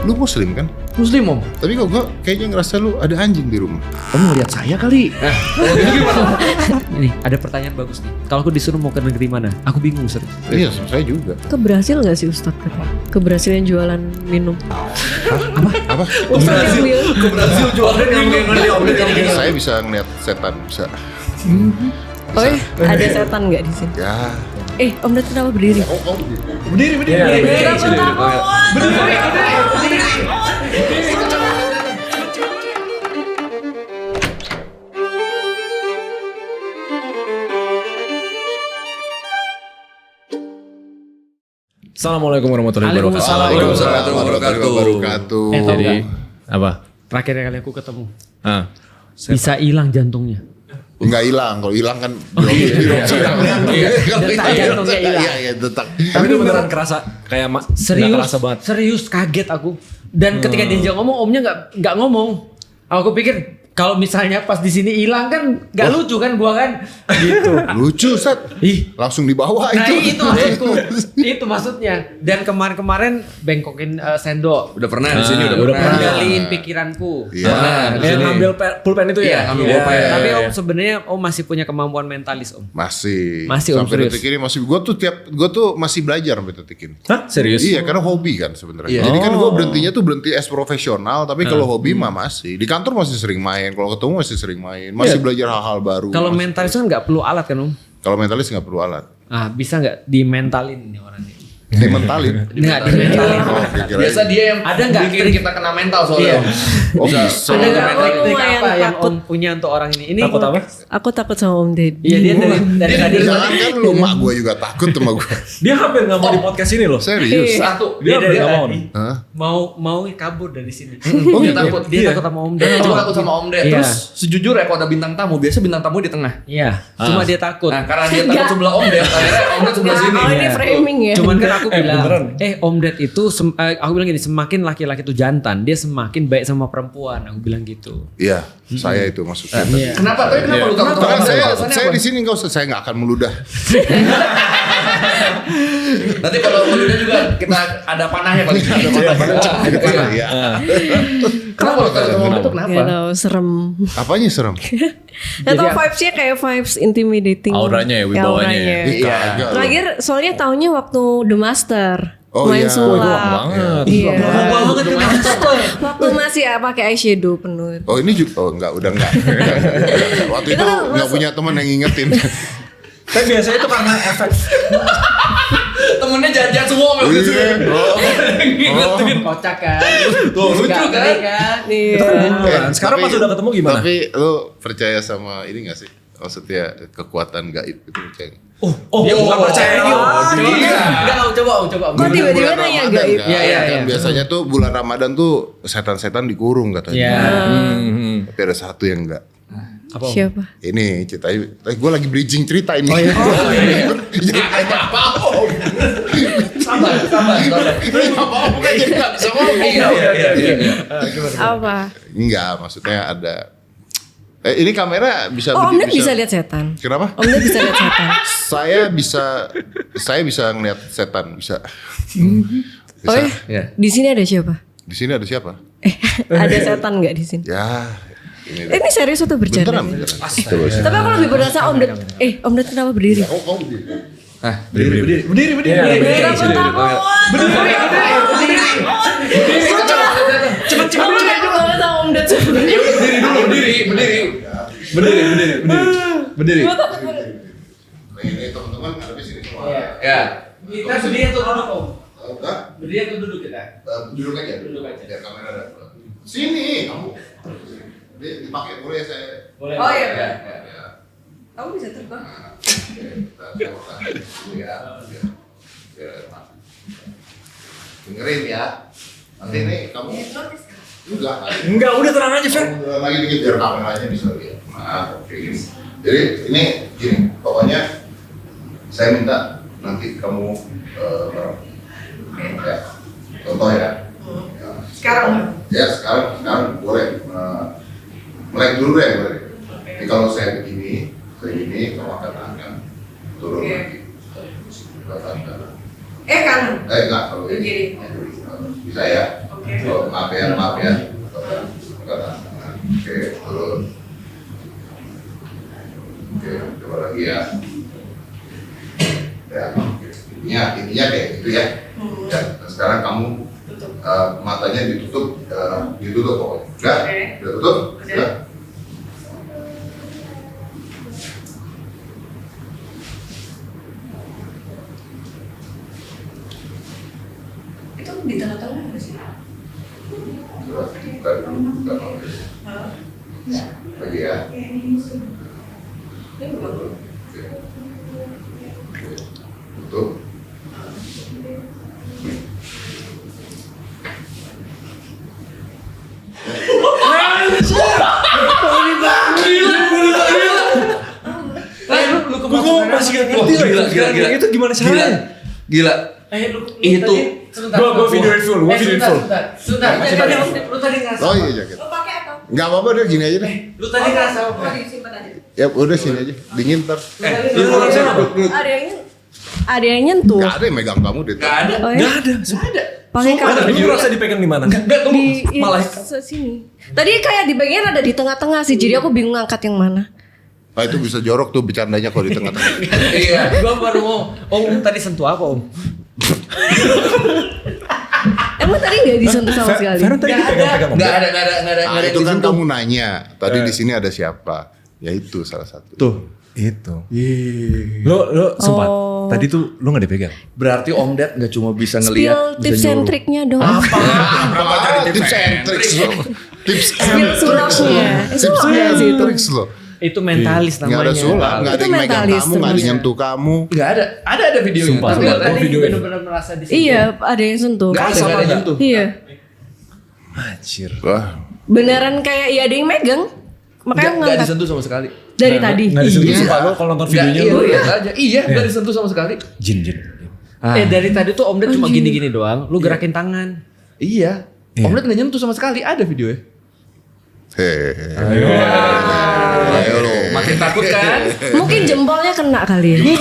Lu muslim kan? Muslim om. Tapi kok gue kayaknya ngerasa lu ada anjing di rumah. Om ngeliat saya kali. Ini ada pertanyaan bagus nih. Kalau aku disuruh mau ke negeri mana? Aku bingung serius. Iya, saya juga. Keberhasil nggak sih Ustadz? Keberhasilan jualan minum. Apa? Keberhasil jualan yang Saya bisa ngeliat setan, bisa. Oh ya, ada setan nggak di sini? Ya. Om Ded kenapa berdiri? Berdiri. Assalamualaikum warahmatullahi wabarakatuh. Waalaikumsalam warahmatullahi wabarakatuh. Jadi Apa? terakhir kali aku ketemu Ah. bisa hilang jantungnya. Enggak hilang, kalau hilang kan jantungnya hilang. Iya, detak. Tapi itu beneran kerasa kayak Serius, kerasa banget. serius kaget aku. Dan ketika diajak ngomong, omnya nggak ngomong. Aku pikir kalau misalnya pas di sini hilang kan nggak lucu kan gua kan gitu. Lucu, Sat. Ih, Langsung dibawa nah itu. itu maksudku. Itu maksudnya. Dan kemarin bengkokin sendok. Udah pernah di sini udah pernah. Ngendaliin pikiranku. Iya. Yang ngambil pulpen itu Iya, ya? ngambil Iya. pulpen. Tapi om sebenarnya om masih punya kemampuan mentalis om. Masih Masih, Om, sampai serius. detik ini masih gue tuh masih belajar sampai detik ini. Hah? Serius? Iya, karena hobi kan sebenarnya. Iya. Jadi kan gue berhentinya tuh berhenti as profesional, tapi kalau hobi mah masih. Di kantor masih sering main, kalau ketemu masih sering main, masih belajar hal-hal baru. Kalau Masih- mentalis kan nggak perlu alat kan om? kalau mentalis nggak perlu alat. Ah bisa nggak dimentalin ini orangnya? Dimentalin. Nggak dimentalin. Oh, kirain. Biasa dia yang Ada nggak bikin trik? kita kena mental Iya. soalnya. Oh, bisa. Ada nggak Aku trik-trik lumayan apa yang takut. om punya untuk orang ini? Ini Takut apa? Aku takut sama Om Ded. Iya dia dari tadi. Jangan kan lu, mak gue juga takut sama gue. Dia hampir gak mau di podcast ini loh. Serius. Satu. Dia hampir gak mau nih. Hah? Mau kabur dari sini. Oh, Dia gitu? takut. Dia Iya. takut sama om Ded. Cuma takut sama Om Ded. Iya. Terus sejujurnya kalau ada bintang tamu, biasa bintang tamu di tengah. Iya. Cuma dia takut. Nah, karena dia takut sebelah Om Ded, akhirnya Om Ded sebelah sini. Oh ini framing ya. Cuman kan aku beneran. bilang, Om Ded itu, aku bilang gini, semakin laki-laki itu jantan, dia semakin baik sama perempuan. Aku bilang gitu. Iya, saya itu maksudnya. Iya. Kenapa? Tapi kenapa lu takut sama Karena Om Ded? saya Alasannya apa? di sini nggak usah, saya nggak akan meludah. Nanti kalau meludah juga kita ada panahnya paling. Ada panah. Iya. Kenapa lu takut sama Om Ded tuh kenapa? Gak tau, serem. Apanya serem? Gak tau vibes-nya kayak vibes intimidating. Auranya ya, wibawanya ya. Iya. Terakhir soalnya tahunya waktu The Master. Oh, main iya. sulap. Banget. Iya. Banget tuh Waktu masih pakai eyeshadow penuh. Oh ini juga, oh enggak, udah enggak. Waktu itu enggak punya teman yang ngingetin. Tapi biasanya itu karena efek. Temennya jajan semua sama Iya. Ngingetin. kocak kan. Tuh, lucu Nggak kan? aneh kan? Iya. Itu kan beneran. Sekarang pas udah ketemu gimana? Tapi lu percaya sama ini enggak sih? Maksudnya kekuatan gaib itu percaya? Dia bukan percaya nih. Enggak, coba. Kok tiba-tiba Bulan nanya Ramadan gaib? kan? Iya. Kan biasanya tuh bulan Ramadan tuh setan-setan dikurung katanya. Iya. Tapi ada satu yang enggak. Apa? Om? Siapa? Ini ceritanya, gue lagi bridging cerita ini. Jadi apa om? Sabar. Apa om kan jadi nggak bisa ngomong. Iya. Apa? Enggak, maksudnya ada. Ini kamera bisa. Oh Om Ded bisa lihat setan. Kenapa? Om Ded bisa lihat setan. Saya bisa ngelihat setan, bisa. Oh ya? Di sini ada siapa? Di sini ada siapa? Ada setan nggak di sini? Ya, ini. Ini serius atau bercanda? Beneran. Tapi aku lebih berasa Om Ded. Om Ded kenapa berdiri? Berdiri. Kenapa takut? Cepet. Aku takut banget sama Om Ded. Berdiri. Ini teman-teman ada di sini semua. Ya. Kita berdiri atau duduk om? Enggak, Berdiri atau duduk kita? duduk aja. Biar kamera ada. Sini, kamu. Dipakai boleh saya. Boleh. Oh iya. Ya. Kamu bisa terbang. Kita coba dulu ya. Biar dengerin ya. Nanti nih kamu enggak. Udah tenang aja, Fer. Lagi dikit biar kameranya bisa lihat. Nah, oke gini. Jadi ini gini, pokoknya saya minta nanti kamu ya, contoh ya. Sekarang. Ya sekarang boleh melek dulu ya boleh. Jadi kalau saya begini, kamu angkat tangan, turun Oke. lagi. Angkat tangan. Kanan. Enggak kalau Kiri. Bisa ya? Oke. Maaf ya. Oke, turun. Oke, coba lagi ya. Ya, oke. Intinya kayak gitu ya. Ya, nah sekarang kamu matanya ditutup pokoknya. Udah tutup? Udah. Itu di tengah-tengah apa sih? Buka dulu. Lagi ya. Ini bukan. Tutup. Gue masih gak ngerti Gila. itu gimana caranya. Gila. Itu. Gua videoin full. Sebentar. Lu tadi ngerasa. Oh iya jaket. Lo pakai atau? Nggak apa-apa deh, gini aja deh. Lu tadi ngerasa apa? Oh, disimpan aja. Ya udah sini aja, dingin ntar. Ada yang nyentuh. Nggak ada yang megang kamu deh. Gak ada. Oh, ya? Gak ada. Pakai Ada kaki. lu merasa dipegang di mana? Enggak, tunggu. Di Malah sini. Tadi kayak di bagian ada di tengah-tengah sih, jadi aku bingung ngangkat yang mana. Nah itu bisa jorok tuh bercandanya kalau di tengah-tengah. iya. Gua baru mau. Om tadi sentuh apa Om? Emang tadi nggak disentuh sama sekali? Feren tadi dipegang-pegang. Enggak ada. Nah itu kan kamu nanya, tadi di sini ada siapa? Ya itu salah satu. Tuh, itu. Lo sempat. Oh. Tadi tuh lo gak dipegang. Berarti Om Ded nggak cuma bisa Spill ngelihat, tips and triknya dong. Tips and tricks lo. Tips Spill sulapnya. Itu apa sih itu? tricks lo. Itu mentalis Nggak namanya. ada sulap, nggak ada Itu yang megang mentalis kamu, nggak ada yang termasuk. nyentuh kamu. Enggak ada. Ada videonya. Sumpah, Tapi sumpah. nggak Tadi videoin. benar-benar merasa di situ. Iya, ada yang sentuh. Nggak ada yang nyentuh. Iya. Anjir. Wah, Beneran kayak iya ada yang megang. Makanya Enggak ngangkat. disentuh sama sekali. Dari tadi. Gak disentuh. Iya. Sumpah lo kalau nonton Nggak, videonya iya, lo. lihat aja. Iya, enggak disentuh sama sekali. Jin. Dari tadi tuh Om Ded cuma gini-gini doang. Lu gerakin tangan. Iya. Om Ded nggak nyentuh sama sekali. Ada videonya. hehehe. Ayo lo, makin takut kan? Mungkin jempolnya kena kali ya.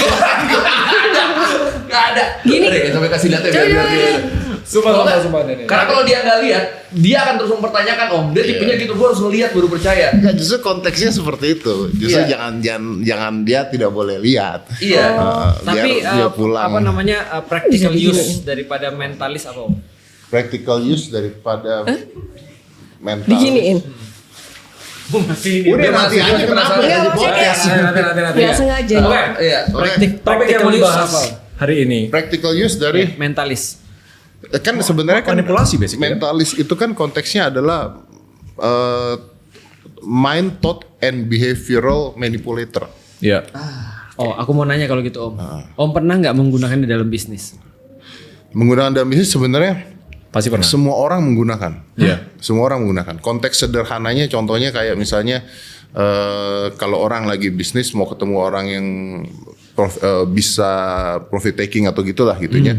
Gak ada. Gini. Udah, sampai kasih lihat ya biar. Sumpah. Karena kalau dia nggak lihat, dia akan terus mempertanyakan Om. Dia tipenya gitu, gua harus ngelihat baru percaya. Nggak, justru konteksnya seperti itu. Justru Iya. jangan dia tidak boleh lihat. Iya. Tapi Biar dia pulang. apa namanya practical use daripada mentalis apa Om? Practical use daripada mental. Diginiin. Udah nanti aja kenapa penasaran. jadi podcast. Nanti. Gak sengaja. Oke, iya. Topik yang mau dibahas hari ini. Practical use dari Mentalis. kan sebenarnya kan Manipulasi basic ya? mentalis itu kan konteksnya adalah mind, thought, and behavioral manipulator. Iya. Oh, aku mau nanya kalau gitu Om. Om pernah nggak menggunakan di dalam bisnis? Menggunakan dalam bisnis sebenarnya Pasti pernah. semua orang menggunakan. Iya. Semua orang menggunakan. Konteks sederhananya contohnya kayak misalnya kalau orang lagi bisnis mau ketemu orang yang bisa profit taking atau gitulah gitunya.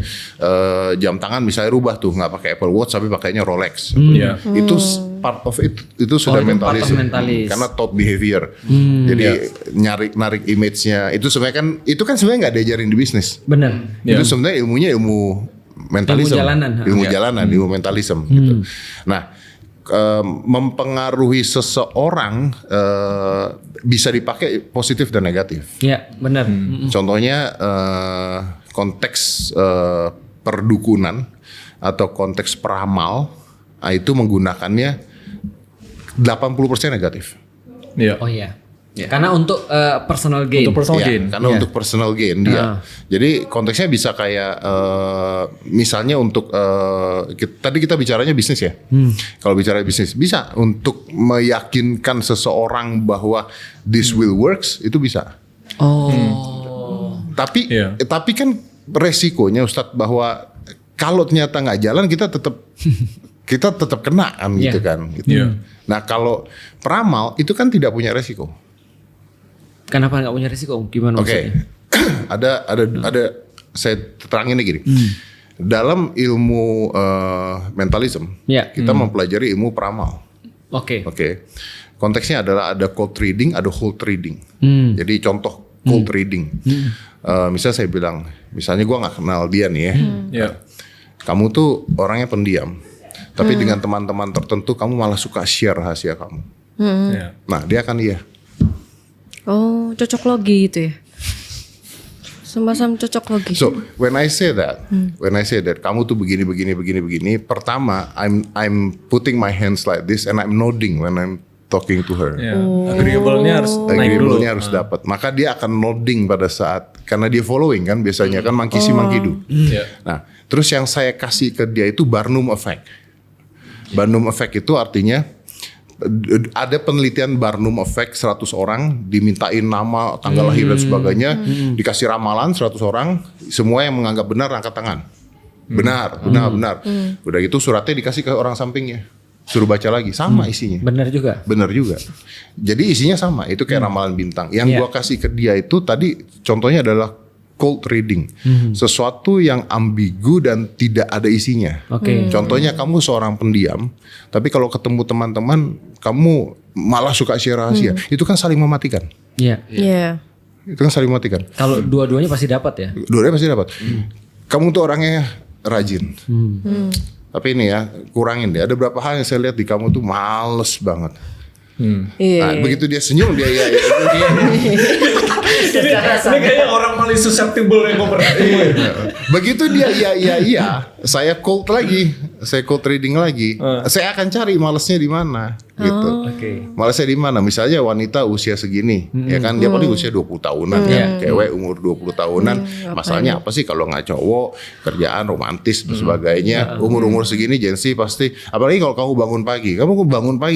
Jam tangan misalnya rubah tuh nggak pakai Apple Watch tapi pakainya Rolex. Iya. Itu part of it, itu sudah itu part of mentalism. mentalis. Karena thought behavior. Jadi narik image-nya itu sebenarnya kan sebenarnya nggak diajarin di bisnis. Bener. Itu sebenarnya ilmunya ilmu mentalism, Ilmu jalanan, ilmu jalanan, ilmu mentalism gitu. Nah, mempengaruhi seseorang bisa dipakai positif dan negatif. Ya, benar. Contohnya konteks perdukunan atau konteks peramal, itu menggunakannya 80% negatif. Iya. Oh iya. Karena untuk personal gain. Untuk personal Iya, gain. karena untuk personal gain dia. Jadi konteksnya bisa kayak misalnya untuk tadi kita bicaranya bisnis ya. Kalau bicara bisnis bisa untuk meyakinkan seseorang bahwa this will works itu bisa. Oh. Tapi Iya. tapi kan resikonya Ustadz bahwa kalau ternyata nggak jalan kita tetap kena kan gitu Iya. kan. Gitu. Iya. Nah kalau peramal itu kan tidak punya resiko. Kenapa nggak punya risiko Om? Gimana Oke, maksudnya? ada saya terangin gini. Dalam ilmu mentalism, Ya. kita mempelajari ilmu peramal. Oke. Oke, konteksnya adalah ada cold reading, ada hold reading. Jadi contoh cold reading, misalnya saya bilang, misalnya gue nggak kenal dia nih ya, Iya. kamu tuh orangnya pendiam, Tapi dengan teman-teman tertentu kamu malah suka share rahasia kamu. Iya. Nah, dia akan iya. Oh, cocok logi gitu ya. Semacam cocok logi. So when I say that, kamu tuh begini, pertama I'm putting my hands like this and I'm nodding when I'm talking to her. Iya. Agreeable-nya harus naik dulu. Agreeable-nya harus dapat. Maka dia akan nodding pada saat karena dia following kan biasanya kan monkey see monkey do. Iya. Nah, terus yang saya kasih ke dia itu Barnum effect. Barnum effect itu artinya ada penelitian Barnum effect 100 orang dimintain nama, tanggal lahir dan sebagainya, dikasih ramalan 100 orang, semua yang menganggap benar angkat tangan. Benar. Udah gitu suratnya dikasih ke orang sampingnya. Suruh baca lagi, sama isinya. Benar juga. Benar juga. Jadi isinya sama, itu kayak ramalan bintang. Yang gua kasih ke dia itu tadi contohnya adalah cold reading. Sesuatu yang ambigu dan tidak ada isinya. Oke. Contohnya kamu seorang pendiam, tapi kalau ketemu teman-teman kamu malah suka share rahasia. Itu kan saling mematikan. Iya. Iya. Itu kan saling mematikan. Kalau dua-duanya pasti dapat ya. Dua-duanya pasti dapat. Kamu tuh orangnya rajin. Tapi ini ya, kurangin deh. Ada beberapa hal yang saya lihat di kamu tuh males banget. Iya. Nah, begitu dia senyum dia ya. Ini kayaknya orang paling susceptible yang gue pernah ketemu. Begitu dia iya, saya cold lagi, saya cold reading lagi. Saya akan cari malesnya di mana, gitu. Oke. Malesnya di mana? Misalnya wanita usia segini, ya kan dia paling usia 20 tahunan kan, cewek umur 20 tahunan. Masalahnya apa sih kalau nggak cowok, kerjaan romantis dan sebagainya. Umur-umur segini Gen Z pasti, apalagi kalau kamu bangun pagi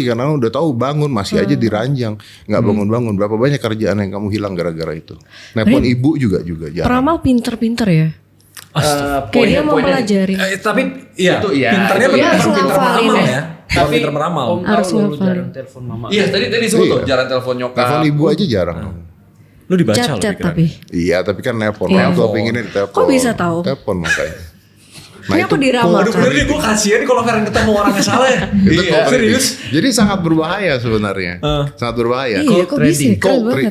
karena kamu udah tahu bangun masih aja diranjang, nggak bangun-bangun. Berapa banyak kerjaan yang kamu hilang gara-gara itu. Nelpon ibu juga jarang. Peramal pinter-pinter ya. Kayak dia mau pelajarin. Tapi iya, Itu iya. pinternya Itu benar iya. pinter Ngafalin meramal ya. ya. Tapi pinter meramal. Om Harus tahu lu ngafalin. jarang telepon mama. Iya, tadi disebut tuh Iya. jarang telepon nyokap. Telepon ibu aja jarang. Lu dibaca Chat loh pikiran. tapi. Iya, tapi kan nelpon. Orang tua pinginnya ditelepon. Kok bisa tahu? Telepon makanya. Ini aku diramalkan. Waduh bener nih gue kasihan kalau Feren ketemu orangnya salah ya. Itu Iya. cold reading. Serius? Jadi sangat berbahaya sebenarnya. Sangat berbahaya. Iya, kok bisa? trading. Keren banget.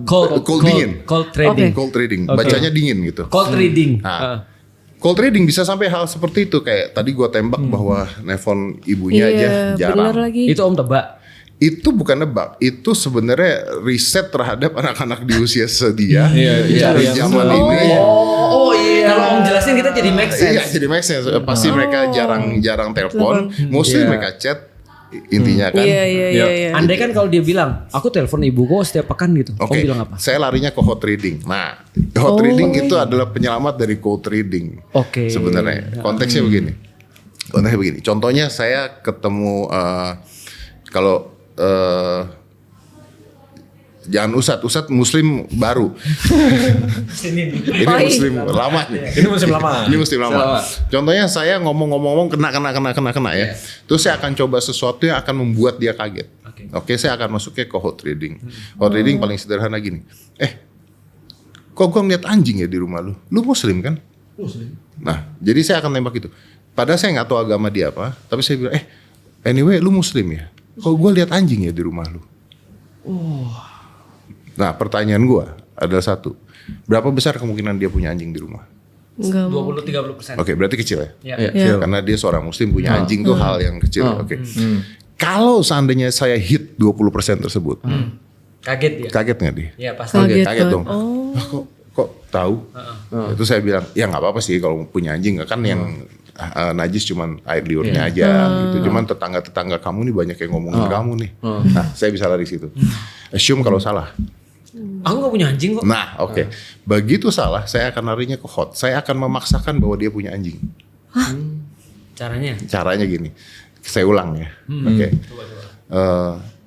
Cold dingin. Cold trading. Cold reading. Oke. Bacanya dingin gitu. Cold reading. Nah, cold reading bisa sampai hal seperti itu kayak tadi gua tembak bahwa nelpon ibunya aja Iya, bener jarang. lagi. Itu Om tebak. Itu bukan nebak, itu sebenarnya riset terhadap anak-anak di usia sedia Iya, di iya. zaman ini. Oh iya. Kalau Om jelasin kita jadi make sense. Iya, jadi make sense. Pasti mereka jarang telepon, mostly Iya. mereka chat intinya kan. Iya. Andai kan kalau dia bilang, aku telepon ibu kok setiap pekan gitu. Om Oke, bilang apa? saya larinya ke hot reading. Nah, hot reading itu adalah penyelamat dari cold reading. Oke. Sebenarnya konteksnya begini. Contohnya saya ketemu kalau jangan Ustadz Muslim baru. Ini Muslim lama nih. Ini musim lama. Ini Muslim lama. Contohnya saya ngomong kena ya. Terus saya akan coba sesuatu yang akan membuat dia kaget. Oke, saya akan masuknya ke hot reading. Hot reading paling sederhana gini. Kok gua ngeliat anjing ya di rumah lu? Lu Muslim kan? Muslim. Nah, jadi saya akan tembak itu. Padahal saya nggak tahu agama dia apa, tapi saya bilang, anyway lu Muslim ya? Kok gue lihat anjing ya di rumah lu? Nah, pertanyaan gue adalah satu. Berapa besar kemungkinan dia punya anjing di rumah? Enggak mau. 20-30%. Oke, berarti kecil ya? Iya. Karena dia seorang Muslim punya anjing tuh hal yang kecil. Oke. Kalau seandainya saya hit 20% tersebut, Kaget dia. kaget nggak dia? Iya pasti. Kaget kan? dong. Kok tahu? Itu saya bilang, ya nggak apa-apa sih kalau punya anjing. Kan yang najis cuman air liurnya aja gitu. Cuman tetangga kamu nih banyak yang ngomongin kamu nih. Nah, saya bisa lari situ. Assume kalau salah. Aku gak punya anjing kok. Nah, oke. Begitu salah, saya akan larinya ke hot. Saya akan memaksakan bahwa dia punya anjing. Caranya? Caranya gini. Saya ulang ya. Oke.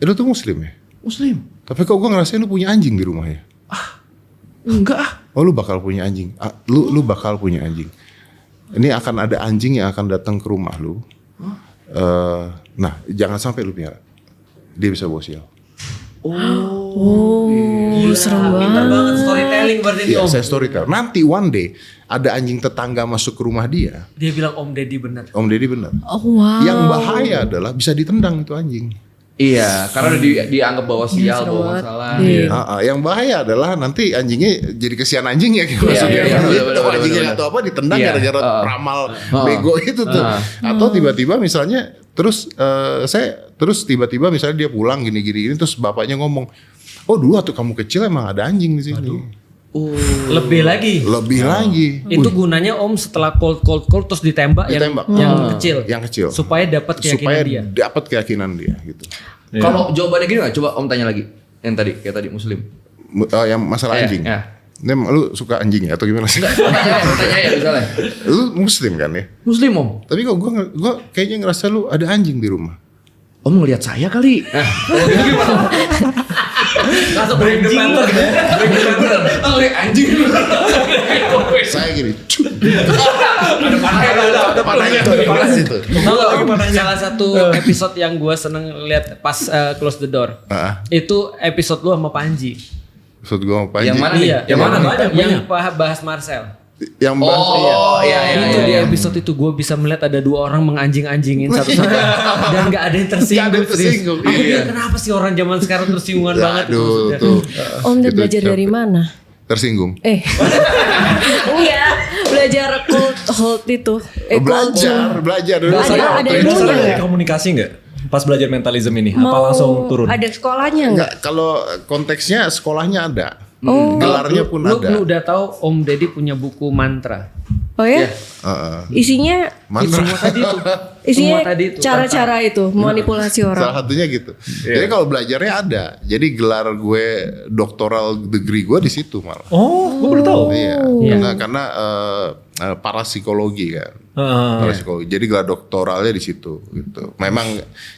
Lu tuh Muslim ya? Muslim. Tapi kok gue ngerasain lu punya anjing di rumah ya? Enggak ah. Oh, lu bakal punya anjing. Lu bakal punya anjing. Ini akan ada anjing yang akan datang ke rumah lu. Nah, jangan sampai lu piara. Dia bisa bawa sial. Serem Pintar banget. banget storytelling berarti Iya, Om. saya storyteller. Nanti one day ada anjing tetangga masuk ke rumah dia. Dia bilang Om Deddy bener. Om Deddy benar. Oh wow. Yang bahaya adalah bisa ditendang itu anjing. Iya, karena udah dianggap bawa sial, serem bawa banget. masalah. Iya. Yang bahaya adalah nanti anjingnya jadi kesian anjing ya gitu. Iya, Maksudnya iya, gitu. bener, Anjingnya bener. atau apa ditendang Iya. gara-gara ramal bego itu tuh. Atau tiba-tiba misalnya terus tiba-tiba misalnya dia pulang gini terus bapaknya ngomong, "Oh, dulu waktu kamu kecil emang ada anjing di sini." Lebih lagi. Lebih lagi. Itu gunanya Om setelah cold terus ditembak, Ditembak. yang kecil. Yang kecil. Supaya dapat keyakinan Supaya dia. dapat keyakinan dia gitu. Kalau jawabannya gini nggak? Coba Om tanya lagi. Yang tadi, kayak tadi Muslim. Yang masalah Iya, anjing. iya. Ini lu suka anjing ya atau gimana sih? Tanya ya misalnya. Lu muslim kan ya? Muslim Om. Tapi kok gua kayaknya ngerasa lu ada anjing di rumah. Om ngelihat saya kali. Kalau gitu gimana? Langsung anjing. Ngelihat anjing. Saya gini, Ada panahnya. Tahu nggak, salah satu episode yang gue seneng lihat pas Close the Door. Itu episode lu sama Panji. Maksud gua apa Yang anjing? mana nih? Iya, Yang mana? Yang bahas Marcel. Yang bahas Iya. Itu di episode itu gue bisa melihat ada dua orang menganjing-anjingin satu-satu dan nggak ada yang tersinggung. Nggak ada yang tersinggung, Aku iya. bilang, kenapa sih orang zaman sekarang tersinggungan banget? Aduh, maksudnya. tuh. Om udah Itu belajar dari capek. mana? Tersinggung. Enggak, belajar cold hold itu. Belajar dulu. Ada- Saya ada waktu yang itu- punya. Dasarnya dari komunikasi nggak? Pas belajar mentalism ini, apa langsung turun? Ada sekolahnya enggak? Enggak, kalau konteksnya sekolahnya ada. Oh. Gelarnya pun Lu ada. udah tahu Om Deddy punya buku mantra. Oh ya? Heeh. Isinya Mantra. Semua tadi itu. isinya Semua tadi itu. cara-cara itu manipulasi Salah orang. satunya gitu. Jadi kalau belajarnya ada. Jadi gelar gue doktoral degree gue di situ malah. Oh, gue baru tahu. Iya. Iya. Karena parapsikologi kan. Heeh. Parapsikologi. Jadi gelar doktoralnya di situ gitu. Memang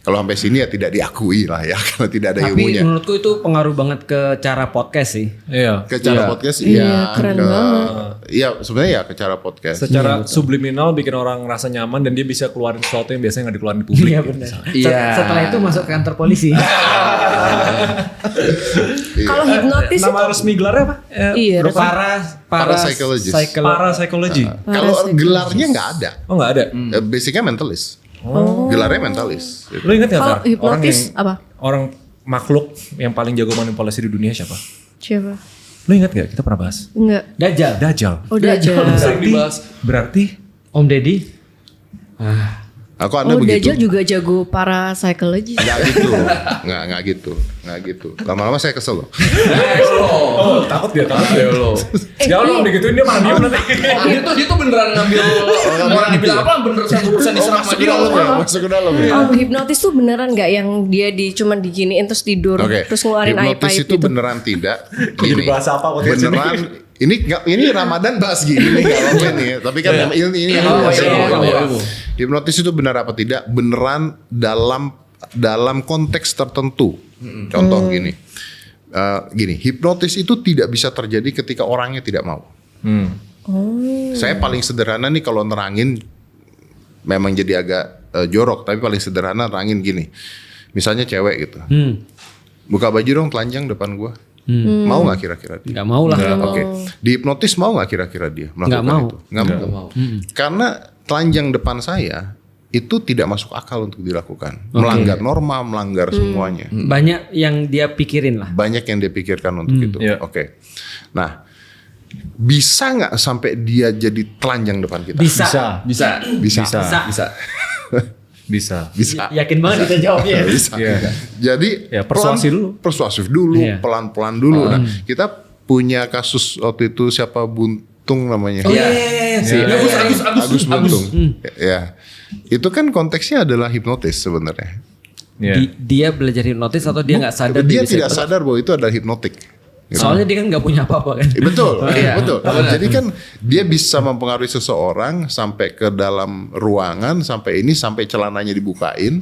kalau sampai sini ya tidak diakui lah ya karena tidak ada Tapi ilmunya. menurutku itu pengaruh banget ke cara podcast sih. Iya. Ke cara podcast Iya, keren banget. Iya, sebenarnya ya ke cara podcast. Secara subliminal bikin orang ngerasa nyaman dan dia bisa keluarin sesuatu yang biasanya nggak dikeluarin di publik. Iya gitu. benar. Iya. Setelah itu masuk ke kantor polisi. Kalau hipnotis Nama resmi gelarnya apa? iya, Parapsychologist. Parapsychology. Kalau gelarnya nggak ada. Oh nggak ada. Basicnya mentalist. Gelarnya mentalist. Lu ingat nggak kalau Fer? Orang hipnotis yang apa? orang makhluk yang paling jago manipulasi di dunia siapa? Siapa? Lu ingat nggak? Kita pernah bahas. Enggak. Dajjal. Dajjal. Oh, Dajjal. Sering dibahas. Berarti Om Deddy. Aku Anda Oh, begitu. Dajjal juga jago parapsychologist. Nggak gitu. Nggak gitu. Lama-lama saya kesel loh. oh takut dia lo. Jangan lo digituin dia malah diem nanti. Dia tuh beneran ngambil. Beneran dibilang apa? Bener 100% diserang sama Masuk ke dia. dalam ya. Masuk ke dalam ya. Hipnotis tuh beneran nggak yang dia cuman diginiin terus tidur Oke. terus ngeluarin Hipnotis air itu gitu. beneran tidak. Jadi bahasa apa podcast ini? Beneran. Ini Ramadan bahas gini nih nggak apa-apa nih. Tapi kan ini yang Oh, saya iya, mau iya, jawab. Hipnotis itu benar apa tidak? Beneran dalam konteks tertentu. Contoh gini. Gini, hipnotis itu tidak bisa terjadi ketika orangnya tidak mau. Saya paling sederhana nih kalau nerangin memang jadi agak jorok, tapi paling sederhana nerangin gini. Misalnya cewek gitu. Buka baju dong telanjang depan gua. Mau nggak kira-kira dia? Nggak mau lah. Oke. Di hipnotis mau nggak kira-kira dia melakukan Nggak mau. itu? Nggak mau. Karena telanjang depan saya itu tidak masuk akal untuk dilakukan. Melanggar norma, melanggar semuanya. Banyak yang dia pikirin lah. Banyak yang dia pikirkan untuk itu. Iya. Oke. Nah, bisa nggak sampai dia jadi telanjang depan kita? Bisa. Bisa. Bisa. Bisa. Bisa. Yakin banget kita jawabnya. Bisa. Iya. Jadi Ya, persuasi dulu. Persuasif dulu, Iya. pelan-pelan dulu. Nah, kita punya kasus waktu itu siapa Buntung namanya. Iya. Agus Buntung. Ya. Itu kan konteksnya adalah hipnotis sebenarnya. Iya. Dia belajar hipnotis atau dia nggak sadar Dia bisa tidak hipnotis? sadar bahwa itu adalah hipnotik. Gitu. Soalnya dia kan nggak punya apa-apa kan. Betul, Iya. betul. Jadi kan dia bisa mempengaruhi seseorang sampai ke dalam ruangan, sampai celananya dibukain.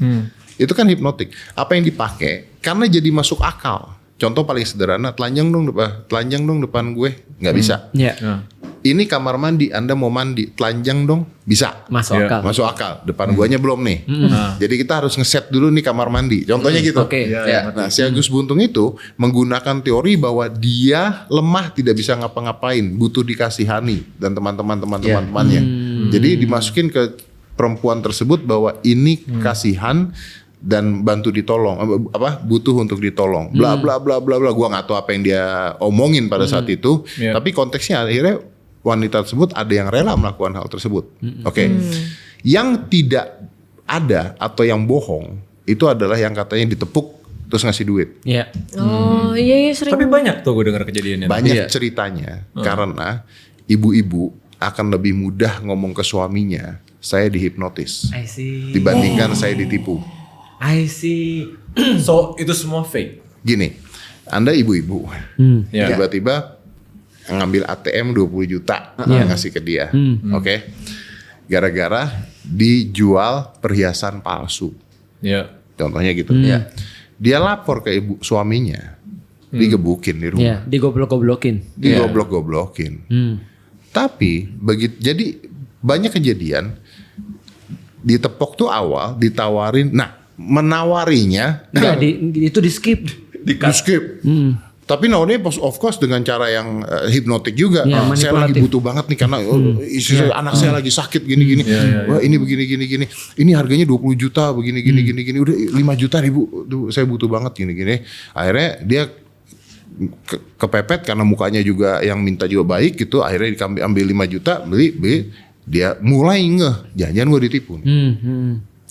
Itu kan hipnotik. Apa yang dipakai? Karena jadi masuk akal. Contoh paling sederhana, telanjang dong depan gue, nggak bisa. Iya. Ini kamar mandi, Anda mau mandi, telanjang dong, bisa. Masuk Iya. akal. Masuk akal. Depan guanya belum nih. Jadi kita harus ngeset dulu nih kamar mandi. Contohnya gitu. Oke. Iya. Nah, si Agus Buntung itu menggunakan teori bahwa dia lemah, tidak bisa ngapa-ngapain, butuh dikasihani dan temannya. Jadi dimasukin ke perempuan tersebut bahwa ini kasihan, dan bantu ditolong, butuh untuk ditolong, bla bla bla bla bla. Gua nggak tahu apa yang dia omongin pada saat itu, tapi konteksnya akhirnya wanita tersebut ada yang rela melakukan hal tersebut. Oke. Yang tidak ada atau yang bohong itu adalah yang katanya ditepuk terus ngasih duit. Iya. Oh iya sering. Tapi banyak tuh gue dengar kejadiannya. Banyak ceritanya karena ibu-ibu akan lebih mudah ngomong ke suaminya, saya dihipnotis I see. dibandingkan saya ditipu. I see. So itu semua fake. Gini, Anda ibu-ibu, Ya. tiba-tiba ngambil ATM 20 juta ngasih ke dia, oke? Gara-gara dijual perhiasan palsu, Ya. contohnya gitu. Dia lapor ke ibu suaminya, digebukin di rumah, Iya, digoblok-goblokin. digoblok-goblokin. Tapi jadi banyak kejadian ditepok tuh awal, ditawarin, nah menawarinya Enggak, itu di skip. di skip. Tapi nowadays of course dengan cara yang hipnotik juga. Ya, Saya lagi manipulatif. butuh banget nih karena anak saya lagi sakit gini-gini. Wah, ini begini-gini. Ini harganya 20 juta begini gini. Udah 5 juta ribu. Tuh, saya butuh banget gini-gini. Akhirnya dia kepepet karena mukanya juga yang minta juga baik gitu. Akhirnya ambil 5 juta beli. Dia mulai ngeh, jangan gue ditipu.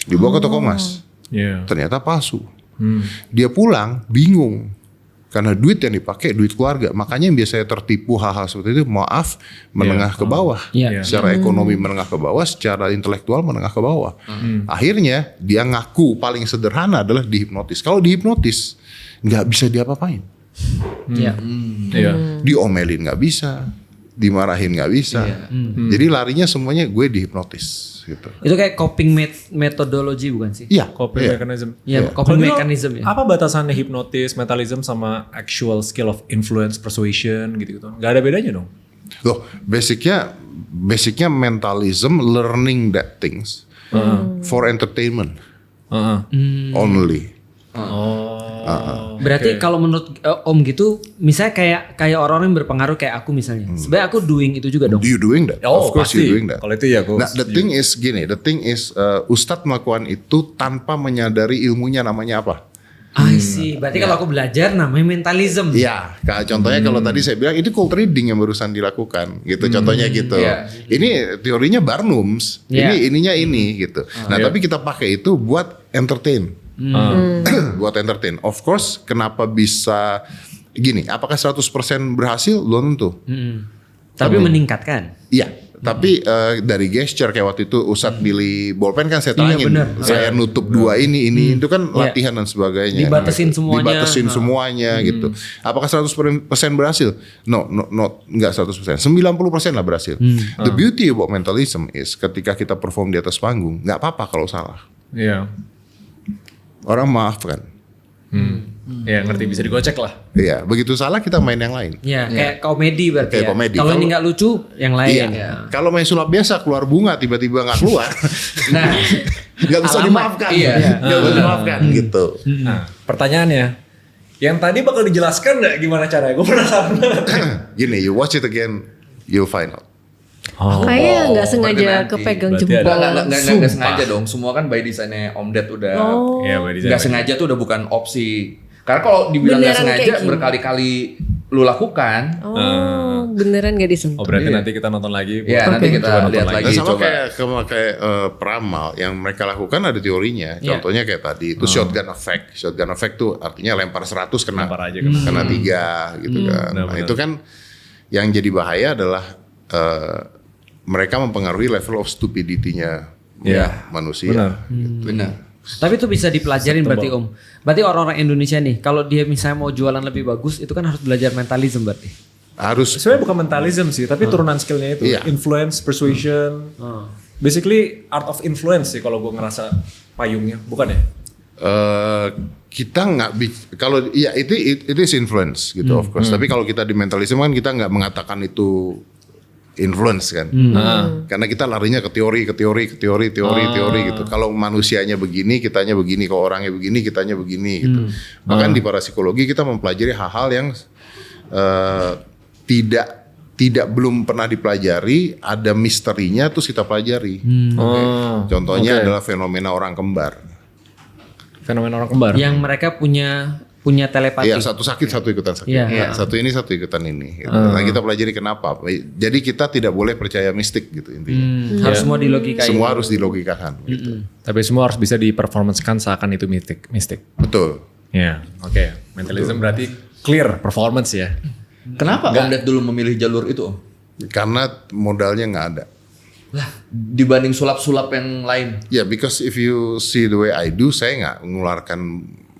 Dibawa ke toko emas. Ternyata palsu. Dia pulang bingung karena duit yang dipakai duit keluarga. Makanya yang biasanya tertipu hal-hal seperti itu, maaf, menengah ke bawah. Iya. Secara ekonomi menengah ke bawah, secara intelektual menengah ke bawah. Akhirnya dia ngaku paling sederhana adalah dihipnotis. Kalau dihipnotis nggak bisa diapa-apain. Iya. Diomelin nggak bisa, dimarahin nggak bisa. Jadi larinya semuanya gue dihipnotis gitu. Itu kayak coping methodology bukan sih? Iya. Coping iya. mechanism. Iya, Kalau coping gitu, mechanism ya. apa batasannya hipnotis, mentalism sama actual skill of influence, persuasion gitu-gitu? Gak ada bedanya dong? Loh, basicnya mentalism, learning that things for entertainment only. Berarti kalau menurut Om gitu, misalnya kayak orang-orang yang berpengaruh kayak aku misalnya. Sebenarnya aku doing itu juga dong. You doing that? Oh, Of course pasti. you doing that. Kalau itu ya aku Nah, the thing is Ustadz melakukan itu tanpa menyadari ilmunya namanya apa. I see. Berarti kalau aku belajar namanya mentalism. Iya, contohnya kalau tadi saya bilang itu cold reading yang barusan dilakukan, gitu. Contohnya gitu. Iya. Ini teorinya Barnums, Iya. ininya ini gitu. Nah, tapi kita pakai itu buat entertain. Buat entertain. Of course, kenapa bisa gini? Apakah 100% berhasil? Belum tentu. Tapi meningkatkan. Iya. Tapi dari gesture kayak waktu itu Ustadz pilih bolpen kan saya terangin, bener. saya nutup dua ini itu kan latihan dan sebagainya. Dibatasin semuanya. Dibatasin semuanya gitu. Apakah 100% berhasil? No, enggak 100%. 90% lah berhasil. The beauty about mentalism is ketika kita perform di atas panggung, nggak apa-apa kalau salah. Iya. Orang maafkan. Ya ngerti, bisa digocek lah. Iya, begitu salah kita main yang lain. Ya, kayak komedi berarti Kayak ya. komedi. Kalau ini Kalau- nggak lucu, yang lain. Iya. Ya. Kalau main sulap biasa keluar bunga tiba-tiba nggak keluar, Nah, nggak bisa Alamat. dimaafkan. Iya. Nggak bisa dimaafkan gitu. Nah, pertanyaannya, yang tadi bakal dijelaskan nggak gimana caranya? Gue penasaran banget. Gini, you watch it again, you'll find out. Kayaknya nggak sengaja berarti kepegang berarti jempol. Nggak sengaja dong. Semua kan by design-nya Om Ded udah Oh. Iya, by design. nggak sengaja tuh udah bukan opsi. Karena kalau dibilang nggak Beneran sengaja kayak gini. berkali-kali lu lakukan, Oh, beneran gak disentuh. Oh berarti Iya. nanti kita nonton lagi. ya nanti kita Coba nonton lihat lagi. lagi. Nah, sama Coba. kayak peramal yang mereka lakukan ada teorinya. Contohnya kayak tadi itu shotgun effect. Shotgun effect tuh artinya lempar 100 kena Lempar aja kena. kena 3 gitu kan. Nah, Benar-benar. itu kan yang jadi bahaya adalah mereka mempengaruhi level of stupidity-nya Iya. manusia. Benar. Gitu. Benar. Tapi itu bisa dipelajarin berarti Om. Berarti orang-orang Indonesia nih, kalau dia misalnya mau jualan lebih bagus, itu kan harus belajar mentalism berarti. Harus Sebenarnya bukan mentalism sih, tapi turunan skillnya itu. Iya. Influence, persuasion. Basically art of influence sih kalau gue ngerasa payungnya, bukan ya? kita nggak kalau ya itu is influence gitu of course. Tapi kalau kita di mentalism kan kita nggak mengatakan itu influence kan. Karena kita larinya ke teori gitu. Kalau manusianya begini, kitanya begini. Kalau orangnya begini, kitanya begini gitu. Bahkan di parapsikologi kita mempelajari hal-hal yang tidak belum pernah dipelajari, ada misterinya terus kita pelajari. Contohnya adalah fenomena orang kembar. Fenomena orang kembar. Yang mereka punya telepati. Iya, satu sakit satu ikutan sakit. Iya. Iya, satu ini satu ikutan ini. Gitu. Nah, kita pelajari kenapa. Jadi kita tidak boleh percaya mistik gitu intinya. Harus semua dilogikain. Semua harus dilogikakan gitu. Tapi semua harus bisa diperformancekan seakan itu mistik. Betul. Ya, oke. Mentalism berarti clear performance ya. Kenapa Om Ded dulu memilih jalur itu Om? Karena modalnya nggak ada. Lah, dibanding sulap-sulap yang lain. Ya, because if you see the way I do, saya nggak mengeluarkan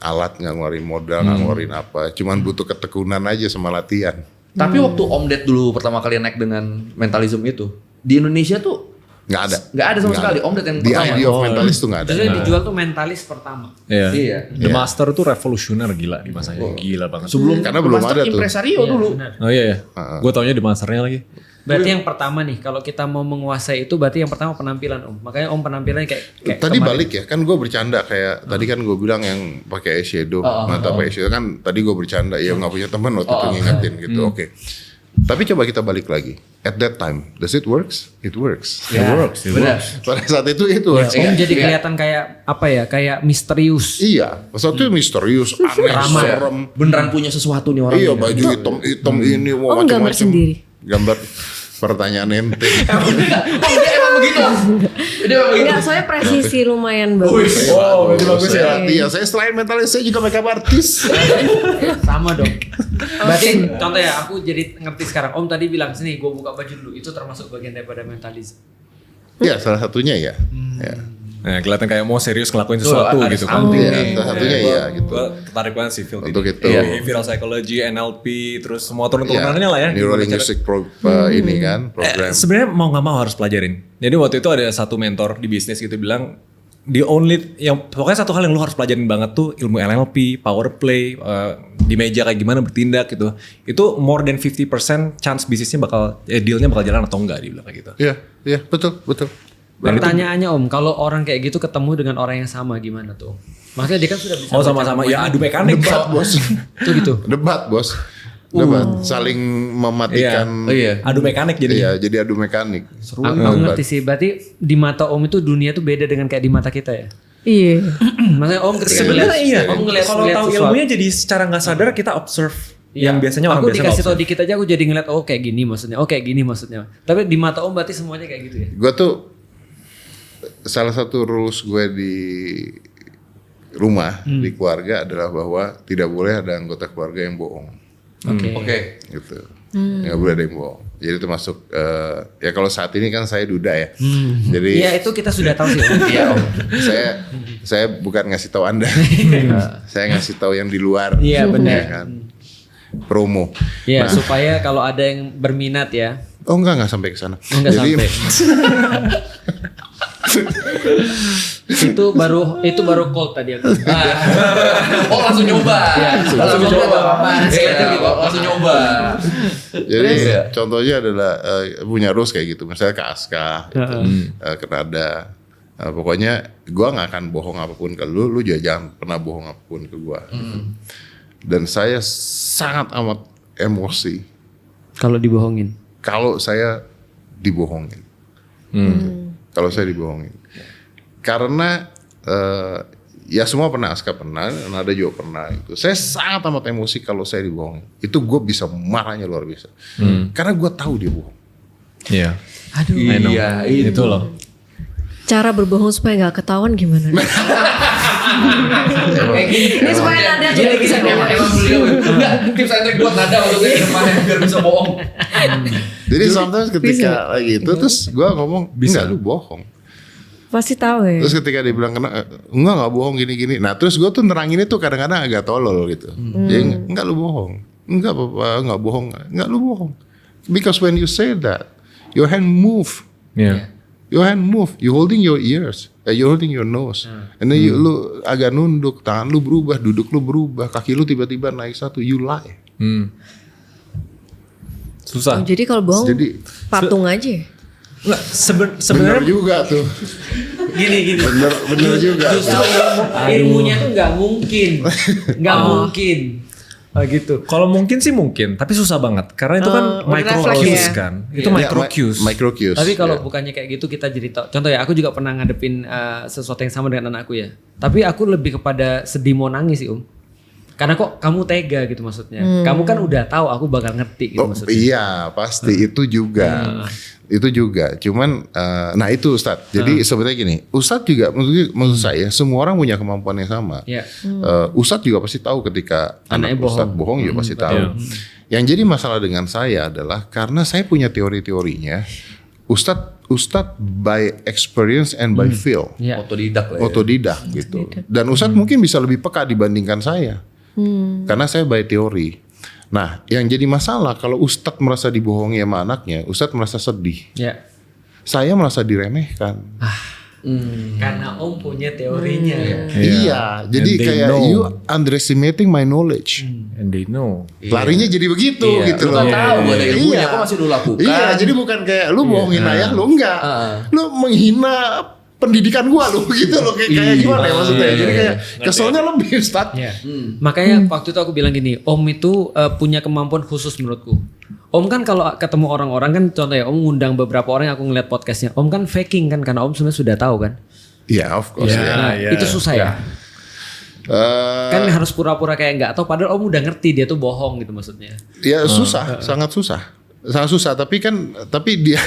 alat, nggak ngeluarin modal, nggak ngeluarin apa. Cuman butuh ketekunan aja sama latihan. Tapi waktu Om Ded dulu pertama kali naik dengan mentalism itu, di Indonesia tuh Nggak ada. Nggak ada sama Nggak sekali. ada. Om Ded yang The pertama. idea of mentalist tuh nggak ada. Justru yang dijual tuh mentalis pertama. Iya. Iya. The Master tuh revolusioner gila di masanya. Gila banget. Sebelum Karena belum Master ada tuh. Impresario Iya, dulu. benar. Oh iya ya. Gue taunya The Masternya lagi. Berarti yang pertama nih, kalau kita mau menguasai itu berarti yang pertama penampilan Om. Makanya Om penampilannya kayak Tadi kemarin. balik ya, kan gue bercanda kayak tadi kan gue bilang yang pakai eyeshadow, mata pakai eyeshadow kan tadi gue bercanda ya nggak punya teman waktu itu ngingetin gitu. Oke. Tapi coba kita balik lagi. At that time, does it works? It works. Ya, benar. Pada saat itu works. Om jadi Iya. kelihatan kayak apa ya? Kayak misterius. Iya, pada saat itu misterius, aneh, Ramah. serem. Beneran punya sesuatu nih orang. Iya, baju hitam ini mau Om gambar macam-macam. sendiri? Gambar pertanyaan ente. Om dia emang begitu. Dia emang begitu. Enggak, soalnya presisi lumayan bagus. Oh, bagus ya. Iya, saya selain mentalis saya juga makeup artis. Sama dong. Berarti contoh ya, aku jadi ngerti sekarang. Om tadi bilang sini, gue buka baju dulu. Itu termasuk bagian daripada mentalisme. Iya, salah satunya ya. Ya. Nah, kelihatan kayak mau serius ngelakuin sesuatu ada gitu kan. something. Iya, salah satunya iya gitu. Gue tertarik banget sih field Untuk ini. itu. Iya, behavioral psychology, NLP, terus semua turun-turunannya lah ya. Neuro linguistic ini kan program. Sebenarnya mau nggak mau harus pelajarin. Jadi waktu itu ada satu mentor di bisnis gitu bilang, pokoknya satu hal yang lu harus pelajarin banget tuh ilmu NLP, power play, di meja kayak gimana bertindak gitu. Itu more than 50% chance bisnisnya dealnya bakal jalan atau enggak, dia bilang kayak gitu. Iya, betul. Pertanyaannya Om, kalau orang kayak gitu ketemu dengan orang yang sama gimana tuh? Maksudnya dia kan sudah bisa. Oh sama-sama, ya adu mekanik. Debat, Bos. Itu gitu. Debat, Bos. Debat, saling mematikan. Iya. Adu mekanik jadi. Iya, jadi adu mekanik. Aku ngerti sih, berarti di mata Om itu dunia tuh beda dengan kayak di mata kita ya. Iya. Maksudnya Om ketika Sebenarnya iya. Om ngeliat Kalau tahu sesuatu. ilmunya jadi secara nggak sadar kita observe Iya. yang biasanya orang aku biasa dikasih nggak tau dikit aja aku jadi ngeliat oh kayak gini maksudnya, oh kayak gini maksudnya. Tapi di mata Om berarti semuanya kayak gitu ya. Gue tuh salah satu rules gue di rumah di keluarga adalah bahwa tidak boleh ada anggota keluarga yang bohong. Oke. Gitu. Nggak boleh ada yang bohong. Jadi termasuk ya kalau saat ini kan saya duda ya. Jadi Iya itu kita sudah tahu sih. Om. Iya Om. saya bukan ngasih tahu Anda. Saya ngasih tahu yang di luar. Iya, benar. Ya kan? Promo. Iya supaya kalau ada yang berminat ya. Oh enggak sampai ke sana. Enggak sampai. itu baru cold tadi aku. Oh langsung nyoba. Langsung nyoba. Langsung nyoba. Jadi contohnya adalah punya rules kayak gitu. Misalnya ke Aska, ke Nada. Pokoknya gua nggak akan bohong apapun ke lu juga jangan pernah bohong apapun ke gua. Dan saya sangat amat emosi Kalau dibohongin. kalau saya dibohongin. Kalau saya dibohongin. Karena ya semua pernah, Aska pernah, Nada juga pernah itu. Saya sangat amat emosi kalau saya dibohongin. Itu gue bisa marahnya luar biasa. Karena gue tahu dia bohong. Iya. Aduh. Iya Itu loh. Cara berbohong supaya nggak ketahuan gimana? Kayak gini. Ini supaya Nada jadi bisa bohong. Emang beliau. Enggak, tips and trick buat Nada maksudnya ke depannya biar bisa bohong. Jadi sometimes ketika lagi itu terus gue ngomong, enggak lu bohong. Pasti tahu ya. Terus ketika dia bilang enggak bohong gini-gini. Nah terus gue tuh nerangin itu kadang-kadang agak tolol gitu. Jadi enggak lu bohong. Enggak apa-apa, enggak bohong. Enggak lu bohong. Because when you say that, your hand move. Iya. Your hand move, you holding your ears, you holding your nose, and then lu agak nunduk, tangan lu berubah, duduk lu berubah, kaki lu tiba-tiba naik satu, you lie. Susah. Jadi kalau bohong Jadi patung aja. Nggak, bener sebenarnya juga tuh, Gini. bener juga. Justru ilmunya tuh nggak mungkin. Nggak mungkin. gitu. Kalau mungkin sih mungkin, tapi susah banget karena itu kan udah micro refleks cues ya. kan. Itu Ya, micro cues. Micro cues. Tapi kalau ya. bukannya kayak gitu kita jadi tahu. Contoh ya, aku juga pernah ngadepin sesuatu yang sama dengan anakku ya. Tapi aku lebih kepada sedih mau nangis sih Karena kok kamu tega gitu maksudnya. Kamu kan udah tahu aku bakal ngerti gitu Oh, maksudnya. iya pasti itu juga. Itu juga. Cuman nah itu Ustadz. Jadi sebenarnya gini, Ustadz juga menurut saya semua orang punya kemampuan yang sama. Iya. Ustadz juga pasti tahu ketika Anaknya anak Ustadz bohong juga pasti tahu. Yang jadi masalah dengan saya adalah karena saya punya teori-teorinya. Ustadz by experience and by feel. Iya. Otodidak lah ya. Otodidak gitu. Dan Ustadz mungkin bisa lebih peka dibandingkan saya. Karena saya by teori. Nah, yang jadi masalah kalau Ustadz merasa dibohongi sama anaknya, Ustadz merasa sedih. Iya. Saya merasa diremehkan. Karena Om punya teorinya. Iya, jadi And they kayak know. you underestimating my knowledge. And they know. Larinya jadi begitu gitu Lu loh. kan tahu ada ilmunya, Iya. kok masih lu lakukan. Iya, jadi bukan kayak lu bohongin ayah lu enggak. Lu menghina pendidikan gua lu gitu loh kayak gimana ya maksudnya. Jadi kayak keselnya lebih Ustaz. Iya. Makanya waktu itu aku bilang gini, Om itu punya kemampuan khusus menurutku. Om kan kalau ketemu orang-orang kan contoh ya, Om ngundang beberapa orang yang aku ngeliat podcastnya. Om kan faking kan karena Om sebenarnya sudah tahu kan. Iya, of course ya. Nah, itu susah ya. Kan Eh, harus pura-pura kayak enggak tahu padahal Om udah ngerti dia tuh bohong gitu maksudnya. ya susah, sangat susah. Sangat susah, tapi dia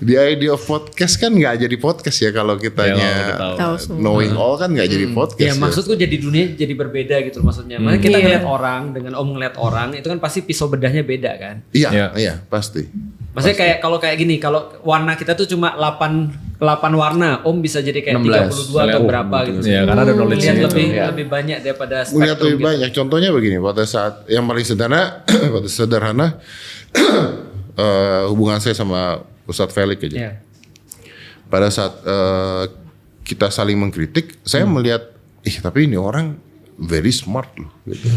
di idea of podcast kan nggak jadi podcast ya kalau kitanya Tahu semua. knowing all kan nggak jadi podcast. Ya maksudku jadi dunia jadi berbeda gitu maksudnya. Makanya kita Iya. ngeliat orang dengan Om ngeliat orang itu kan pasti pisau bedahnya beda kan. Iya, pasti. Maksudnya kayak kalau kayak gini, kalau warna kita tuh cuma 8 warna, Om bisa jadi kayak 16. 32 atau berapa gitu. Ya karena ada knowledge Lihat gitu. lebih banyak daripada Melihat spektrum lebih gitu. banyak. Contohnya begini, pada saat yang paling sederhana, hubungan saya sama Ustadz Felix aja. Iya. Pada saat kita saling mengkritik, saya melihat, tapi ini orang very smart loh. Gitu.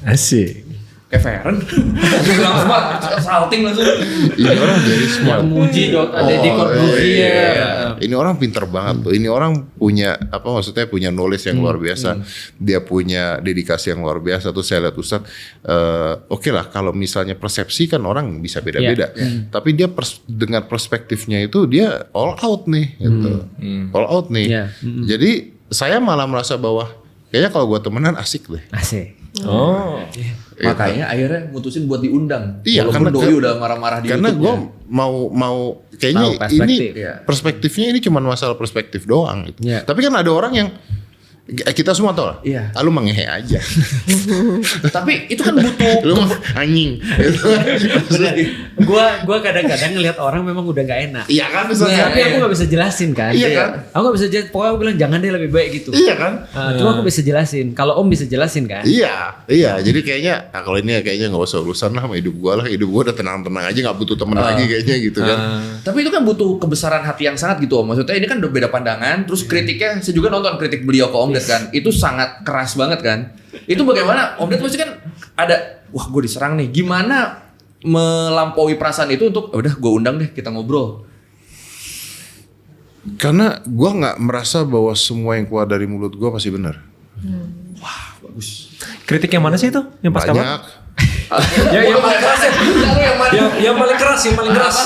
Asik. Kayak Feren. Bilang smart, salting langsung. Ini orang very smart. Muji Deddy Corbuzier. Ini orang pinter banget loh. Ini orang punya maksudnya punya knowledge yang luar biasa. Dia punya dedikasi yang luar biasa. Tuh saya lihat Ustadz, oke lah kalau misalnya persepsi kan orang bisa beda-beda. Tapi dia dengan perspektifnya itu dia all out nih, gitu. All out nih. Iya. Jadi saya malah merasa bahwa kayaknya kalau gua temenan asik deh. Asik. Oh. Makanya akhirnya mutusin buat diundang. Iya, Walaupun karena- Doi udah marah-marah di Karena YouTube-nya. gue mau kayaknya Tahu perspektif. ini Iya. perspektifnya ini cuma masalah perspektif doang gitu. Iya. Tapi kan ada orang yang kita semua tahu lah. Iya. Lu mengehe aja. Tapi itu kan butuh Lu mah anjing. Gitu. Gua kadang-kadang ngelihat orang memang udah nggak enak. Iya kan Ustaz? Tapi aku nggak bisa jelasin kan. Iya kan? Aku nggak bisa jelasin. Pokoknya aku bilang jangan deh lebih baik gitu. Iya kan? Cuma aku bisa jelasin. Kalau Om bisa jelasin kan. Iya. Jadi kayaknya kalau ini kayaknya nggak usah urusan lah sama hidup gue lah. Hidup gue udah tenang-tenang aja, nggak butuh temen lagi kayaknya gitu kan. Tapi itu kan butuh kebesaran hati yang sangat gitu Om. Maksudnya ini kan udah beda pandangan. Terus kritiknya, saya juga nonton kritik beliau ke Om Ded kan. Itu sangat keras banget kan. Itu bagaimana Om Ded pasti kan ada, wah gue diserang nih. Gimana melampaui perasaan itu untuk, udah gue undang deh kita ngobrol. Karena gue nggak merasa bahwa semua yang keluar dari mulut gue pasti benar. Kritik yang mana sih itu? Yang pas kapan? Banyak. Ya, yang paling keras ya. Yang paling keras, yang paling keras.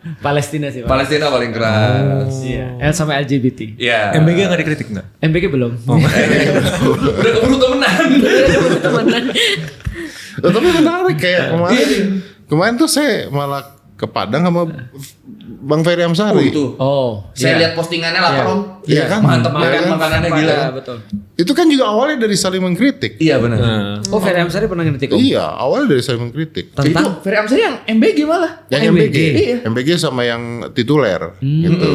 Palestina sih. Pak. Palestina paling keras. Iya. Sama LGBT. Iya. MBG nggak dikritik nggak? MBG belum. Udah keburu temenan. Tapi menarik kayak kemarin tuh saya malah ke Padang sama Bang Ferry Amsari. Itu. Oh. Saya iya. lihat postingannya lapar Iya. Om. Iya kan? Mantep Iya banget kan? makanannya gila. Betul. Itu kan juga awalnya dari saling mengkritik. Iya benar. Oh, Ferry Amsari pernah ngeritik Om? Iya, awalnya dari saling mengkritik. Itu Ferry Amsari yang MBG malah. Yang MBG. MBG sama yang tituler gitu.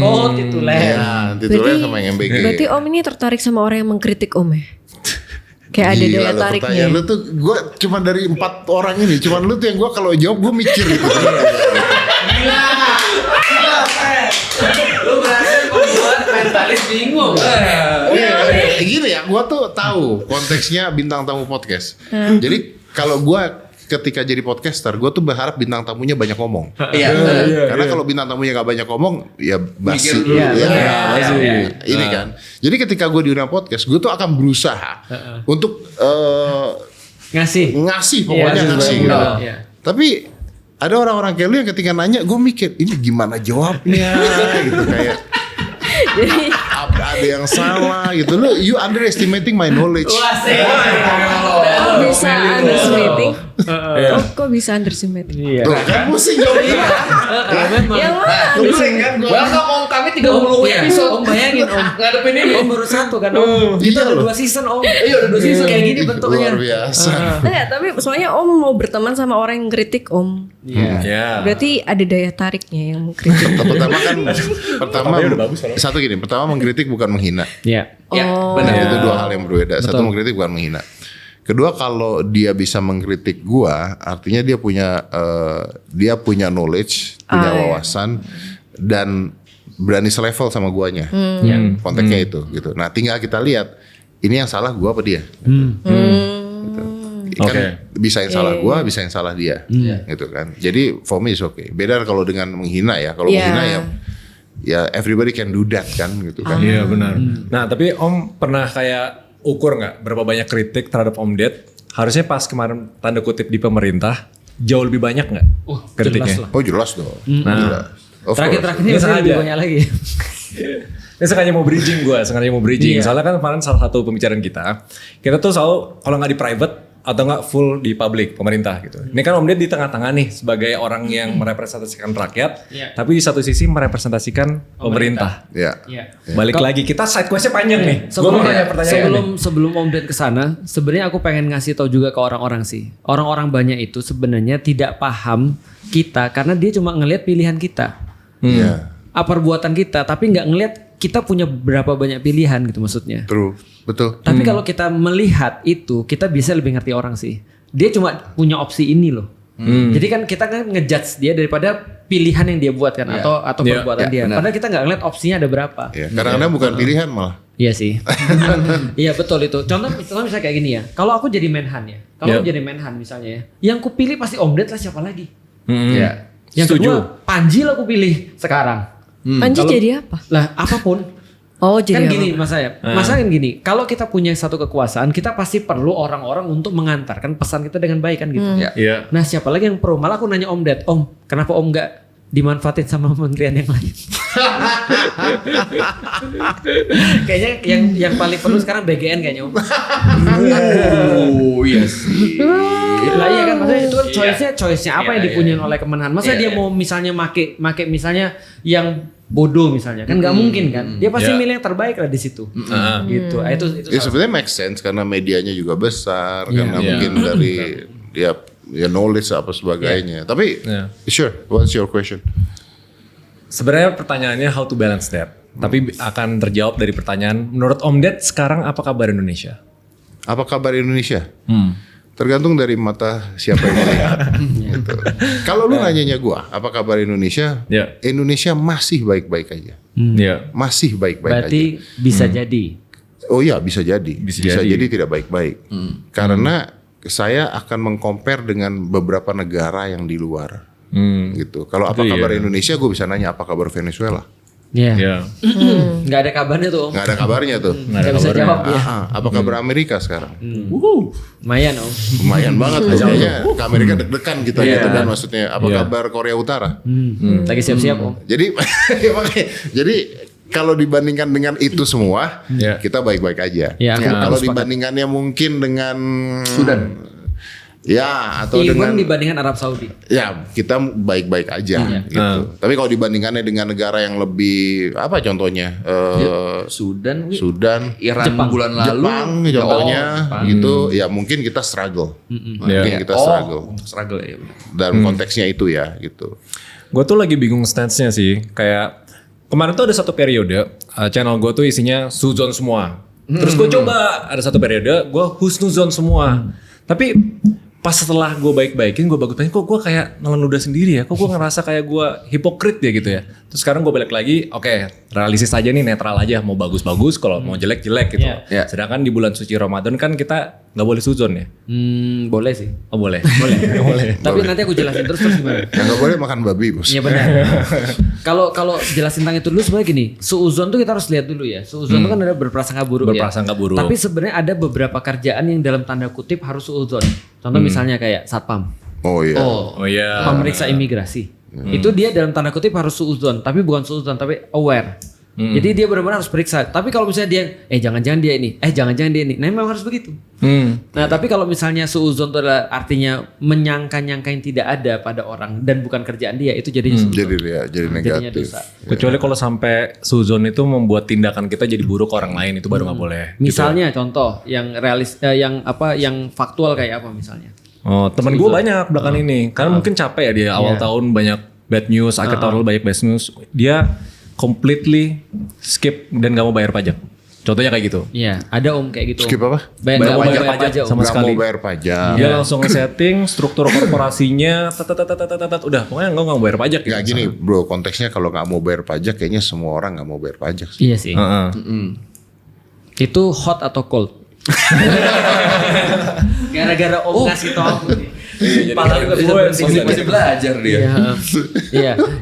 Oh, tituler. Iya, tituler sama yang MBG. Berarti Om ini tertarik sama orang yang mengkritik Om ya? Kayak ada Gila, daya lu tariknya. pertanyaan lu tuh gue cuma dari 4 orang ini, cuman lu tuh yang gue kalau jawab gue mikir gitu. Lu berhasil membuat mentalis bingung. Gini ya, gue tuh tahu konteksnya bintang tamu podcast. Jadi kalau gue ketika jadi podcaster, gue tuh berharap bintang tamunya banyak ngomong. Iya. Karena kalau bintang tamunya gak banyak ngomong, ya basi. Mikir dulu. Ya, Iya, iya. Ini kan. Jadi ketika gue diundang podcast, gue tuh akan berusaha untuk ngasih pokoknya Iya, ngasih. bener, gitu. iya. Tapi ada orang-orang kayak lu yang ketika nanya gue mikir ini gimana jawabnya gitu kayak Jadi ada yang salah gitu. Lu you underestimating my knowledge. kok bisa underestimating? Kok bisa underestimating? Iya. Tuh kan pusing jawabnya. Ya lah, Lu pusing kan gua. Welcome Om, kami 30 Iya. episode. Om bayangin Om. Ngadepin ini. Om baru 1 kan Om. Itu Iya ada loh. 2 season Om. Iya, udah 2 season. Kayak gini bentuknya. Luar biasa. Enggak, tapi soalnya Om mau berteman sama orang yang kritik Om. Iya. Ya. Berarti ada daya tariknya yang mengkritik. Pertama kan Pertamanya udah bagus, kalau. satu gini, pertama mengkritik bukan menghina. Iya. Ya, Oh. benar. Itu dua hal yang berbeda. Satu mengkritik bukan menghina. Kedua kalau dia bisa mengkritik gua, artinya dia punya knowledge, punya iya. wawasan dan berani selevel sama guanya. Iya. Konteksnya itu gitu. Nah, tinggal kita lihat ini yang salah gua apa dia. Kan bisa yang salah gua, bisa yang salah dia. Gitu kan. Jadi for me is okay. Beda kalau dengan menghina ya. Kalau Iya. menghina ya everybody can do that kan gitu kan. Iya benar. Nah tapi Om pernah kayak ukur nggak berapa banyak kritik terhadap Om Ded? Harusnya pas kemarin tanda kutip di pemerintah jauh lebih banyak nggak kritiknya? jelas lah. Oh jelas dong. Nah. Jelas. Of Terakhir-terakhir Ini ini masih lebih sengaja. banyak lagi. Ini sengaja mau bridging. Iya. Soalnya kan kemarin salah satu pembicaraan kita tuh selalu kalau nggak di private atau nggak full di public pemerintah gitu. Ini kan Om Ded di tengah-tengah nih sebagai orang yang merepresentasikan rakyat, Iya. tapi di satu sisi merepresentasikan pemerintah. Ya. Iya. Balik lagi kita side questnya panjang nih. Gue Sebelum, mau nanya pertanyaan nih. sebelum Om Ded kesana, sebenarnya aku pengen ngasih tahu juga ke orang-orang sih. Orang-orang banyak itu sebenarnya tidak paham kita karena dia cuma ngelihat pilihan kita, Iya. perbuatan kita, tapi nggak ngelihat kita punya berapa banyak pilihan gitu maksudnya. True. Betul. Tapi kalau kita melihat itu, kita bisa lebih ngerti orang sih. Dia cuma punya opsi ini loh. Jadi kan kita kan ngejudge dia daripada pilihan yang dia buat kan atau Iya. perbuatan Iya, dia. benar. Padahal kita nggak ngeliat opsinya ada berapa. Ya. Kadang-kadang bukan pilihan malah. Iya sih. Iya betul itu. Contoh misalnya kayak gini ya. Kalau aku jadi menhan ya. Kalau aku jadi menhan misalnya ya. Yang kupilih pasti Om Ded lah siapa lagi. Ya. Yang Setuju. kedua Panji lah aku pilih sekarang. Panji jadi apa? Lah apapun. Oh jadi Kan apa? gini mas saya. Masalah kan gini. Kalau kita punya satu kekuasaan, kita pasti perlu orang-orang untuk mengantarkan pesan kita dengan baik kan gitu. Ya. Iya. Nah siapa lagi yang pro? Malah aku nanya Om Ded. Om kenapa Om nggak dimanfaatin sama kementerian yang lain? Kayaknya yang paling perlu sekarang BGN kayaknya Om. Oh iya sih. Lah iya kan maksudnya itu kan choice-nya apa yang dipunyain oleh Kemenhan. Masa Iya, dia mau misalnya make misalnya yang bodoh misalnya kan nggak mungkin kan. Dia pasti Iya. milih yang terbaik lah di situ. Gitu. Itu Ya sebenarnya make sense karena medianya juga besar karena Iya. mungkin dari ya knowledge apa sebagainya. Tapi Iya. sure, what's your question? Sebenarnya pertanyaannya how to balance that. Tapi akan terjawab dari pertanyaan menurut Om Ded sekarang apa kabar Indonesia? Apa kabar Indonesia? Tergantung dari mata siapa yang melihat. Gitu. Kalau lu nanyanya gua, apa kabar Indonesia? Ya. Indonesia masih baik-baik aja. Iya. Masih baik-baik aja. berarti bisa jadi. Oh iya bisa jadi. Bisa Bisa jadi. jadi tidak baik-baik. Karena saya akan meng-compare dengan beberapa negara yang di luar. Gitu. Kalau apa Itu kabar iya. Indonesia, gue bisa nanya apa kabar Venezuela. Iya. Iya. Nggak ada kabarnya tuh Om. Nggak ada kabarnya tuh. Nggak bisa jawab ya. Apa kabar Amerika sekarang? Lumayan Om. Lumayan banget. Kayaknya ke Amerika deg-degan kita Iya. gitu kan maksudnya. Apa Iya. kabar Korea Utara? Lagi siap-siap Om. Jadi makanya, jadi kalau dibandingkan dengan itu semua, Iya. kita baik-baik aja. Iya, aku Kalau sepakat. dibandingkannya mungkin dengan Sudan. Ya, atau Even dengan dibandingkan Arab Saudi. ya kita baik-baik aja gitu. Tapi kalau dibandingkannya dengan negara yang lebih apa contohnya Sudan, Sudan, Iran Jepang. bulan lalu. Jepang contohnya Jepang. gitu ya mungkin kita struggle. Mungkin Iya. kita struggle. Struggle ya. Dalam konteksnya itu ya gitu. Gue tuh lagi bingung stance-nya sih. Kayak kemarin tuh ada satu periode channel gue tuh isinya suzon semua. Terus gue coba ada satu periode gue husnuzon semua. Tapi pas setelah gue baik-baikin gue bagus-baikin kok gue kayak nelan ludah sendiri ya. Kok gue ngerasa kayak gue hipokrit ya gitu ya. Terus sekarang gue balik lagi, oke, realistis aja nih, netral aja, mau bagus-bagus, kalau mau jelek-jelek gitu. Iya. Sedangkan di bulan suci Ramadan kan kita nggak boleh suzon ya. Boleh sih. Oh boleh. Boleh. Tapi nanti aku jelasin terus gimana? Yang nggak boleh makan babi bos. Iya benar. Kalau jelasin tentang itu dulu sebenarnya gini, suuzon tuh kita harus lihat dulu ya. Suuzon itu kan ada berprasangka buruk ya. Berprasangka buruk. Tapi sebenarnya ada beberapa kerjaan yang dalam tanda kutip harus suuzon. Contoh misalnya kayak satpam, Oh iya. Oh iya. pemeriksa imigrasi. Itu dia dalam tanda kutip harus suuzon, tapi bukan suuzon tapi aware. Jadi dia benar-benar harus periksa. Tapi kalau misalnya dia jangan-jangan dia ini, jangan-jangan dia ini. Nah, memang harus begitu. Nah, tapi kalau misalnya suuzon itu adalah artinya menyangka-nyangka yang tidak ada pada orang dan bukan kerjaan dia, itu jadinya suuzon. Jadi Jadinya negatif. dosa. Kecuali kalau sampai suzon itu membuat tindakan kita jadi buruk ke orang lain, itu baru nggak boleh. Misalnya contoh yang realis yang faktual kayak apa misalnya? Oh, temen gue banyak belakangan ini. Karena mungkin capek ya dia awal tahun banyak bad news, akhir tahun lalu banyak bad news. Dia completely skip dan gak mau bayar pajak. Contohnya kayak gitu. Iya, ada kayak gitu. Skip apa? Nggak mau bayar pajak sama Nggak sekali. mau bayar pajak. Dia langsung nge-setting struktur korporasinya, udah pokoknya nggak mau bayar pajak. Nggak gini bro, konteksnya kalau nggak mau bayar pajak, kayaknya semua orang nggak mau bayar pajak sih. Iya sih. Heeh. Itu hot atau cold? Gara-gara Om ngasih tau aku nih. Padahal juga bisa berhenti. Masih belajar dia.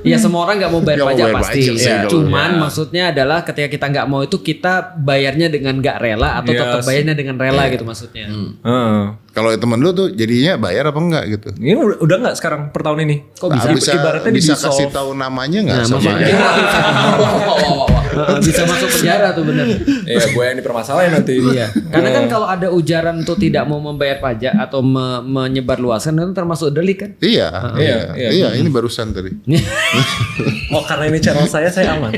Iya, semua orang nggak mau bayar Nggak mau pajak bayar pasti. pajak sih Ya, kalau- cuman maksudnya adalah ketika kita nggak mau itu kita bayarnya dengan nggak rela atau tetap Yes. bayarnya dengan rela gitu maksudnya. Heeh. Kalau temen lu tuh jadinya bayar apa enggak gitu? Ini udah nggak sekarang per tahun ini? Kok Nah, bisa? ibaratnya bisa di-dissolve. kasih tahu namanya nggak Nah, sama maksudnya bisa masuk penjara tuh bener. Iya, gue yang dipermasalahin nanti. Iya, karena kan kalau ada ujaran untuk tidak mau membayar pajak atau menyebarluaskan itu termasuk delik kan? Iya, ini barusan tadi. Oh, karena ini channel saya aman.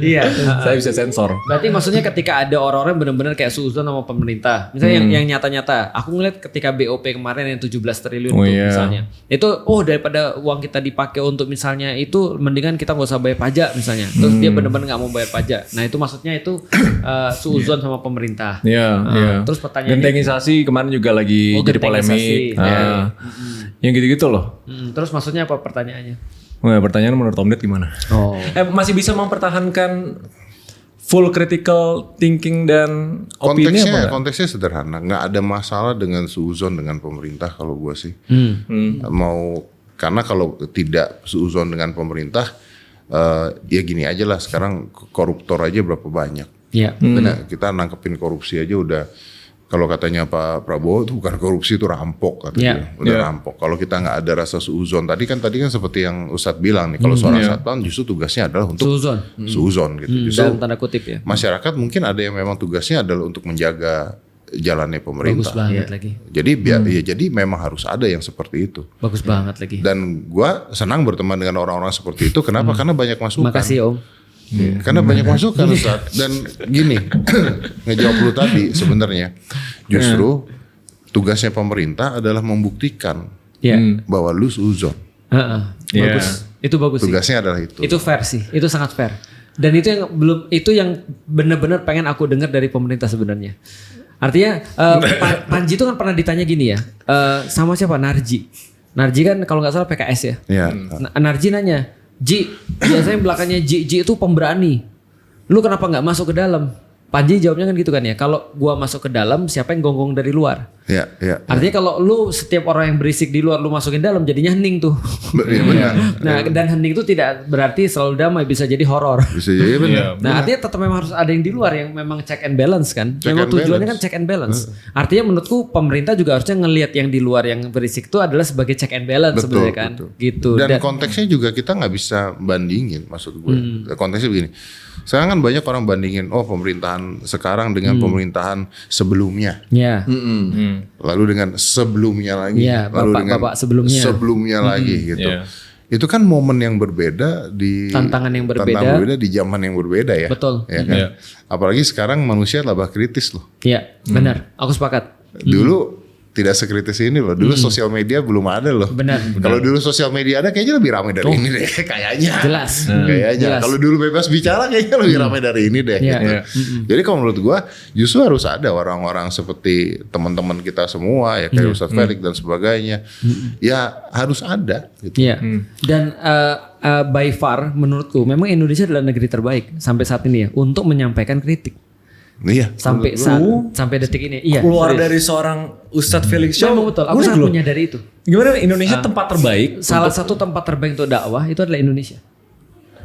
Iya. Saya bisa sensor. Berarti maksudnya ketika ada orang-orang benar-benar kayak suuzon sama pemerintah. Misalnya yang nyata-nyata. Aku ngeliat ketika BOP kemarin yang 17 triliun Oh, tuh iya. misalnya. Itu daripada uang kita dipakai untuk misalnya itu mendingan kita nggak usah bayar pajak misalnya. Terus dia benar-benar nggak mau bayar pajak. Nah itu maksudnya itu suuzon sama pemerintah. Iya. Terus pertanyaannya gentengisasi kemarin juga lagi jadi gentengisasi. polemik. Iya. Yang gitu-gitu loh. Terus maksudnya apa pertanyaannya? Wah, pertanyaan menurut Om Ded gimana? Oh. Masih bisa mempertahankan full critical thinking dan opini apa enggak? Konteksnya sederhana, nggak ada masalah dengan suuzon dengan pemerintah kalau gua sih. Karena kalau tidak suuzon dengan pemerintah, ya gini aja lah. Sekarang koruptor aja berapa banyak. Iya. Benar. Kita nangkepin korupsi aja udah. Kalau katanya Pak Prabowo itu bukan korupsi, itu rampok katanya. Udah rampok. Kalau kita nggak ada rasa suuzon, tadi kan seperti yang Ustadz bilang nih, kalau seorang satpam justru tugasnya adalah untuk suuzon gitu. Justru Dalam tanda kutip ya. masyarakat mungkin ada yang memang tugasnya adalah untuk menjaga jalannya Bagus pemerintah. banget lagi. Jadi jadi memang harus ada yang seperti itu. Bagus banget lagi. Dan gua senang berteman dengan orang-orang seperti itu. Kenapa? Karena banyak masukan. Makasih Om. Karena banyak masukan Ustaz. Dan gini, ngejawab lu tadi sebenarnya justru tugasnya pemerintah adalah membuktikan bahwa lu suuzon. Bagus. Itu bagus sih. Tugasnya adalah itu. Itu fair sih. Itu sangat fair. Dan itu yang benar-benar pengen aku dengar dari pemerintah sebenarnya. Artinya Panji itu kan pernah ditanya gini ya. Sama siapa? Narji. Narji kan kalau nggak salah PKS ya. Iya. Narji nanya, Ji, biasanya belakangnya Ji itu pemberani. Lu kenapa nggak masuk ke dalam? Panji jawabnya kan gitu kan ya. Kalau gua masuk ke dalam, siapa yang gonggong dari luar? Iya. Artinya kalau lu setiap orang yang berisik di luar lu masukin dalam jadinya hening tuh. Iya benar. Nah, dan hening itu tidak berarti selalu damai, bisa jadi horor. Bisa jadi benar. Nah, artinya tetap memang harus ada yang di luar yang memang check and balance kan. Check Memang and tujuannya balance. kan check and balance. Artinya menurutku pemerintah juga harusnya ngelihat yang di luar yang berisik itu adalah sebagai check and balance sebenarnya kan. Gitu. Dan konteksnya juga kita nggak bisa bandingin, maksud gue. Konteksnya begini. Sekarang kan banyak orang bandingin, pemerintahan sekarang dengan pemerintahan sebelumnya. Ya. Lalu dengan sebelumnya lagi, Iya, lalu dengan bapak-bapak sebelumnya. lagi gitu. Iya. Itu kan momen yang berbeda di Tantangan yang berbeda. di zaman yang berbeda ya. Betul. Ya kan? Iya. Apalagi sekarang manusia lebah kritis loh. Iya, benar. Aku sepakat. Dulu tidak sekritis ini loh. Dulu sosial media belum ada loh. Benar. Kalau dulu sosial media ada kayaknya lebih ramai dari ini deh kayaknya. Jelas. Kayaknya. Jelas. Kalau dulu bebas bicara kayaknya lebih ramai dari ini deh. Iya. gitu. Iya. Jadi kalau menurut gua justru harus ada orang-orang seperti teman-teman kita semua ya kayak Ustadz Felix dan sebagainya. Ya harus ada gitu. Iya. Dan by far menurutku memang Indonesia adalah negeri terbaik sampai saat ini ya untuk menyampaikan kritik. Iya. Sampai detik ini. Iya. Keluar serius. dari seorang Ustadz Felix Shaw. Memang betul. Aku sangat menyadari itu. Gimana Indonesia tempat terbaik? Salah satu tempat terbaik untuk dakwah itu adalah Indonesia.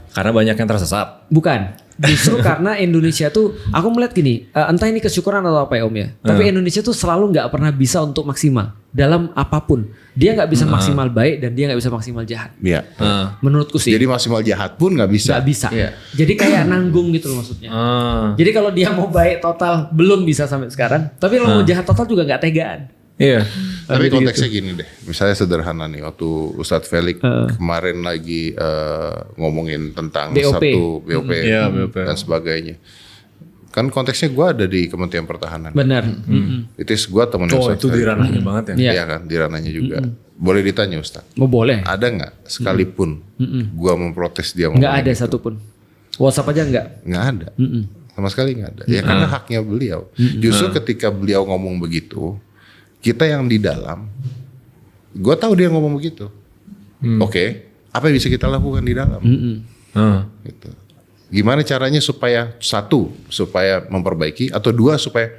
Karena banyak yang tersesat. Bukan. Justru karena Indonesia tuh, aku melihat gini, entah ini kesyukuran atau apa ya Om ya. Tapi Indonesia tuh selalu nggak pernah bisa untuk maksimal dalam apapun. Dia nggak bisa maksimal baik dan dia nggak bisa maksimal jahat. Iya. Menurutku sih. Jadi maksimal jahat pun nggak bisa. Nggak bisa. Iya. Jadi kayak nanggung gitu loh maksudnya. Jadi kalau dia mau baik total belum bisa sampai sekarang. Tapi kalau mau jahat total juga nggak tegaan. Iya. Tapi konteksnya gini deh, misalnya sederhana nih, waktu Ustadz Felix kemarin lagi ngomongin tentang BOP. satu BOP, Iya, BOP. dan sebagainya. Kan konteksnya gue ada di Kementerian Pertahanan. Benar. Itu gue temen Oh Ustadz itu di Felix. ranahnya banget ya. Iya. Iya kan, di ranahnya juga. Boleh ditanya Ustadz, Oh boleh. ada nggak sekalipun gue memprotes dia ngomong Nggak ada gitu? satupun. WhatsApp aja nggak. Nggak ada. Sama sekali nggak ada. Ya karena haknya beliau. Justru ketika beliau ngomong begitu, kita yang di dalam, gue tahu dia ngomong begitu. Oke, apa yang bisa kita lakukan di dalam? Gitu. Gimana caranya supaya satu, supaya memperbaiki, atau dua, supaya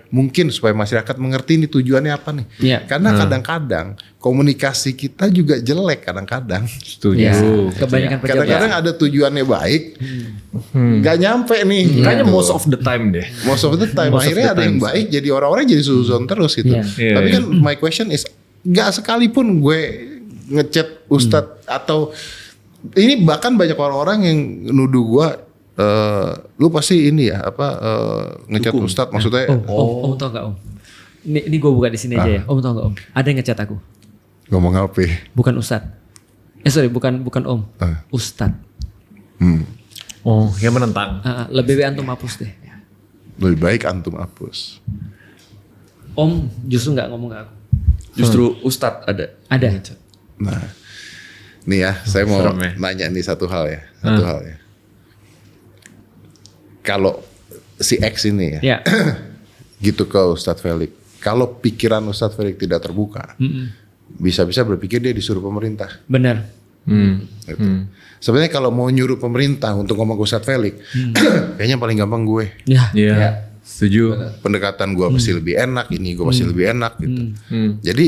masyarakat mengerti ini tujuannya apa nih? Iya. Karena kadang-kadang komunikasi kita juga jelek kadang-kadang. Setuju. Ya, kebanyakan pejabat. Kadang-kadang ada tujuannya baik, nggak nyampe nih. Kayaknya Gitu. most of the time deh. Most of the time Most of akhirnya the ada yang times. baik, jadi orang-orang jadi suzon terus gitu. Iya. Iya, Tapi iya. kan my question is, nggak sekalipun gue ngechat Ustadz atau ini bahkan banyak orang-orang yang nuduh gue, lu pasti ini ya ngechat Ustadz, maksudnya Om tau nggak Om? Ini gue buka di sini aja ya. Om tau nggak Om? Ada yang ngecat aku. ngomong apa? Bukan Ustadz. Bukan Om. Ustadz. Oh yang menentang. Lebih baik antum hapus deh. Lebih baik antum hapus. Om justru nggak ngomong ke aku. Justru Ustadz ada. Ada. Nah, nih ya, saya mau Serem ya. nanya nih satu hal ya. Kalau si X ini ya, Ya. gitu ke Ustadz Felix. Kalau pikiran Ustadz Felix tidak terbuka, bisa-bisa berpikir dia disuruh pemerintah. Benar. Gitu. Sebenarnya kalau mau nyuruh pemerintah untuk ngomong ke Ustadz Felix, kayaknya paling gampang gue. Ya. Iya. Setuju. Pendekatan gue pasti lebih enak, ini gue pasti lebih enak gitu. Jadi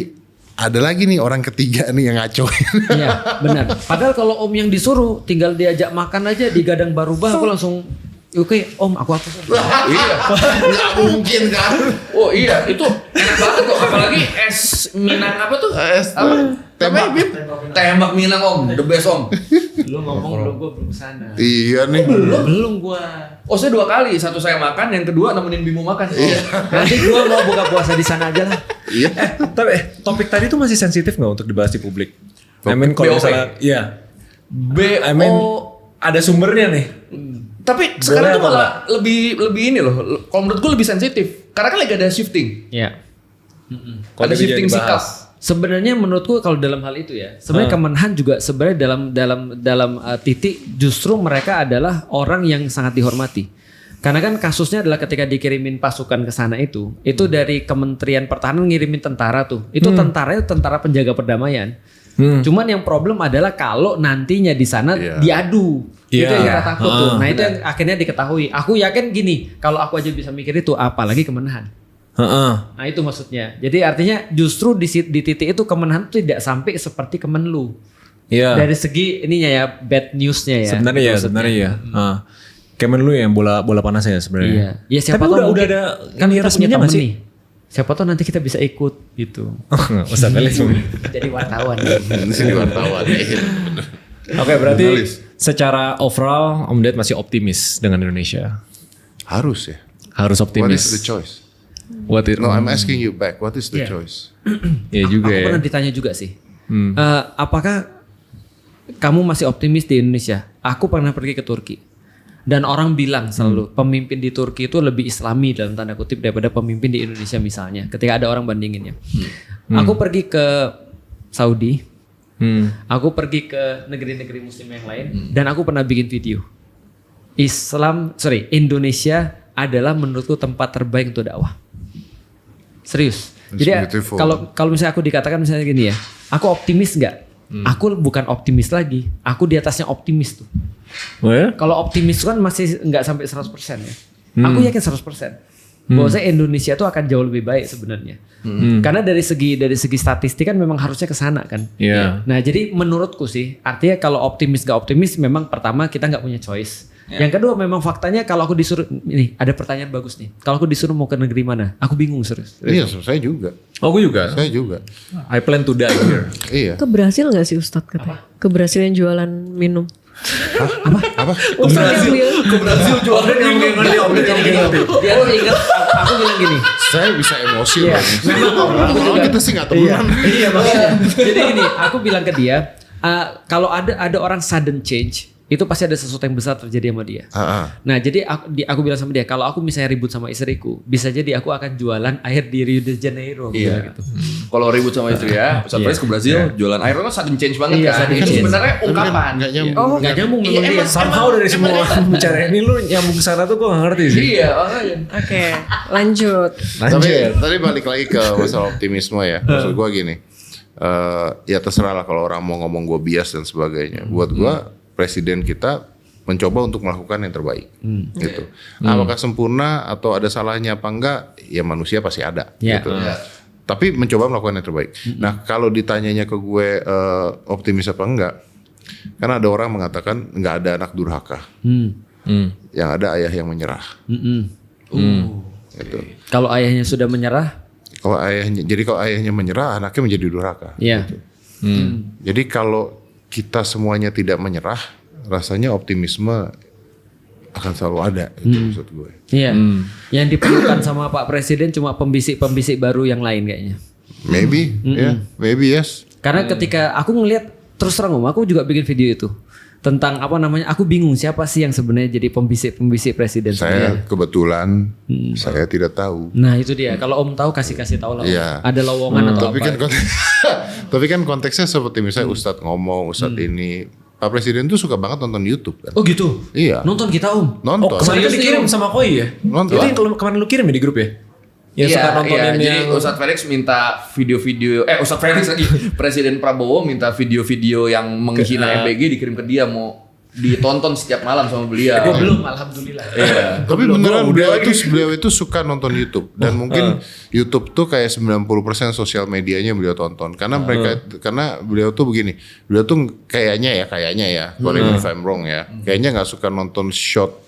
ada lagi nih orang ketiga nih yang ngaco. Iya, benar. Padahal kalau Om yang disuruh tinggal diajak makan aja di Gadang Barubah aku langsung oke, Om, aku hapus. Iya, nggak mungkin kan? Oh iya, itu enak banget kok. Apalagi es Minang apa tuh? Tembak Minang Om, the best Om. Lu ngomong belum, gue belum sana. Iya nih. Belum gua. Oh saya 2 kali, satu saya makan, yang kedua nemenin Bimo makan. Iya. Nanti gua mau buka puasa di sana aja lah. Iya. Tapi topik tadi tuh masih sensitif nggak untuk dibahas di publik? I mean BOP. kalau misalnya, iya. I mean ada sumbernya nih. Tapi sekarang tuh atau malah lebih ini loh. Kalau menurut gue lebih sensitif. Karena kan lagi ada shifting. Iya. Kalau Ada shifting dibahas. sikap. Sebenarnya menurutku kalau dalam hal itu ya, sebenarnya Kemenhan juga sebenarnya dalam titik justru mereka adalah orang yang sangat dihormati. Karena kan kasusnya adalah ketika dikirimin pasukan ke sana itu dari Kementerian Pertahanan ngirimin tentara tuh. Itu tentaranya tentara penjaga perdamaian. Cuman yang problem adalah kalau nantinya di sana diadu. Itu yang kita takut tuh. Nah, itu yang akhirnya diketahui. Aku yakin gini, kalau aku aja bisa mikir itu apalagi Kemenhan. Nah itu maksudnya. Jadi artinya justru di titik itu Kemenhan tidak sampai seperti Kemenlu. Iya. Dari segi ininya ya bad newsnya ya. Sebenarnya ya. Kemenlu yang bola panas ya sebenarnya. Iya. Ya siapa Tapi tahu udah mungkin ada kan ini kita resminya punya nggak temen sih? nih. Siapa tahu nanti kita bisa ikut gitu. Ustadz Felix. Jadi wartawan. Ini sih di wartawan. Oke, berarti Jurnalis. secara overall Om Ded masih optimis dengan Indonesia. Harus ya. Harus What optimis. is the choice? What it- No, I'm asking you back. What is the Yeah. choice? Ya juga Aku ya. pernah ditanya juga sih. Apakah kamu masih optimis di Indonesia? Aku pernah pergi ke Turki. Dan orang bilang selalu pemimpin di Turki itu lebih islami dalam tanda kutip daripada pemimpin di Indonesia misalnya. Ketika ada orang bandinginnya. Aku pergi ke Saudi. Aku pergi ke negeri-negeri muslim yang lain. Dan aku pernah bikin video. Indonesia adalah menurutku tempat terbaik untuk dakwah. Serius. It's Jadi beautiful. kalau misalnya aku dikatakan misalnya gini ya. Aku optimis nggak Aku bukan optimis lagi. Aku di atasnya optimis tuh. Oh ya? Kalau optimis kan masih nggak sampai 100% ya. Aku yakin 100%. Bahwasanya Indonesia tuh akan jauh lebih baik sebenarnya. Karena dari segi statistik kan memang harusnya ke sana kan. Iya. Nah, jadi menurutku sih artinya kalau optimis gak optimis memang pertama kita nggak punya choice. Yang kedua memang faktanya kalau aku disuruh ini ada pertanyaan bagus nih. Kalau aku disuruh mau ke negeri mana? Aku bingung serius. Iya, saya juga. Oh, gue juga. Saya juga. I plan to die here. Iya. Keberhasil gak sih Ustadz katanya? Keberhasilan jualan minum. Apa? Ustadz yang bilang. Ke Brazil jualan Dia tuh ingat aku bilang gini. Saya bisa emosi Iya, loh. Kalau kita sih nggak temenan. Iya makanya. Jadi gini, aku bilang ke dia, kalau ada orang sudden change, itu pasti ada sesuatu yang besar terjadi sama dia. Nah, jadi aku bilang sama dia, kalau aku misalnya ribut sama istriku, bisa jadi aku akan jualan air di Rio de Janeiro. Iya. Gitu. Kalau ribut sama istri ya, Ustadz Faris ke Brazil jualan air kan sudden change banget Iya, kan. sudden Itu change. sebenarnya ungkapan. Nggak nyambung. Oh, nggak nyambung Iya, memang dia. emang- Somehow dari semua bicara ini lu nyambung ke sana tuh gue gak ngerti sih. Iya, makanya. Oke, lanjut. Tapi balik lagi ke masalah optimisme ya. Maksud gue gini, ya terserah lah kalau orang mau ngomong gue bias dan sebagainya. Buat gue presiden kita mencoba untuk melakukan yang terbaik, gitu. Apakah sempurna atau ada salahnya apa enggak? Ya manusia pasti ada, Ya. gitu. Tapi mencoba melakukan yang terbaik. Nah kalau ditanyanya ke gue optimis apa enggak? Karena ada orang mengatakan nggak ada anak durhaka, yang ada ayah yang menyerah. Gitu. Kalau ayahnya sudah menyerah, Kalau ayahnya menyerah, anaknya menjadi durhaka. ya. Jadi kalau kita semuanya tidak menyerah, rasanya optimisme akan selalu ada. Itu maksud gue. Iya. Yang diperlukan sama Pak Presiden cuma pembisik-pembisik baru yang lain kayaknya. Maybe, ya, maybe yes. Karena ketika aku ngelihat terus terang aku juga bikin video itu tentang apa namanya, aku bingung siapa sih yang sebenarnya jadi pembisik presiden sebenarnya. Saya kebetulan saya tidak tahu. Nah itu dia, kalau Om tahu kasih tahu lah. Om. Iya. Ada lowongan atau Tapi apa? kan tapi kan konteksnya seperti misalnya Ustadz ngomong, Ustadz ini, Pak Presiden tuh suka banget nonton YouTube kan. Oh gitu. Iya. Nonton kita Om. Nonton. Oh, kemarin kan Serius dikirim nih, sama Koi ya? Nonton. Itu yang kemarin lu kirim ya di grup ya? Yang suka nontonin jadi yang... Ustadz Felix minta video-video, Ustadz Felix lagi, Presiden Prabowo minta video-video yang menghina MBG dikirim ke dia, mau ditonton setiap malam sama beliau. Gue belum, alhamdulillah. Iya. Tapi beneran beliau itu suka nonton YouTube dan mungkin YouTube tuh kayak 90% sosial medianya beliau tonton karena karena beliau tuh begini, beliau tuh kayaknya ya, correct me if I'm wrong ya, kayaknya nggak suka nonton short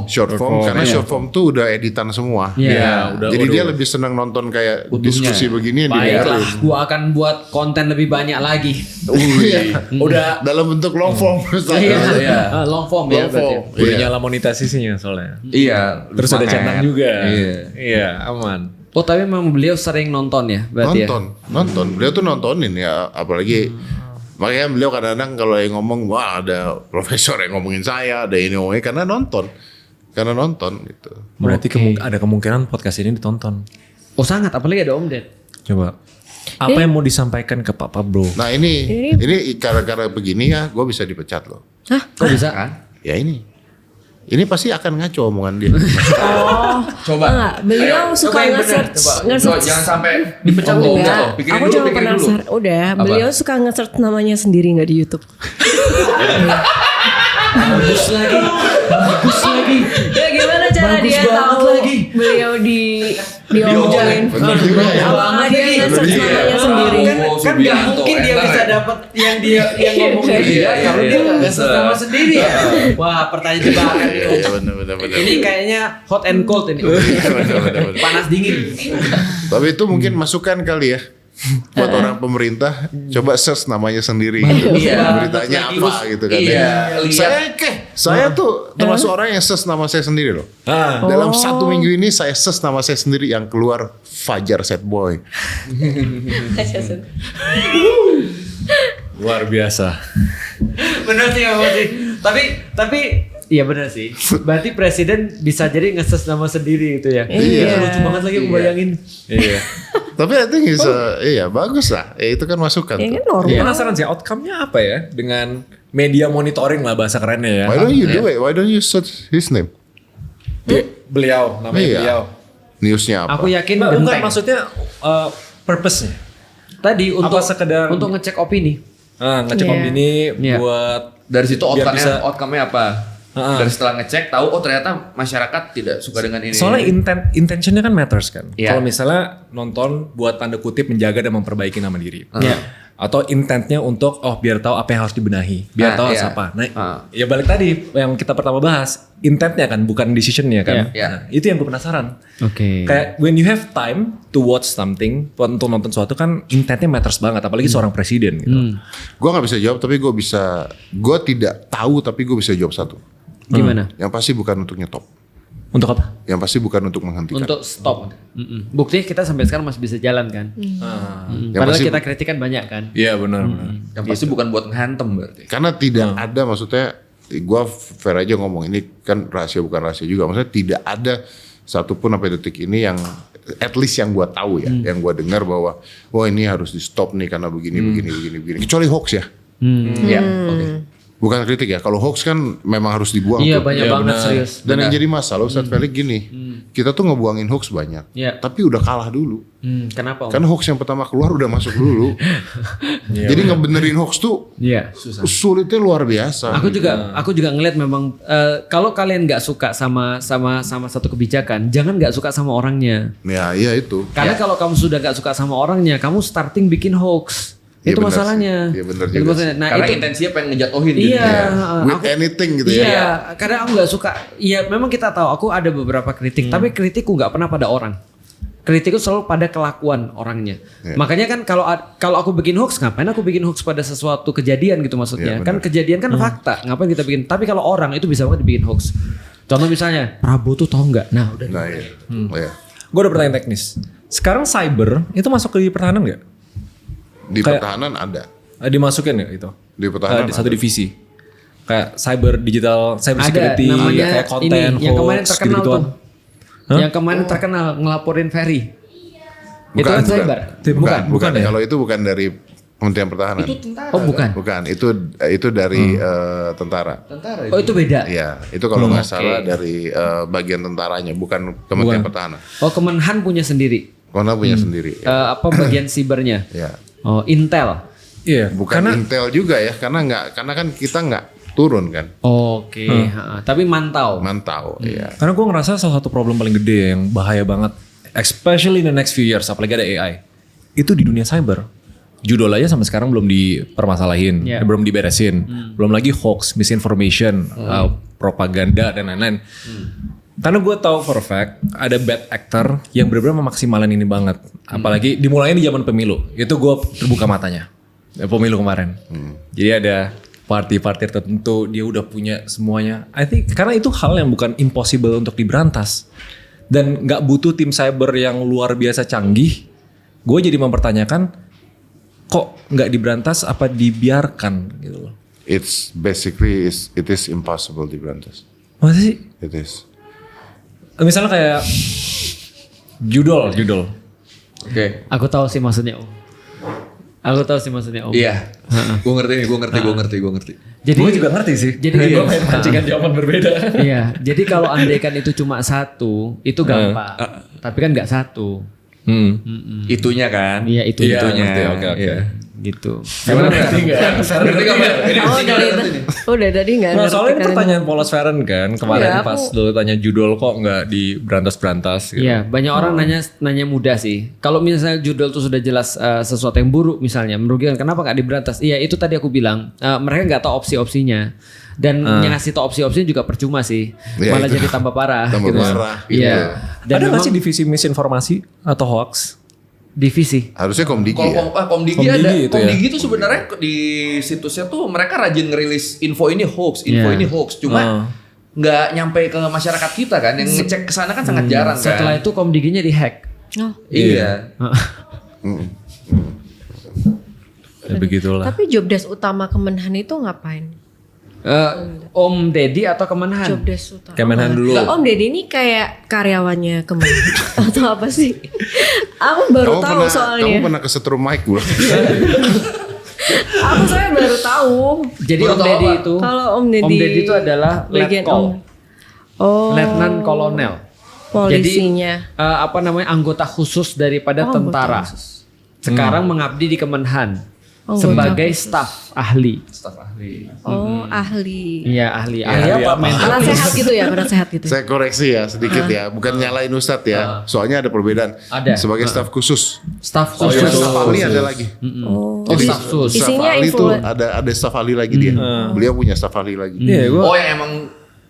short form karena short form tuh udah editan semua. Iya. udah. Jadi dia lebih senang nonton kayak diskusi begini yang Baiklah, didengerin. gue akan buat konten lebih banyak lagi. Udah dalam bentuk long form. Iya. Long form ya Long form. berarti. Udah nyala monetisasinya soalnya. Iya. Terus ada semangat. centang juga. Iya. Iya, aman. Oh tapi memang beliau sering nonton ya berarti ya? Nonton. Beliau tuh nontonin ya, apalagi makanya beliau kadang-kadang kalau yang ngomong, wah ada profesor yang ngomongin saya, ada ini ngomongin karena nonton gitu. Berarti ada kemungkinan podcast ini ditonton. Oh sangat, apalagi ada Om Ded. Coba. Apa yang mau disampaikan ke Pak Pablo? Nah ini gara-gara begini ya, gue bisa dipecat loh. Hah? Kok bisa? Ya ini pasti akan ngaco omongan dia. Coba. Enggak, beliau Ayo, suka coba yang bener. nge-search. Coba, jangan sampai dipecat loh. Enggak, Udah, pikirin aku dulu, cuma pikirin dulu. penasaran. Udah, beliau suka nge-search namanya sendiri nggak di YouTube. Bagus lagi. Ya gimana cara Bagus dia banget tahu lagi. beliau diomongin? Bener juga ya. Apakah dia nge-search Iya. namanya sendiri? Oh, Kan nggak Subianto, mungkin dia enak bisa ya. dapat yang ngomongin dia kalau dia nggak sama sendiri ya. Wah pertanyaan jebakan itu. Iya benar. Ini kayaknya hot and cold ini. Bener. Panas dingin. Tapi itu mungkin masukan kali ya. Buat orang pemerintah, coba search namanya sendiri gitu. Iya. Beritanya Terus, apa gitu kan iya, ya. lihat. Saya tuh termasuk orang yang search nama saya sendiri loh. Dalam 1 minggu ini saya search nama saya sendiri, yang keluar Fajar Sad Boy. Luar biasa. Bener sih apa sih. Tapi iya benar sih. Berarti presiden bisa jadi nge-search nama sendiri gitu ya. Iya. Lucu banget lagi aku bayangin. Iya. Tapi I think iya bagus lah. Itu kan masukan Ya tuh. kan normal. Penasaran sih outcome-nya apa ya dengan media monitoring lah bahasa kerennya ya. Why don't you do it? Why don't you search his name? Beliau, namanya Iya. beliau. Newsnya apa? Aku yakin Bukan genteng. maksudnya purpose-nya. Tadi untuk sekedar- untuk ngecek opini. Ngecek Iya. opini Iya. buat Dari situ biar bisa- outcome-nya apa? Heeh. Dari setelah ngecek tahu ternyata masyarakat tidak suka dengan ini. soalnya intentionnya kan matters kan. Iya. Kalau misalnya nonton buat tanda kutip menjaga dan memperbaiki nama diri. Iya. Atau intentnya untuk biar tahu apa yang harus dibenahi, biar Ah, tahu harus iya. apa. Nah, Ah. ya balik tadi yang kita pertama bahas, intentnya kan bukan decisionnya kan. Iya. Nah, itu yang gue penasaran. Oke. Kayak when you have time to watch something, untuk nonton sesuatu kan intentnya matters banget, apalagi seorang presiden gitu. Gue nggak bisa jawab, tapi gue tidak tahu, tapi gue bisa jawab satu. Gimana? Yang pasti bukan untuk nyetop, Untuk apa? yang pasti bukan untuk menghentikan. Untuk stop. Buktinya kita sampai sekarang masih bisa jalan kan. Yang Padahal pasti- kita kritikan banyak kan. Iya benar-benar. Yang pasti bukan buat ngehantem berarti. Karena tidak ada, maksudnya gue fair aja ngomong, ini kan rahasia bukan rahasia juga. Maksudnya tidak ada satupun sampai detik ini yang at least yang gue tahu ya, yang gue dengar bahwa wah ini harus di stop nih karena begini. Kecuali hoax ya, Iya, oke. bukan kritik ya. Kalau hoax kan memang harus dibuang. Iya tuh. banyak Iya, banget benar. serius. Dan yang jadi masalah Ustadz Felix gini, kita tuh ngebuangin hoax banyak, Iya. tapi udah kalah dulu. Kenapa Om? Kan hoax yang pertama keluar udah masuk dulu. Jadi ngebenerin hoax tuh Iya. sulitnya luar biasa. Aku juga ngeliat memang kalau kalian nggak suka sama satu kebijakan, jangan nggak suka sama orangnya. Ya iya itu. Karena kalau kamu sudah nggak suka sama orangnya, kamu starting bikin hoax. Iya, Itu benar masalahnya. sih. Iya, benar Itu juga masalahnya. Nah, Karena itu intensinya pengen ngejatuhin iya, jadinya. With anything gitu ya. Iya, karena aku nggak suka. Iya, memang kita tahu. Aku ada beberapa kritik, tapi kritikku nggak pernah pada orang. Kritikku selalu pada kelakuan orangnya. Iya. Makanya kan kalau aku bikin hoax, ngapain aku bikin hoax pada sesuatu kejadian gitu maksudnya? Iya, Kan benar. kejadian kan fakta. Ngapain kita bikin? Tapi kalau orang itu bisa banget dibikin hoax. Contoh misalnya, Prabowo tuh tahu nggak? Nah, udah. Nah iya. Iya. Gue ada pertanyaan teknis. Sekarang cyber itu masuk ke pertahanan nggak? Di Kayak- pertahanan ada. Dimasukin nggak itu? Di pertahanan Di satu ada. divisi. Kayak cyber digital, cyber Ada security, namanya kayak konten, ini yang kemarin hoax, terkenal gitu-gituan. tuh. Yang kemarin terkenal ngelaporin Ferry. Itu kan cyber. Bukan ya? Kalau itu bukan dari Kementerian Pertahanan. Oh, bukan. Bukan, itu dari tentara. Tentara Oh, itu beda. Iya, itu kalau nggak salah dari bagian tentaranya, bukan Kementerian Pertahanan. Oh, Kemenhan punya sendiri. Karena punya sendiri. Ya. Apa bagian sibernya? Ya. Oh, Intel. Iya, Bukan karena Intel juga ya, karena kan kita nggak turun kan, Oke, tapi mantau. mantau. Iya. Karena gue ngerasa salah satu problem paling gede yang bahaya banget, especially in the next few years, apalagi ada AI, itu di dunia cyber. Judul aja sampai sekarang belum dipermasalahin, Yeah. belum diberesin, belum lagi hoax, misinformation, propaganda dan lain-lain. Karena gue tahu for a fact ada bad actor yang benar-benar memaksimalkan ini banget, apalagi dimulainya di zaman pemilu. Itu gue terbuka matanya, pemilu kemarin. Jadi ada party-party tertentu dia udah punya semuanya. I think karena itu hal yang bukan impossible untuk diberantas dan nggak butuh tim cyber yang luar biasa canggih. Gue jadi mempertanyakan kok nggak diberantas apa dibiarkan gitu loh. It's basically it is impossible diberantas. Masa sih? It is. Misalnya kayak judul. Oke. Aku tahu sih maksudnya Om. Aku tahu sih maksudnya Om. Iya. Gue ngerti. Jadi Gue juga ngerti sih. Jadi gue main pancingan jawaban berbeda. Iya, jadi kalau andaikan itu cuma satu, itu gampang. Tapi kan nggak satu. Itunya kan. Iya, itu Iya, itunya. ngerti, oke. Iya. Gitu. Gimana ngerti nggak? Ngerti nggak, Mbak? Ini Oh tinggal dari ngerti nih. udah tadi nggak Nah ngerti soalnya ini kan. pertanyaan Polos Feren kan kemarin Iya, pas aku- lu tanya judul kok nggak diberantas-berantas gitu. Iya, banyak orang nanya mudah sih. Kalau misalnya judul itu sudah jelas sesuatu yang buruk misalnya, merugikan, kenapa nggak diberantas? Iya, itu tadi aku bilang. Mereka nggak tahu opsi-opsinya. Dan yang ngasih tahu opsi-opsinya juga percuma sih. Iya, Malah itu. jadi tambah parah. Tambah gitu. parah, gitu. Iya. Dan Ada nggak memang sih divisi misinformasi atau hoax? divisi. Harusnya Komdigi Kalau ya. Komdigi Komdigi ada. itu ya. Komdigi itu sebenarnya di situsnya tuh mereka rajin ngerilis info ini hoax, info Iya. ini hoax. Cuma nggak nyampe ke masyarakat kita kan. Yang ngecek ke sana kan sangat jarang kan. Setelah itu Komdiginya dihack. Oh. Iya. Ya begitulah. Tapi jobdesk utama Kemenhan itu ngapain? Om Deddy atau Kemenhan? Jobdesk utama. Kemenhan dulu. Lah, Om Deddy ini kayak karyawannya Kemenhan atau apa sih? Aku baru tahu soalnya. Kamu pernah kesetrum mic belum? Aku saya baru tahu. Jadi Baru Om tahu Deddy apa? itu Kalau Om Deddy itu adalah bagian Letkol. Om. Oh. Letnan Kolonel. Polisinya. Jadi apa namanya anggota khusus daripada Oh, anggota tentara. khusus. Sekarang mengabdi di Kemenhan Oh, sebagai khusus. staf ahli. Staf ahli. Oh, ahli. Iya, ahli. Ya, Ahli ahli apa? apa? Mental Kurang sehat gitu ya, kurang sehat gitu. Saya koreksi ya sedikit ya, bukan nyalain Ustadz ya. Soalnya ada perbedaan. Ada. Sebagai staf khusus. Staf Oh, khusus. staf ahli ada lagi. Oh. Oh, staf khusus. Staf Isinya ahli itu influ- ada staf ahli lagi dia. Beliau punya staf ahli lagi. Iya, gue Oh yang emang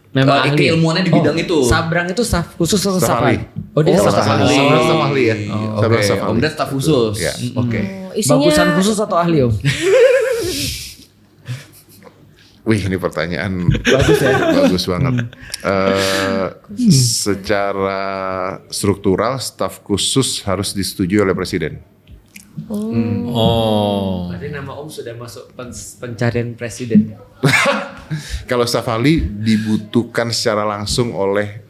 Memang ahli. keilmuannya di bidang itu. Sabrang itu staf khusus atau Staf staf ahli. ahli? Oh, dia Oh, staf staf ahli. ahli. Sabrang staf ahli ya. Oke, Sabrang staf ahli. Om Ded staf khusus. Iya. Oke. Oh, isinya Bagusan khusus atau ahli, Om? Wih, ini pertanyaan Bagus ya. bagus banget. Secara struktural, staf khusus harus disetujui oleh presiden. Oh. Berarti nama Om sudah masuk pencarian presiden. Kalau staf ahli dibutuhkan secara langsung oleh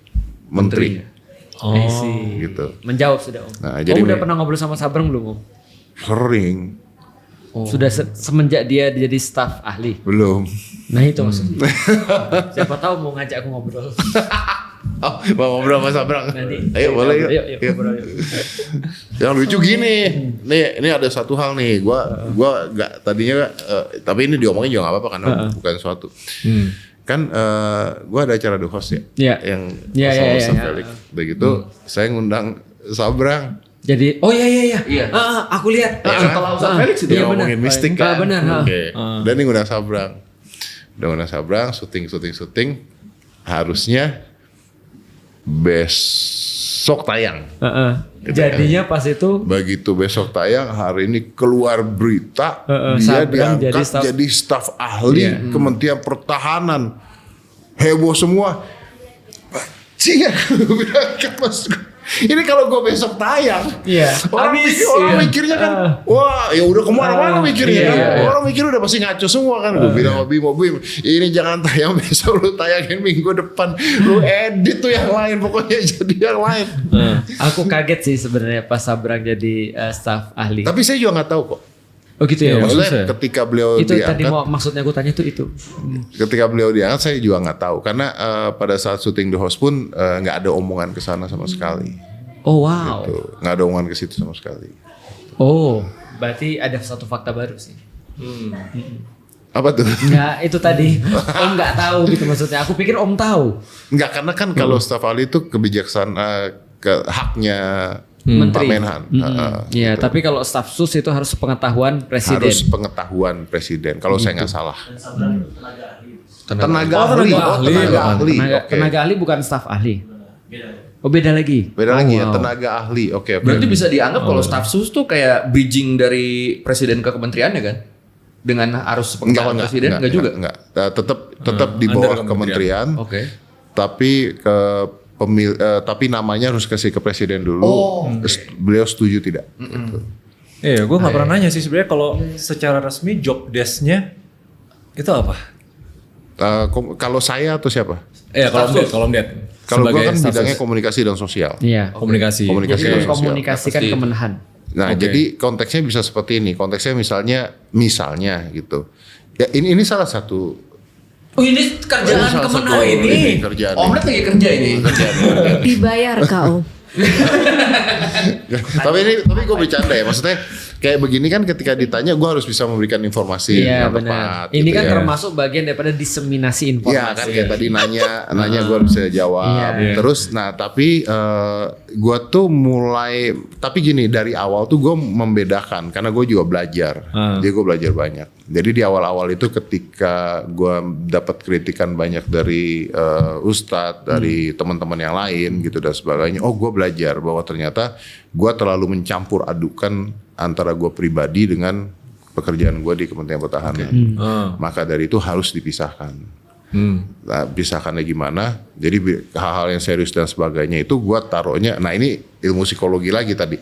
menteri. Oh. I see. Gitu. Menjawab sudah, Om. Nah, Om jadi udah me- pernah ngobrol sama Sabrang belum, Om? Sering, Sudah semenjak dia jadi staf ahli. belum. Nah itu maksudnya. Siapa tahu mau ngajak aku ngobrol. Oh, mau ngobrol sama Sabrang. Nanti. Ayo boleh yuk. Yuk, ngobrol yuk. Yang lucu gini, ini ada satu hal nih, gua nggak tadinya, tapi ini diomongin juga nggak apa-apa karena bukan suatu. Kan gua ada acara The Host ya, Iya. yang Iya, sama iya, Ustaz iya. Felix. Udah gitu, saya ngundang Sabrang. Jadi, oh iya. Iya. Aku lihat. Setelah Ustaz Felix itu. Dia Iya, benar. ngomongin mistik Ah, kan. benar, ah. Oke. Dan ini ngundang Sabrang. Udah ngundang Sabrang, syuting. Harusnya besok tayang. Jadinya pas itu Begitu besok tayang, hari ini keluar berita dia Sabrang diangkat jadi staf ahli Kementerian Pertahanan. Heboh semua. Cia, ini kalau gue besok tayang, Iya. orang, Habis, orang iya. mikirnya kan, wah ya udah kemana-mana mikirnya iya, kan. iya. Orang mikir udah pasti ngaco semua kan. Gue bilang sama Bim, ini jangan tayang besok, lu tayangin minggu depan, lu edit tuh yang lain, pokoknya jadi yang lain. aku kaget sih sebenarnya pas Sabrang jadi staf ahli. Tapi saya juga nggak tahu kok. Oh gitu ya. Iya, Maksudnya Bagus ya? ketika beliau Itu tadi diangkat, maksudnya aku tanya itu. ketika beliau diangkat saya juga nggak tahu karena pada saat syuting The Host pun nggak ada omongan ke sana sama sekali. Oh wow. Tuh, nggak ada omongan ke situ sama sekali. Oh, berarti ada satu fakta baru sih. Apa tuh? Enggak, itu tadi Om nggak tahu gitu maksudnya. Aku pikir Om tahu. Nggak, karena kan kalau staf ahli itu kebijaksanaan haknya Pak Menteri. Menhan. Iya, tapi kalau staf sus itu harus pengetahuan presiden. Harus pengetahuan presiden. Kalau saya nggak salah. Tenaga Oh, ahli. tenaga ahli. Tenaga ahli. Oke. Tenaga ahli bukan staf ahli. Oh beda lagi. Beda Oh, lagi ya, wow. tenaga ahli. Oke. Berarti bisa dianggap kalau staf sus tuh kayak bridging dari presiden ke kementeriannya kan? Dengan arus pengetahuan presiden enggak juga? Enggak. Tetap di bawah under kementerian. Oke. Tapi tapi namanya harus kasih ke presiden dulu. Beliau setuju tidak? Gitu. Iya, gue nggak pernah nanya sih sebenarnya kalau secara resmi job desk-nya itu apa? Kalau saya atau siapa? Kalau Om Ded. Kalau gue Sebagai kan staff bidangnya sus. komunikasi dan sosial. Iya. Komunikasi. Komunikasi Jadi dan sosial. komunikasikan Pasti. Kemenhan. Nah, Oke. jadi konteksnya bisa seperti ini. Konteksnya misalnya gitu. Ya ini salah satu. Oh ini kerjaan salah satu Kemenhan ini. kerjaan. Om Ded lagi kerja ini. Dibayar kau. tapi gue bercanda ya. Maksudnya kayak begini kan ketika ditanya gue harus bisa memberikan informasi Iya yang benar. tepat. Ini gitu kan ya. termasuk bagian daripada diseminasi informasi. Iya kan kayak tadi nanya gue harus bisa jawab. Iya. Terus tapi gue tuh mulai tapi gini dari awal tuh gue membedakan karena gue juga belajar. Jadi gue belajar banyak. Jadi di awal-awal itu ketika gue dapat kritikan banyak dari ustadz, dari teman-teman yang lain gitu dan sebagainya. Oh gue belajar bahwa ternyata gue terlalu mencampur adukan antara gue pribadi dengan pekerjaan gue di Kementerian Pertahanan. Maka dari itu harus dipisahkan. Nah, pisahkannya gimana? Jadi hal-hal yang serius dan sebagainya itu gue taruhnya. Nah ini ilmu psikologi lagi tadi.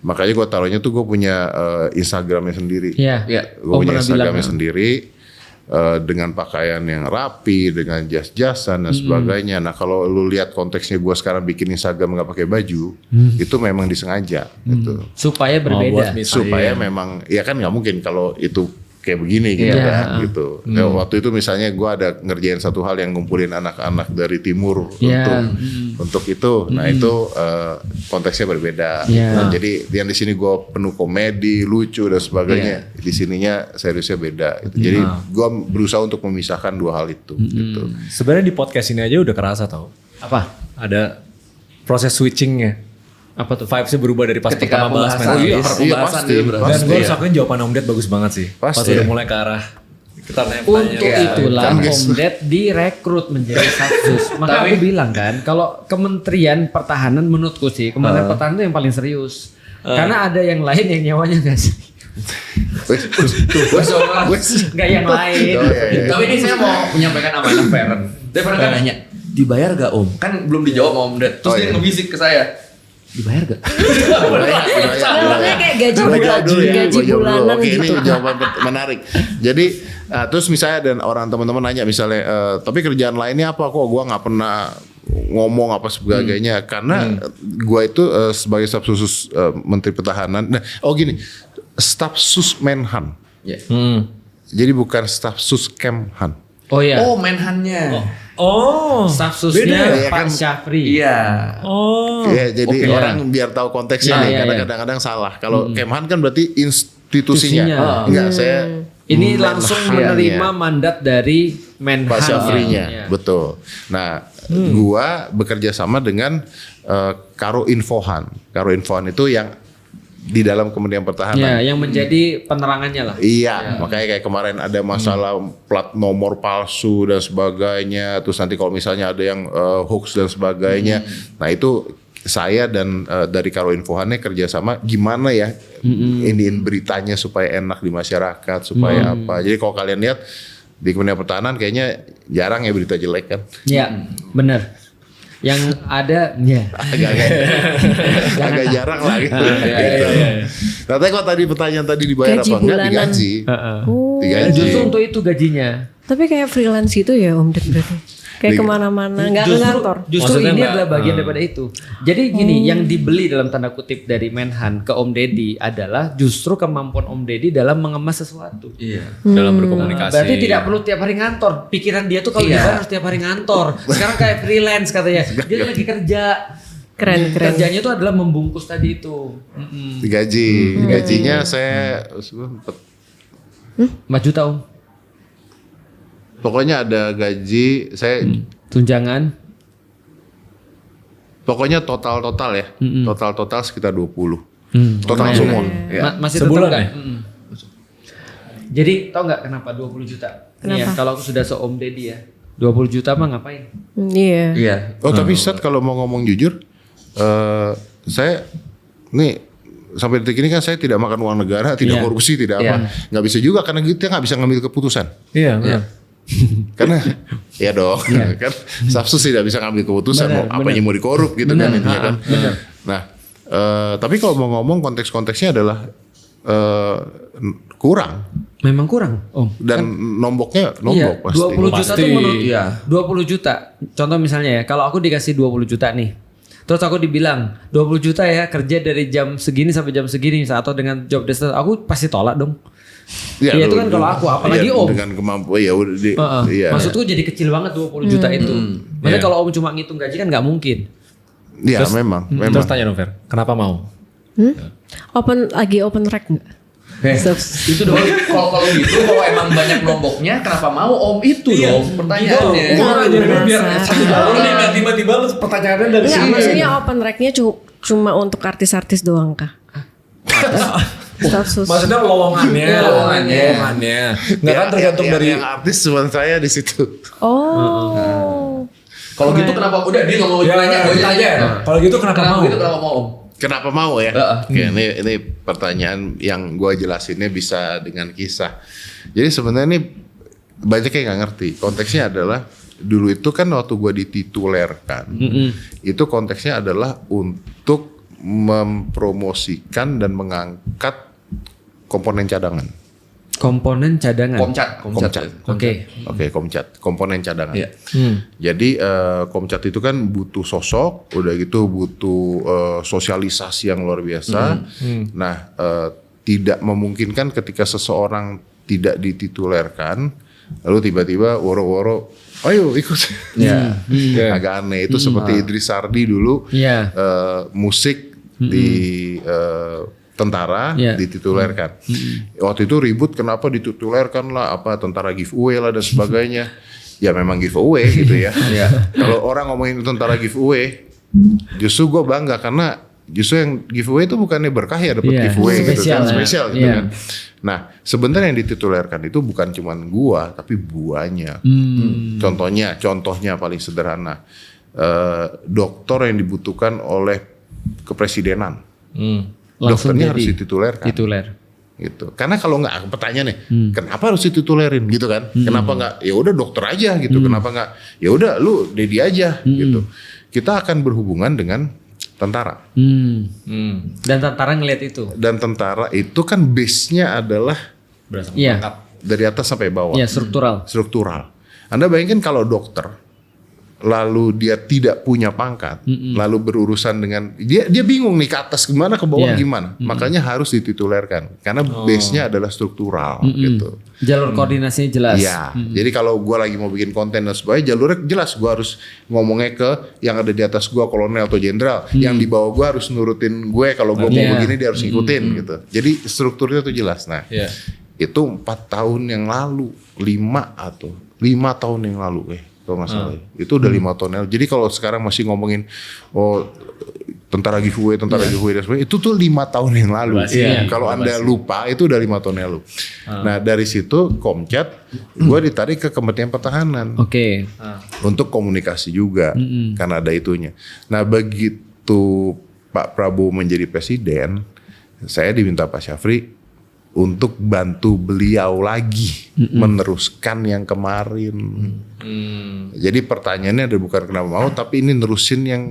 Makanya gue taruhnya tuh gue punya Instagramnya sendiri. Iya. Iya. Gue punya pernah Instagramnya bilang. sendiri dengan pakaian yang rapi, dengan jas-jasan dan sebagainya. Nah kalau lu lihat konteksnya gue sekarang bikin Instagram nggak pakai baju, itu memang disengaja. Gitu. Supaya buat berbeda. misalnya. Supaya memang ya kan nggak mungkin kalau itu kayak begini gitu Iya. kan gitu. Ya, waktu itu misalnya gue ada ngerjain satu hal yang ngumpulin anak-anak dari timur Iya. untuk itu. Nah itu konteksnya berbeda. Iya. Nah, jadi yang di sini gue penuh komedi, lucu dan sebagainya. Di sininya seriusnya beda. Gitu. Jadi gue berusaha untuk memisahkan dua hal itu. Gitu. Sebenarnya di podcast ini aja udah kerasa tau. Apa? Ada proses switchingnya. Apa tuh? Vibes-nya berubah dari pas Ketika pertama bahas pembahasan, mental. pembahasan pasti, itu berarti. Dan pasti. gue harus akuin jawaban Om Ded bagus banget sih. Pas Pasti, udah ya. mulai ke arah kita tanya Untuk itulah Kan, guys. Om Ded direkrut menjadi Stafsus. Maka aku bilang kan, kalau Kementerian Pertahanan menurutku sih, Kementerian Pertahanan itu yang paling serius. Karena ada yang lain yang nyewanya gak sih? Wes, Gak yang lain. Oh, iya, iya. Tapi ini saya mau menyampaikan amanah Feren. Dia pernah kan nanya, dibayar gak Om? Kan belum dijawab sama Om Ded. Terus Oh, dia iya. ngebisik ke saya, dibayar gak? Makanya kayak gaji Gua jawab dulu ya, gaji gua jawab dulu. bulanan Oke, gitu. ini jawaban menarik. Jadi terus misalnya dan orang teman-teman nanya misalnya, tapi kerjaan lainnya apa kok? Gua nggak pernah ngomong apa sebagainya karena gua itu sebagai staf khusus Menteri Pertahanan. Nah, gini, staf sus Menhan. Ya. Jadi bukan staf sus Kemhan. Oh iya. Oh, Menhannya. Oh. Stafsusnya ya, Pak kan? Syafri. Iya. Oh. Ya, jadi oke. orang biar tahu konteksnya Ya, nih, ya, karena ya. kadang-kadang salah. Kalau Kemhan kan berarti institusinya. Institusinya. Enggak, saya Ini langsung Menhannya. menerima mandat dari Menhan. Pak Syafrinya, Ya. betul. Nah, gua bekerja sama dengan Karo Infohan. Karo Infohan itu yang di dalam Kementerian Pertahanan. Ya, yang menjadi penerangannya lah. Iya, makanya kayak kemarin ada masalah plat nomor palsu dan sebagainya. Terus nanti kalau misalnya ada yang hoax dan sebagainya, nah itu saya dan dari Karo Infohannya kerjasama gimana ya iniin beritanya supaya enak di masyarakat, supaya apa. Jadi kalau kalian lihat di Kementerian Pertahanan kayaknya jarang ya berita jelek kan. Ya, benar. Yang ada, ya. Agak jarang lah gitu. Nah, tapi kok tadi pertanyaan tadi dibayar Gaji apa enggak? bulanan. Digaji. Oh. Digaji. Justru untuk itu gajinya. Tapi kayak freelance gitu ya Om Ded berarti. Kayak kemana-mana, nggak ke kantor. Justru Maksudnya ini nggak- adalah bagian daripada itu. Jadi gini, yang dibeli dalam tanda kutip dari Menhan ke Om Deddy adalah justru kemampuan Om Deddy dalam mengemas sesuatu. Iya. Dalam berkomunikasi. Berarti tidak perlu tiap hari ngantor. Pikiran dia tuh kalau Iya. dibayar harus tiap hari ngantor. Sekarang kayak freelance katanya. Dia lagi kerja. Keren. Kerjanya itu adalah membungkus tadi itu. Digaji. Gajinya saya 4 juta Om. pokoknya ada gaji saya Tunjangan. pokoknya total ya. Total sekitar 20. Total Lumayan. semua. Ya. Masih tetap Sebulan nggak? ya? Jadi tau nggak kenapa 20 juta? Nih ya, kalau aku sudah se-Om Deddy ya. 20 juta mah ngapain? Iya. Iya. Oh, tapi Sat kalau mau ngomong jujur saya nih sampai detik ini kan saya tidak makan uang negara, tidak Iya. korupsi, tidak apa. Nggak bisa juga karena kita nggak bisa ngambil keputusan. Iya, benar. Karena ya dong, kan Stafsus tidak bisa ngambil keputusan Benar, mau apanya mau dikorup gitu kan intinya kan. Nah, tapi kalau mau ngomong konteks-konteksnya adalah kurang Memang kurang, Om. dan nomboknya Iya, nombok pasti. 20 juta Pasti. tuh menurut Iya. 20 juta. Contoh misalnya ya, kalau aku dikasih 20 juta nih. Terus aku dibilang 20 juta ya kerja dari jam segini sampai jam segini atau dengan job desk, aku pasti tolak dong. Iya, itu kan kalau aku, apalagi Om. dengan kemampuan ya udah Heeh. iya. Maksudku jadi kecil banget 20 juta itu. Maksudnya Iya. kalau Om cuma ngitung gaji kan nggak mungkin. Iya, memang. Terus tanya dong Fer, kenapa mau? Open rec nggak? Itu dong. Kalau gitu, kalau emang banyak nomboknya, kenapa mau Om itu dong? Pertanyaannya. Biar satu Lalu nih tiba-tiba lu pertanyaannya dari Enggak, sini. maksudnya open rec-nya cuma untuk artis-artis doang kah? Stafsus. Maksudnya lowongannya. Iya, lowongannya. Nggak kan tergantung dari. yang artis cuma saya di situ. Oh. Kalau gitu kenapa udah dia nggak mau Ya, nanya, gue tanya. Kalau gitu kenapa mau? Gitu kenapa mau Om? Kenapa mau ya? Heeh. Oke, ini pertanyaan yang gue jelasinnya bisa dengan kisah. Jadi sebenarnya ini banyak yang nggak ngerti. Konteksnya adalah dulu itu kan waktu gue dititulerkan, itu konteksnya adalah untuk mempromosikan dan mengangkat komponen cadangan. Komponen cadangan. Komcat. Oke. Oke, Komcat, komponen cadangan. Iya. Jadi Komcat itu kan butuh sosok, udah gitu butuh sosialisasi yang luar biasa. Nah, tidak memungkinkan ketika seseorang tidak dititulerkan, lalu tiba-tiba woro-woro, ayo ikut. Iya. Agak aneh. Itu seperti Idris Sardi dulu, Iya. musik di tentara dititulerkan. Waktu itu ribut kenapa dititulerkan lah, apa tentara giveaway lah dan sebagainya. Ya memang giveaway gitu ya. Kalau orang ngomongin tentara giveaway, justru gue bangga karena justru yang giveaway itu bukannya berkah ya dapat giveaway spesial, gitu kan, spesial gitu Iya. kan. Nah sebenarnya yang dititulerkan itu bukan cuman gua tapi buahnya. Contohnya paling sederhana, dokter yang dibutuhkan oleh kepresidenan, Langsung dokternya jadi harus dititulerkan. tituler. Gitu. Karena kalau nggak pertanyaannya, kenapa harus dititulerin gitu kan? Kenapa nggak? Ya udah dokter aja gitu. Kenapa nggak? Ya udah lu dedi aja gitu. Kita akan berhubungan dengan tentara. Dan tentara ngeliat itu. Dan tentara itu kan base-nya adalah Iya. dari atas sampai bawah. Iya, struktural. Struktural. Anda bayangkan kalau dokter lalu dia tidak punya pangkat, lalu berurusan dengan dia bingung nih ke atas gimana ke bawah Iya. gimana. Makanya harus dititulerkan karena base-nya adalah struktural gitu. Jalur koordinasinya jelas. Iya, jadi kalau gue lagi mau bikin konten dan sebagainya, jalurnya jelas. Gue harus ngomongnya ke yang ada di atas gue, kolonel atau jenderal. Yang di bawah gue harus nurutin gue. Kalau gue mau begini dia harus ngikutin gitu. Jadi strukturnya tuh jelas. Nah, itu 4 tahun yang lalu, 5 tahun yang lalu, kalau nggak salah. Itu udah 5 tahun yang lalu. Jadi kalau sekarang masih ngomongin tentara giveaway dan sebagainya, itu tuh 5 tahun yang lalu. Kalau Anda lupa itu udah 5 tahun yang lalu. Nah dari situ Komcat, gue ditarik ke Kementerian Pertahanan Oke. untuk komunikasi juga, karena ada itunya. Nah begitu Pak Prabowo menjadi presiden, saya diminta Pak Syafri untuk bantu beliau lagi meneruskan yang kemarin. Jadi pertanyaannya ada bukan kenapa mau, tapi ini nerusin yang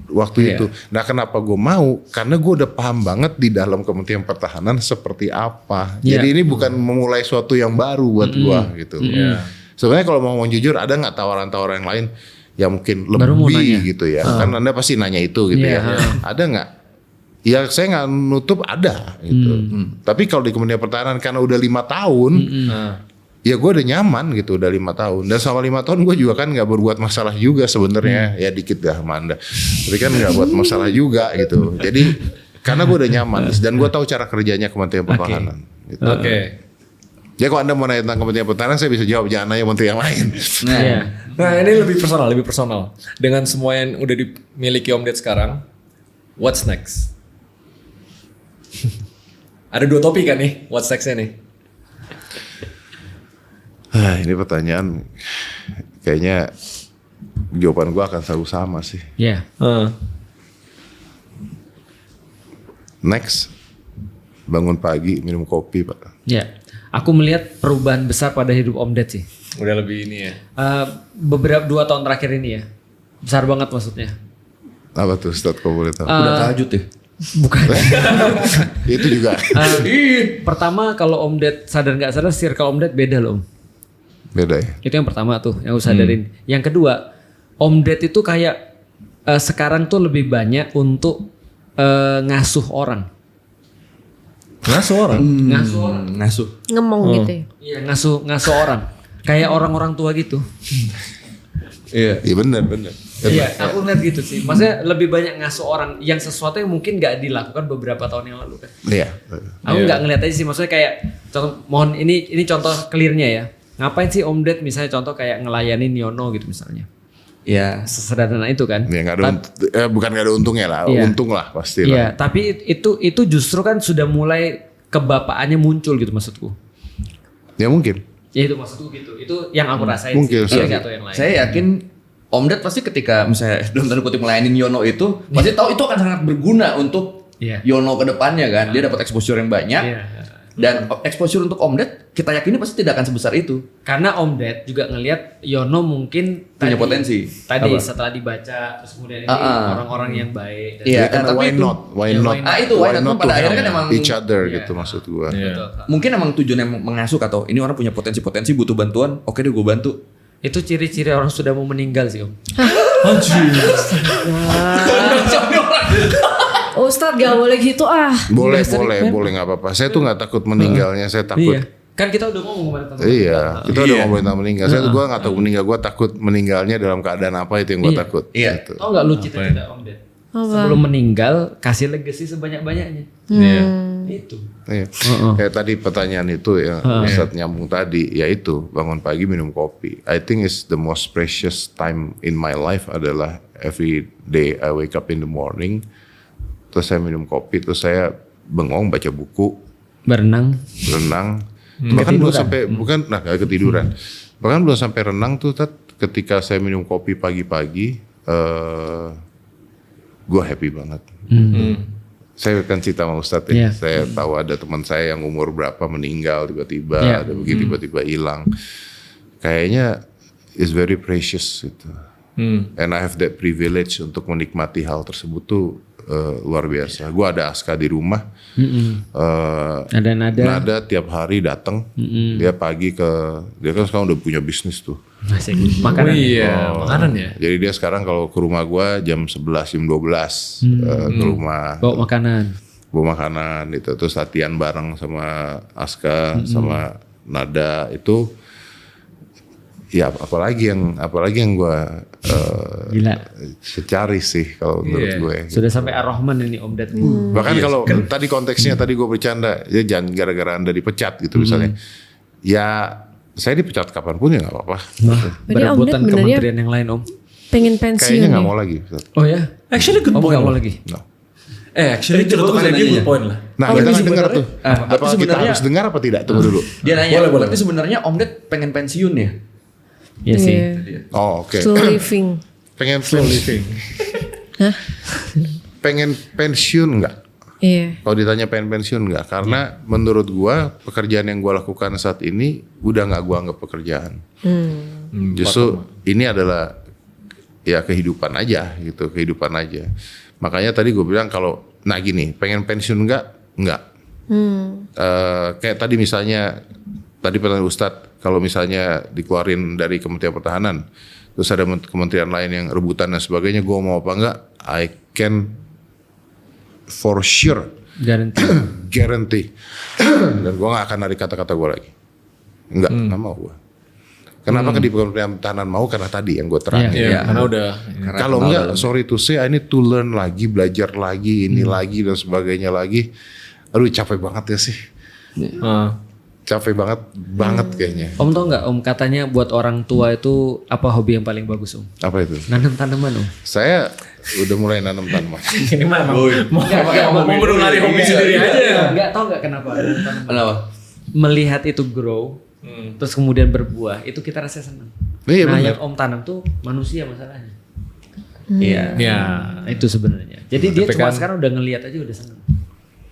waktu itu. Nah kenapa gue mau? Karena gue udah paham banget di dalam Kementerian Pertahanan seperti apa. Jadi ini bukan memulai suatu yang baru buat gue gitu. Sebenarnya kalau mau jujur, ada nggak tawaran-tawaran yang lain yang mungkin Baru mau lebih nanya. gitu ya? Kan Anda pasti nanya itu gitu ya. Ada nggak? Ya saya nggak nutup ada gitu. Tapi kalau di Kementerian Pertahanan karena udah 5 tahun, ya gue udah nyaman gitu udah 5 tahun. Dan selama 5 tahun gue juga kan nggak berbuat masalah juga sebenarnya. Ya dikit dah sama Anda. Tapi kan nggak buat masalah juga gitu. Jadi karena gue udah nyaman dan gue tahu cara kerjanya Kementerian Pertahanan. Gitu. Ya kalau Anda mau nanya tentang Kementerian Pertahanan saya bisa jawab, jangan nanya menteri yang lain. Nah ini lebih personal. Dengan semua yang udah dimiliki Om Ded sekarang, what's next? Ada 2 topik kan nih, what's next-nya nih? Ini pertanyaan kayaknya jawaban gue akan selalu sama sih. Iya. Next, bangun pagi minum kopi Pak. Iya. Aku melihat perubahan besar pada hidup Om Ded sih. Udah lebih ini ya. Beberapa 2 tahun terakhir ini ya. Besar banget maksudnya. Apa tuh Ustadz kalau boleh tahu? Udah tahajud ya? Bukan. Itu juga. Pertama kalau Om Ded sadar nggak sadar circle Om Ded beda loh Om. Beda ya. Itu yang pertama tuh yang aku sadarin. Yang kedua, Om Ded itu kayak sekarang tuh lebih banyak untuk ngasuh orang. Ngasuh orang? Ngasuh. Ngemong gitu ya. Iya, ngasuh orang. Kayak orang-orang tua gitu. Iya. Iya benar. Iya, aku ngeliat gitu sih. Maksudnya lebih banyak ngasuh orang yang sesuatu yang mungkin nggak dilakukan beberapa tahun yang lalu kan. Iya. Aku nggak ngeliat aja sih. Maksudnya kayak contoh, mohon ini contoh clearnya ya. Ngapain sih Om Ded misalnya contoh kayak ngelayanin Yono gitu misalnya. Iya. Sesederhana itu kan. Ya nggak ada bukan nggak ada untungnya lah. Iya. Untung lah pasti Iya, lah. tapi itu justru kan sudah mulai kebapaannya muncul gitu maksudku. Ya mungkin. Ya itu maksudku gitu. Itu yang aku rasain Mungkin, sih. Ustaz. Atau yang lain. Saya yakin Om Ded pasti ketika misalnya dalam tanda kutip melayanin Yono itu pasti tahu itu akan sangat berguna untuk Yono ke depannya kan. Dia dapat exposure yang banyak. Iya. Dan exposure untuk Om Ded kita yakini pasti tidak akan sebesar itu. Karena Om Ded juga ngelihat Yono mungkin Punya potensi. Tadi Apa? setelah dibaca terus kemudian ini orang-orang yang baik. Dan Iya, Karena tapi why itu- not? Why Ya, not? why not? Itu why not to pada akhirnya kan help emang each other gitu maksud gua. Betul. mungkin emang tujuannya mengasuh atau ini orang punya potensi-potensi butuh bantuan, oke deh gue bantu. Itu ciri-ciri orang sudah mau meninggal sih Om. Ustadz gak boleh gitu ah. Boleh nggak apa-apa. Saya tuh nggak takut meninggalnya. Saya takut Iya. Kan kita udah ngomong kemarin tentang Iya, kita udah Iya. ngomongin tentang meninggal. Saya gue nggak tahu meninggal, gue takut meninggalnya dalam keadaan apa itu yang gue Iya. takut. Iya. Gitu. Tau nggak lu cita-cita Om Ded? Sebelum meninggal kasih legacy sebanyak-banyaknya. Iya. Itu. Iya. Kayak tadi pertanyaan itu yang Ustadz nyambung tadi, yaitu bangun pagi minum kopi. I think is the most precious time in my life adalah every day I wake up in the morning, terus saya minum kopi, terus saya bengong baca buku, Berenang. renang. Bahkan belum sampai gak ketiduran. Bahkan belum sampai renang tuh ketika saya minum kopi pagi-pagi, gue happy banget. Saya kan cerita sama Ustadz ya, Yeah. saya tahu ada teman saya yang umur berapa meninggal tiba-tiba, Yeah. ada begitu tiba-tiba hilang. Kayaknya is very precious gitu. And I have that privilege untuk menikmati hal tersebut tuh luar biasa. Gue ada Aska di rumah, Ada nada. Nada tiap hari datang, dia pagi dia kan sekarang udah punya bisnis tuh. Masih makanan. Oh iya, makanan ya. Jadi dia sekarang kalau ke rumah gua jam 11, jam 12 ke rumah Bawa makanan. bawa makanan itu, terus latihan bareng sama Aska sama Nada itu. Ya apalagi yang gua Gila. cari sih kalau menurut gue. Sudah sampai Ar-Rahman ini Om Ded. Bahkan kalau tadi konteksnya tadi gue bercanda, ya jangan gara-gara Anda dipecat gitu misalnya. Ya saya dipecat kapanpun ya nggak apa-apa. Berarti Om Ded Berebutan benernya kementerian yang lain Om. pengen pensiun Kayaknya nggak ya? mau lagi. Oh ya? Actually good Om point. nggak mau loh. lagi. No. Actually Itu celutukannya bagus dia nanya. good point lah. Nah kita nggak dengar tuh. Apa tapi kita sebenarnya- harus dengar apa tidak? Tunggu dulu. Dia nanya, Boleh. berarti sebenarnya Om Ded pengen pensiun ya? Iya sih. Iya. Oh oke. Slow living. Pengen Hah? pengen pensiun nggak? Iya. Kalau ditanya pengen pensiun nggak? Karena menurut gua pekerjaan yang gua lakukan saat ini udah nggak gua anggap pekerjaan. Justru ini adalah ya kehidupan aja gitu, kehidupan aja. Makanya tadi gue bilang kalau gini, pengen pensiun nggak? Nggak. Kayak tadi misalnya pertanyaan Ustadz, kalau misalnya dikeluarin dari Kementerian Pertahanan, terus ada kementerian lain yang rebutan dan sebagainya, gue mau apa enggak? I can for sure Garanti. guarantee dan gue nggak akan narik kata-kata gue lagi. Nggak mau gue. Kenapa di Kementerian Pertahanan mau? Karena tadi yang gue terangin. Iya, karena udah. Kalau enggak, sorry to say, I need to learn lagi, belajar lagi, ini lagi dan sebagainya lagi. Aduh capek banget ya sih. Capek banget kayaknya. Om tau nggak Om katanya buat orang tua itu apa hobi yang paling bagus Om? Apa itu? Nanam tanaman Om. Saya udah mulai nanam tanaman. Ini mah mau menulari hobi sendiri aja ya. Nggak tahu nggak kenapa. nanam tanaman. Kenapa? Melihat itu grow, terus kemudian berbuah, itu kita rasa senang. Iya, nah benar. yang Om tanam tuh manusia masalahnya. Iya. Ya. Nah, itu sebenarnya. Jadi dia Tapi cuma kan- sekarang udah ngelihat aja udah senang.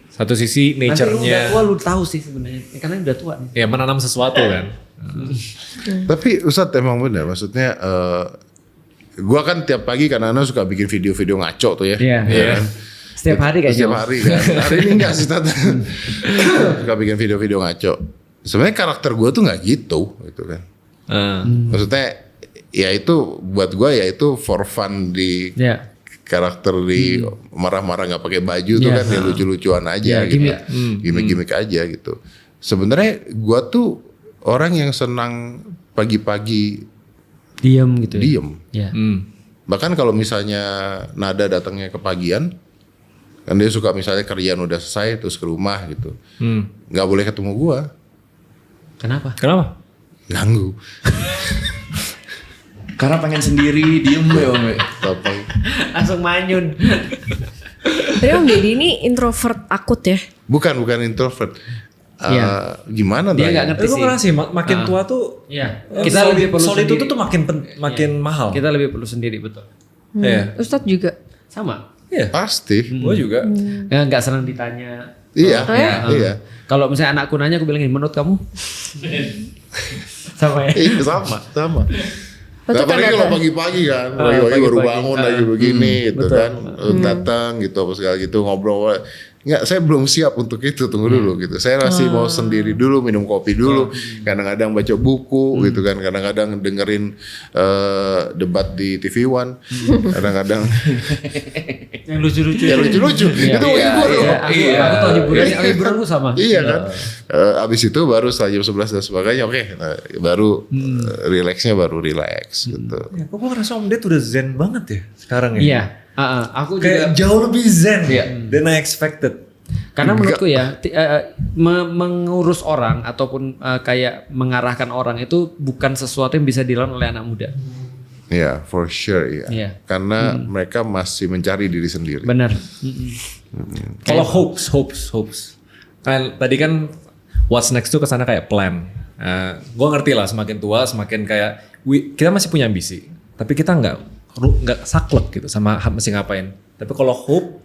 Satu sisi Nanti lu udah nature-nya tua lu tahu sih sebenarnya, karena udah tua nih. ya menanam sesuatu kan. Tapi Ustadz emang benar, maksudnya gua kan tiap pagi kadang-kadang suka bikin video-video ngaco tuh ya. Iya. kan? Setiap hari kayaknya. Setiap hari kan. Hari ini enggak sih Ustadz. Suka bikin video-video ngaco. Sebenarnya karakter gua tuh nggak gitu kan. Maksudnya ya itu buat gua ya itu for fun di Ya. karakter di marah-marah nggak pakai baju tuh Iya. kan ya lucu-lucuan aja Ya, gitu. gimmick. Gimmick-gimmick aja gitu. Sebenarnya gua tuh orang yang senang pagi-pagi Diam gitu ya. diem. Ya. Bahkan kalau misalnya Nada datangnya kepagian, kan dia suka misalnya kerjaan udah selesai terus ke rumah gitu. Nggak boleh ketemu gua, Kenapa? Kenapa? ganggu. Karena pengen sendiri, diem ya Om. Tapi Langsung manyun. Tapi Om Deddy ini introvert akut ya? bukan introvert. Iya. Gimana Dia Nay? nggak ngerti Gue sih. ngerasa sih makin tua tuh Iya. Kita lebih perlu solitude sendiri. tuh makin mahal. Kita lebih perlu sendiri betul. Iya. Ustadz juga? Sama. Iya. Pasti. Gue juga. Ya nggak senang ditanya. Iya. Ya, Iya. Kalau misalnya anakku nanya, aku bilangin menurut kamu. Sama ya. Iya sama. Betul kan, Apalagi kalau Data? pagi-pagi kan, Ah, pagi baru pagi-pagi. bangun lagi begini gitu betul. kan, datang gitu apa segala gitu ngobrol. Nggak, saya belum siap untuk itu, tunggu dulu gitu. Saya masih mau sendiri dulu, minum kopi dulu, kadang-kadang baca buku gitu kan, kadang-kadang dengerin debat di TV One, kadang-kadang Yang lucu-lucu. ya lucu-lucu. Itu hibur. Aku tahu hiburanku sama. Iya kan. Abis itu baru setelah jam 11 dan sebagainya, oke, baru rileksnya baru rileks gitu. Ya, kok gue ngerasa Om Ded udah zen banget ya sekarang ya? Iya. Aku juga Kayak jauh lebih zen than I expected. karena menurutku ya mengurus orang ataupun kayak mengarahkan orang itu bukan sesuatu yang bisa dilakukan oleh anak muda. Iya, for sure ya. Iya. Karena mereka masih mencari diri sendiri. Benar. Kalau hopes. Kan tadi kan what's next tuh kesana kayak plan. Gue ngerti lah, semakin tua semakin kayak kita masih punya ambisi, tapi kita nggak saklek gitu sama mesti ngapain. Tapi kalau hope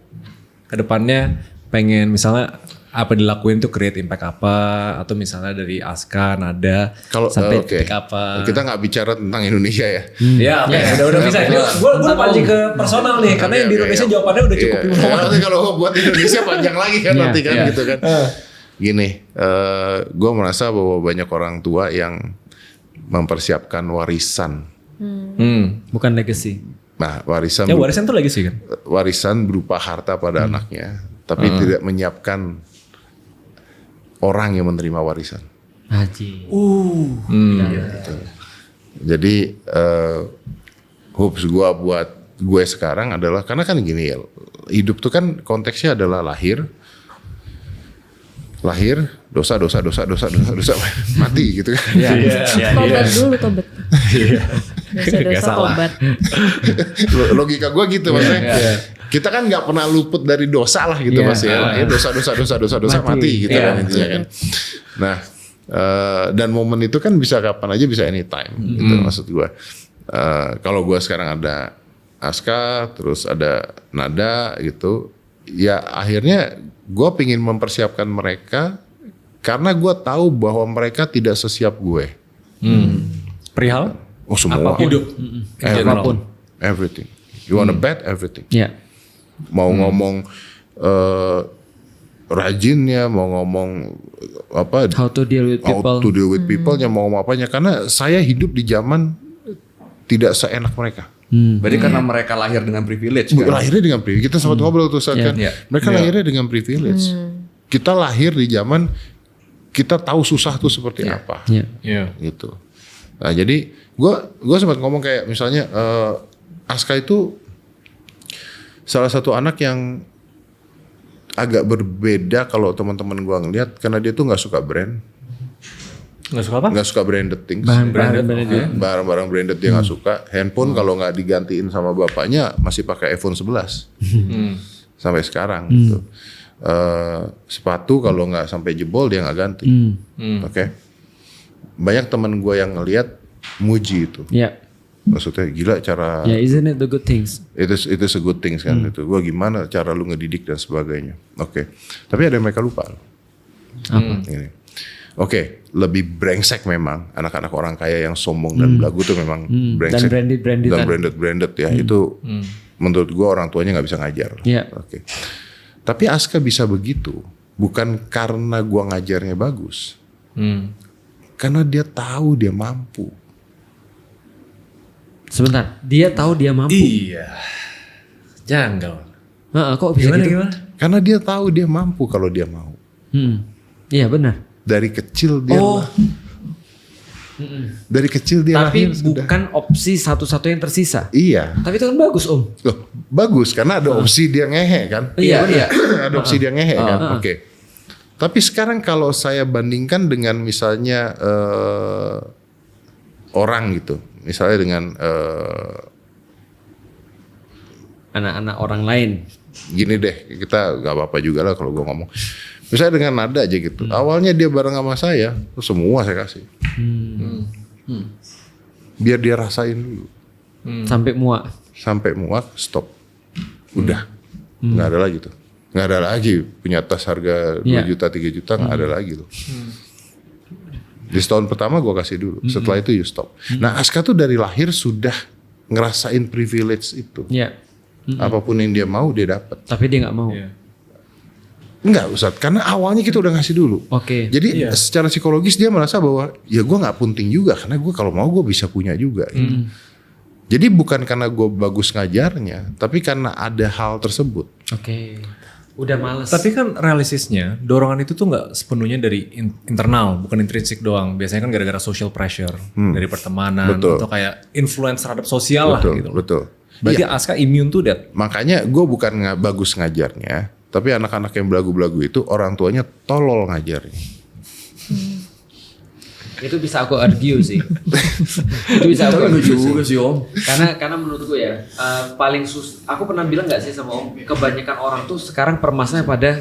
kedepannya pengen misalnya apa dilakuin tuh create impact apa, atau misalnya dari Aska, Nada sampai titik apa. Kita nggak bicara tentang Indonesia ya. Ya, udah bisa. Gue pancing ke personal nih, karena yang di Indonesia jawabannya udah cukup. Nanti kalau buat Indonesia panjang lagi kan nanti kan gitu kan. Gini, gue merasa bahwa banyak orang tua yang mempersiapkan warisan. Bukan legacy. Nah, warisan tuh lagi sih kan. Warisan berupa harta pada anaknya, tapi tidak menyiapkan orang yang menerima warisan. Haji. Jadi hopes gue buat gue sekarang adalah karena kan gini ya, hidup tuh kan konteksnya adalah lahir, dosa mati gitu kan. Tobat dulu, tobat. Dosa-dosa tobat. Logika gue gitu maksudnya. Kita kan nggak pernah luput dari dosa lah gitu Mas ya. Lahir dosa mati gitu kan intinya kan. Nah, dan momen itu kan bisa kapan aja, bisa anytime gitu maksud gue. Kalau gue sekarang ada Aska, terus ada Nada gitu, ya akhirnya gue pingin mempersiapkan mereka karena gue tahu bahwa mereka tidak sesiap gue. Perihal? Oh semua. Apapun hidup. Apapun. Everything. You wanna bet everything. Ya. Mau ngomong rajinnya, mau ngomong apa? How to deal with people. How to deal with people-nya, mau ngomong apanya. Karena saya hidup di zaman tidak seenak mereka. Berarti karena mereka lahir dengan privilege kan? Lahirnya dengan privilege. Kita sempat ngobrol tuh saat kan. Mereka lahirnya dengan privilege. Kita lahir di zaman kita tahu susah tuh seperti apa. Gitu. Nah jadi gue sempat ngomong kayak misalnya Aska itu salah satu anak yang agak berbeda kalau teman-teman gue ngeliat, karena dia tuh nggak suka brand. Nggak suka apa? Nggak suka branded things. Barang-barang branded dia nggak suka. Handphone kalau nggak digantiin sama bapaknya masih pakai iPhone 11 sampai sekarang gitu. Sepatu kalau nggak sampai jebol dia nggak ganti. Oke. Banyak teman gue yang ngelihat muji itu. Maksudnya gila cara. Isn't it the good things? Itu a good things kan itu. Gue gimana cara lu ngedidik dan sebagainya. Oke. Tapi ada yang mereka lupa. Ini. Oke, lebih brengsek memang anak-anak orang kaya yang sombong dan belagu tuh memang brengsek dan branded ya. Itu menurut gue orang tuanya nggak bisa ngajar. Oke. Tapi Aska bisa begitu bukan karena gue ngajarnya bagus, karena dia tahu dia mampu. Sebentar, dia tahu dia mampu. Iya, janggal. Kok bisa Gimana? Karena dia tahu dia mampu kalau dia mau. Iya benar. Dari kecil dia dari kecil dia tapi lahir bukan opsi satu-satu yang tersisa. Iya. Tapi itu kan bagus Om. Loh, bagus karena ada opsi dia ngehe kan. Iya. Ada opsi dia ngehe kan. Oke. Tapi sekarang kalau saya bandingkan dengan misalnya orang gitu, misalnya dengan anak-anak orang lain. Gini deh, kita gak apa-apa juga lah kalau gue ngomong. Misalnya dengan Nada aja gitu. Awalnya dia bareng sama saya, terus semua saya kasih. Biar dia rasain dulu. Sampai muak, stop. Udah. Gak ada lagi tuh. Gak ada lagi punya tas harga 2 juta, 3 juta, gak ada lagi tuh. Di setahun pertama gue kasih dulu. Setelah itu you stop. Nah Aska tuh dari lahir sudah ngerasain privilege itu. Apapun yang dia mau dia dapat. Tapi dia gak mau. Enggak Ustadz, karena awalnya kita udah ngasih dulu. Oke. Jadi secara psikologis dia merasa bahwa ya gue nggak penting juga karena gue kalau mau gue bisa punya juga. Gitu. Jadi bukan karena gue bagus ngajarnya, tapi karena ada hal tersebut. Oke. Udah males. Tapi kan realistisnya dorongan itu tuh nggak sepenuhnya dari internal, bukan intrinsik doang. Biasanya kan gara-gara social pressure dari pertemanan Betul. atau kayak influence terhadap sosial lah gitu. Betul. Berarti Aska immune to that. Makanya gue bukan bagus ngajarnya, tapi anak-anak yang belagu-belagu itu orang tuanya tolol ngajarnya. Itu bisa aku argue sih. Itu bisa aku Tapi argue juga sih Om. Karena menurutku ya paling aku pernah bilang nggak sih sama Om, kebanyakan orang tuh sekarang permasalahannya pada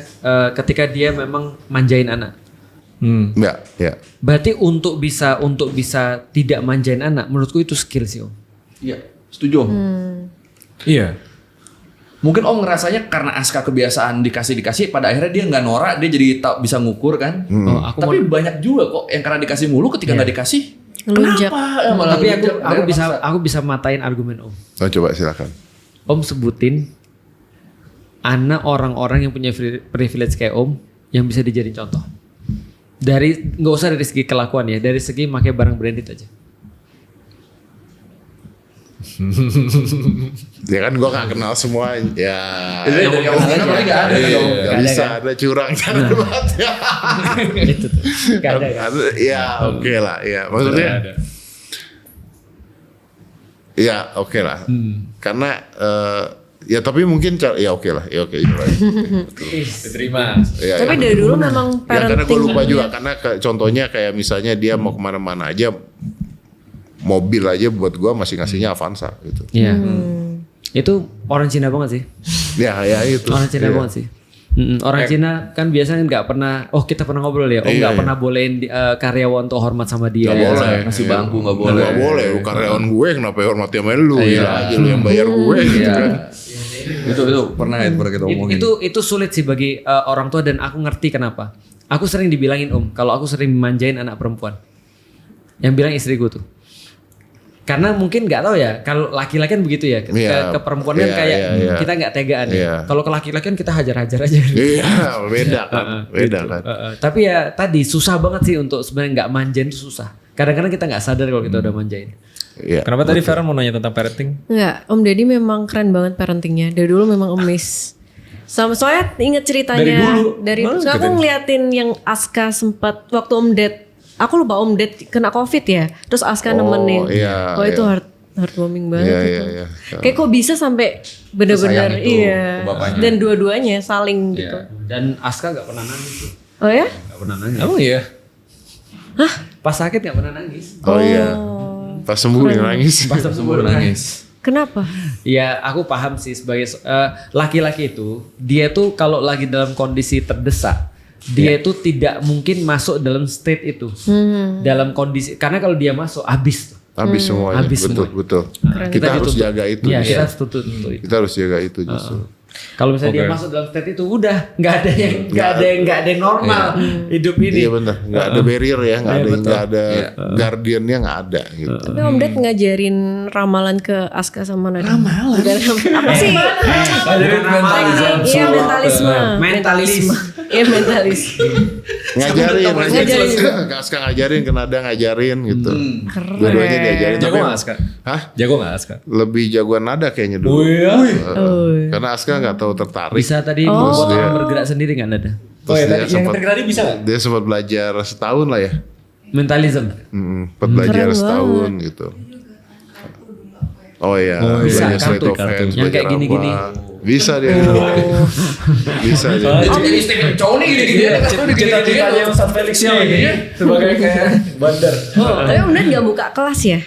ketika dia memang manjain anak. Ya. Berarti untuk bisa tidak manjain anak, menurutku itu skill sih Om. Iya, setuju Om. Iya. Mungkin Om ngerasanya karena Aska kebiasaan dikasih pada akhirnya dia nggak norak, dia jadi bisa ngukur kan. Oh, aku Tapi banyak juga kok yang karena dikasih mulu ketika nggak dikasih Ngelunjak. kenapa? Ya, malah tapi ngelunjak. aku bisa matain argumen Om. Oh, coba silakan. Om sebutin anak orang-orang yang punya privilege kayak Om yang bisa dijadiin contoh. Dari nggak usah dari segi kelakuan ya, dari segi pakai barang branded aja. Ya kan gue gak kenal semua ya. Itu dari Om Gina berarti nggak ada dong. Gak bisa ada curang jangan debat ya. Itu tuh. Gak ada kan? Ya oke lah ya maksudnya. Ya oke lah. Karena ya tapi mungkin ya oke lah ya oke. Diterima. Ya, Tapi dari dulu memang ya karena gue parenting. lupa juga karena contohnya kayak misalnya dia mau kemana-mana aja mobil aja buat gue masih ngasihnya Avanza gitu. Iya. Itu orang Cina banget sih. Ya itu. Orang Cina Iya. banget sih. Orang Cina kan biasanya nggak pernah. Oh kita pernah ngobrol ya. Iya, Nggak pernah bolehin karyawan tuh hormat sama dia. Nggak boleh. Ngasih bangku nggak Nggak boleh. boleh. Lu karyawan gue kenapa hormati sama lu? Ya aja lu yang bayar gue gitu Iya. kan. Itu pernah kita omongin. Itu sulit sih bagi orang tua dan aku ngerti kenapa. Aku sering dibilangin Om, kalau aku sering manjain anak perempuan. Yang bilang istriku tuh. Karena mungkin nggak tahu ya, kalau laki-laki kan begitu ya, ke perempuan kan kayak kita nggak tegaan ya. Kalau ke laki-laki kan kita hajar-hajar aja. Iya, beda kan. Beda kan. Tapi ya tadi susah banget sih untuk sebenarnya nggak manjain itu susah. Kadang-kadang kita nggak sadar kalau kita udah manjain. Iya. Kenapa tadi Farhan mau nanya tentang parenting? Enggak, Om Deddy memang keren banget parentingnya. Dari dulu memang emis. Sama soalnya inget ceritanya dari dulu. Aku ngeliatin yang Aska sempat waktu Om Ded. Aku lupa Om Ded kena COVID ya. Terus Aska nemenin. iya, Wah itu iya. heartwarming banget Iya, itu. iya. Kayak kok bisa sampai bener-bener Sesayang itu iya. ke bapaknya. Dan dua-duanya saling gitu. Dan Aska nggak pernah nangis. Oh ya? Nggak pernah nangis. Emang iya? Pas sakit nggak pernah nangis. Oh iya. Pas sembuh dia nangis. Pas sembuh nangis. Kenapa? Ya aku paham sih sebagai laki-laki itu dia tuh kalau lagi dalam kondisi terdesak dia itu tidak mungkin masuk dalam state itu dalam kondisi karena kalau dia masuk habis tuh. Habis semuanya. Habis Betul, semua. betul. Kita Kita harus ditutup. jaga itu. Iya justru. kita harus tutup itu. Kita harus jaga itu justru. Kalau misalnya dia masuk dalam state itu udah nggak ada yang normal hidup ini. Iya benar, nggak ada barrier ya, nggak Iya, ada betul. nggak ada guardiannya nggak ada gitu. Tapi Om Ded ngajarin ramalan ke Aska sama Nada. Ramalan? Apa sih? Iya mentalisme. Mentalisme. Iya mentalis. Ngajarin, Aska ngajarin, ke Nada ngajarin gitu. Dua-duanya diajarin. Jago Tapi nggak Aska? Hah? Jago nggak Aska? Lebih jagoan Nada kayaknya dulu. Karena Aska nggak tahu tertarik. Bisa tadi membuat orang bergerak sendiri nggak ada. Terus dia sempat terjadi bisa nggak? dia sempat belajar setahun lah ya. Mentalism. Sempat belajar setahun gitu. Oh iya, belajar Slate of Hands, Yang kayak belajar gini-gini. apa. Bisa dia. Bisa dia. Jadi Stephen Chow nih gini-gini. Cita-citanya Ustaz Felix ya sebagai kayak bandar. Tapi Om Ded nggak buka kelas ya?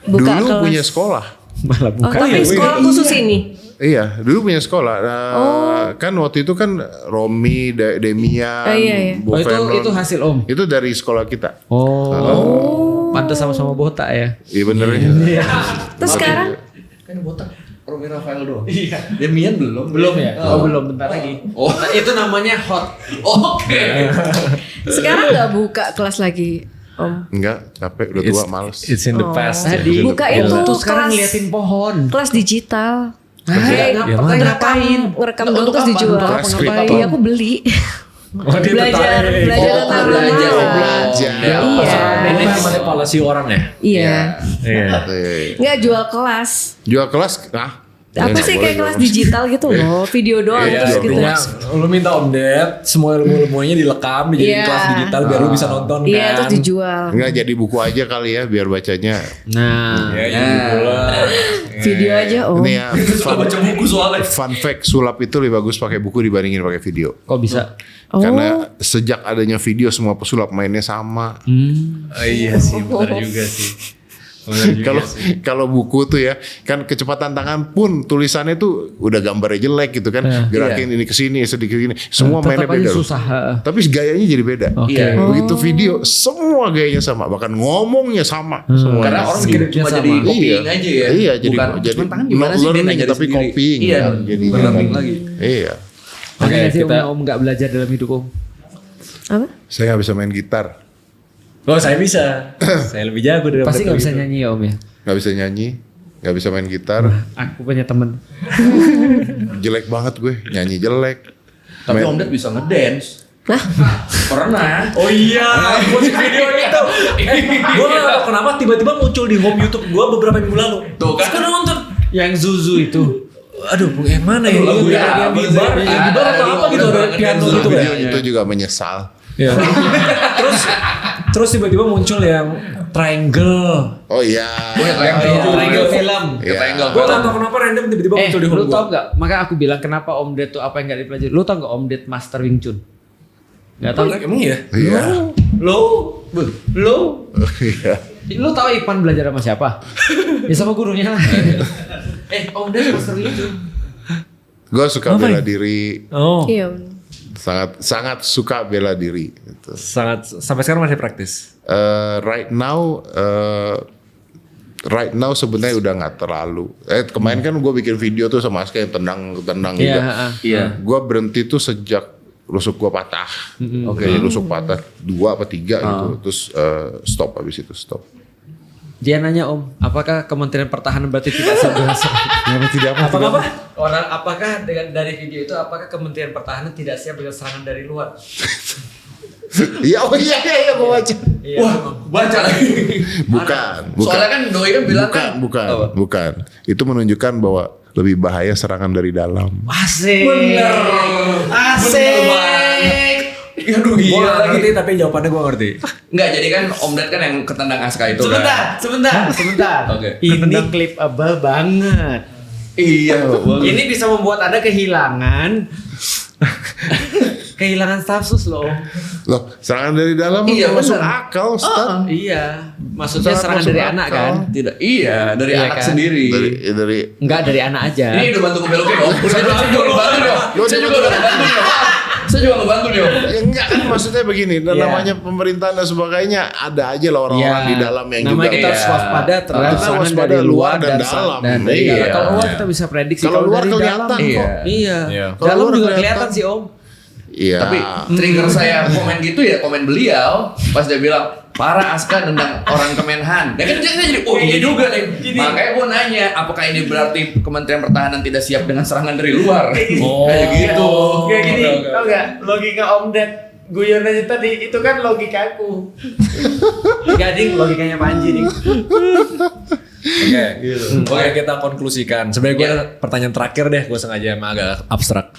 Buka Dulu kelas. punya sekolah. Malah Oh, tapi sekolah khusus ini. Iya, dulu punya sekolah. Kan waktu itu kan Romi, Demian, Iya. Bu Fenron. itu hasil Om. Itu dari sekolah kita. Pantas sama-sama botak ya. Iya bener ya. Terus sekarang Kan botak. Romi Rafael doang. Iya. Demian belum. Belum ya? Oh, belum bentar lagi. Oh. Nah, itu namanya hot. Oke. sekarang nggak buka kelas lagi Om. Enggak, capek, udah tua, males. It's in the past. Tadi Buka itu tuh sekarang kelas- ngeliatin pohon. Kelas digital. ngerekam doang terus dijual. Iya aku beli. Belajar tentang belajar. Ini manipulasi orang ya? Iya. Nggak jual kelas. Jual kelas, Apa sih kayak kelas digital gitu loh, video doang terus gitu. Lu minta Om Ded, semua ilmu-ilmunya dilekam, dijadiin kelas digital biar lu bisa nonton kan. Iya terus dijual. Enggak, jadi buku aja kali ya biar bacanya. Nah, Video aja Ini ya Baca buku soalnya. fun fact, sulap itu lebih bagus pakai buku dibandingin pakai video. kok bisa? Karena sejak adanya video semua pesulap mainnya sama. Iya sih, benar juga sih. Kalau buku tuh ya kan kecepatan tangan pun tulisannya tuh udah gambarnya jelek gitu kan, gerakin ini ke sini sedikit gini, semua mainnya Tetap aja beda loh. susah. Tapi gayanya jadi beda. Oke. Begitu video semua gayanya sama, bahkan ngomongnya sama semua. Karena orang Skripnya cuma sama. jadi copying aja ya. Iya, jadi Bukan, jadi cuman tangan gimana sih dia learning ngajarin tapi sendiri. copying. Iya, kan, jadinya learning kan. lagi. Iya. Oke, Oke, kita kita- Om nggak belajar dalam hidup Om. Apa? Saya nggak bisa main gitar, Oh saya bisa, saya lebih jago dari Pasti nggak bisa nyanyi ya Om ya. nggak bisa nyanyi, nggak bisa main gitar, Aku punya temen. jelek banget gue, nyanyi jelek. Tapi Main- Om Ded bisa ngedance. Pernah. Oh iya, musik video itu. Gue gak tau kenapa tiba-tiba muncul di home YouTube gue beberapa minggu lalu. Tuh kan. Terus gue nonton. Yang Zuzu itu. Aduh, yang mana ya? Lagu Yang apa di sih? bar, yang di bar atau apa gitu ada piano gitu Ya, kan? itu juga menyesal. Iya. Terus tiba-tiba muncul yang triangle. Oh iya. Triangle film. Iya. Gue gak tau kenapa random tiba-tiba muncul di home lu gue. tau gak? Maka aku bilang kenapa Om Ded tuh apa yang gak dipelajari. Lu tau gak Om Ded Master Wing Chun? Gak tau? Emang iya? Iya. Lu? Iya. Lu tau Ipan belajar sama siapa? Ya sama gurunya lah. Om Ded Master Wing Chun. Gue suka bela diri, Oh, Iya. sangat suka bela diri. Gitu. sangat sampai sekarang masih praktis. Right now sebenarnya udah nggak terlalu. Kemarin kan gue bikin video tuh sama Aska yang tendang gitu. Iya. Gue berhenti tuh sejak rusuk gue patah. Oke, rusuk patah 2 apa 3 gitu. Terus stop habis itu stop. Dia nanya Om, apakah Kementerian Pertahanan berarti tidak siap dengan serangan? Apakah dengan dari video itu apakah Kementerian Pertahanan tidak siap dengan serangan dari luar? Iya, iya gue baca. Iya, Wah, baca lagi. Bukan. Soalnya kan Doi kan bilang kan. Bukan. Itu menunjukkan bahwa lebih bahaya serangan dari dalam. Asik. Bener. Asik. Aduh Gue iya gak lagi. ngerti tapi jawabannya gue ngerti. Enggak, jadi kan Om Ded kan yang ketendang Aska itu kan. Sebentar. Oke. Ini clipable banget. Iya, Ini bisa membuat Anda kehilangan stafsus loh. Loh, serangan dari dalam Iya, masuk benar. akal, Ustaz. Iya, maksudnya Sangat serangan masuk dari akal. anak kan? Tidak. Iya, dari Iya anak kan? sendiri. Dari Enggak dari anak aja. Ini udah bantu ngebelokin Om. Saya juga ngebantu nih Om. Saya juga udah ngebantu nih Om. Saya juga ngebantu nih Om. ya enggak kan maksudnya begini, Iya. namanya pemerintahan dan sebagainya ada aja lah orang-orang di dalam yang namanya juga kita harus waspada terhadap Kita serangan waspada dari luar dan dan dalam. dan dari Iya. dalam. Kalau luar kita bisa prediksi. Kalau luar dari kelihatan dalam, kok. Iya. Iya. Kalau Dalam luar juga kelihatan. kelihatan sih Om. Iya. Tapi trigger saya komen gitu ya, komen beliau pas dia bilang parah Aska nendang orang Kemenhan. Ya kan saya jadi oh iya juga nih. Makanya gue nanya apakah ini berarti Kementerian Pertahanan tidak siap dengan serangan dari luar? Kayak gitu. Kayak gini, tau gak? Logika Om Ded guyon aja tadi, itu kan logikaku. Gading logikanya Panji nih. Oke, Oke, kita konklusikan. Sebenarnya gue ada pertanyaan terakhir deh, gue sengaja emang agak abstrak.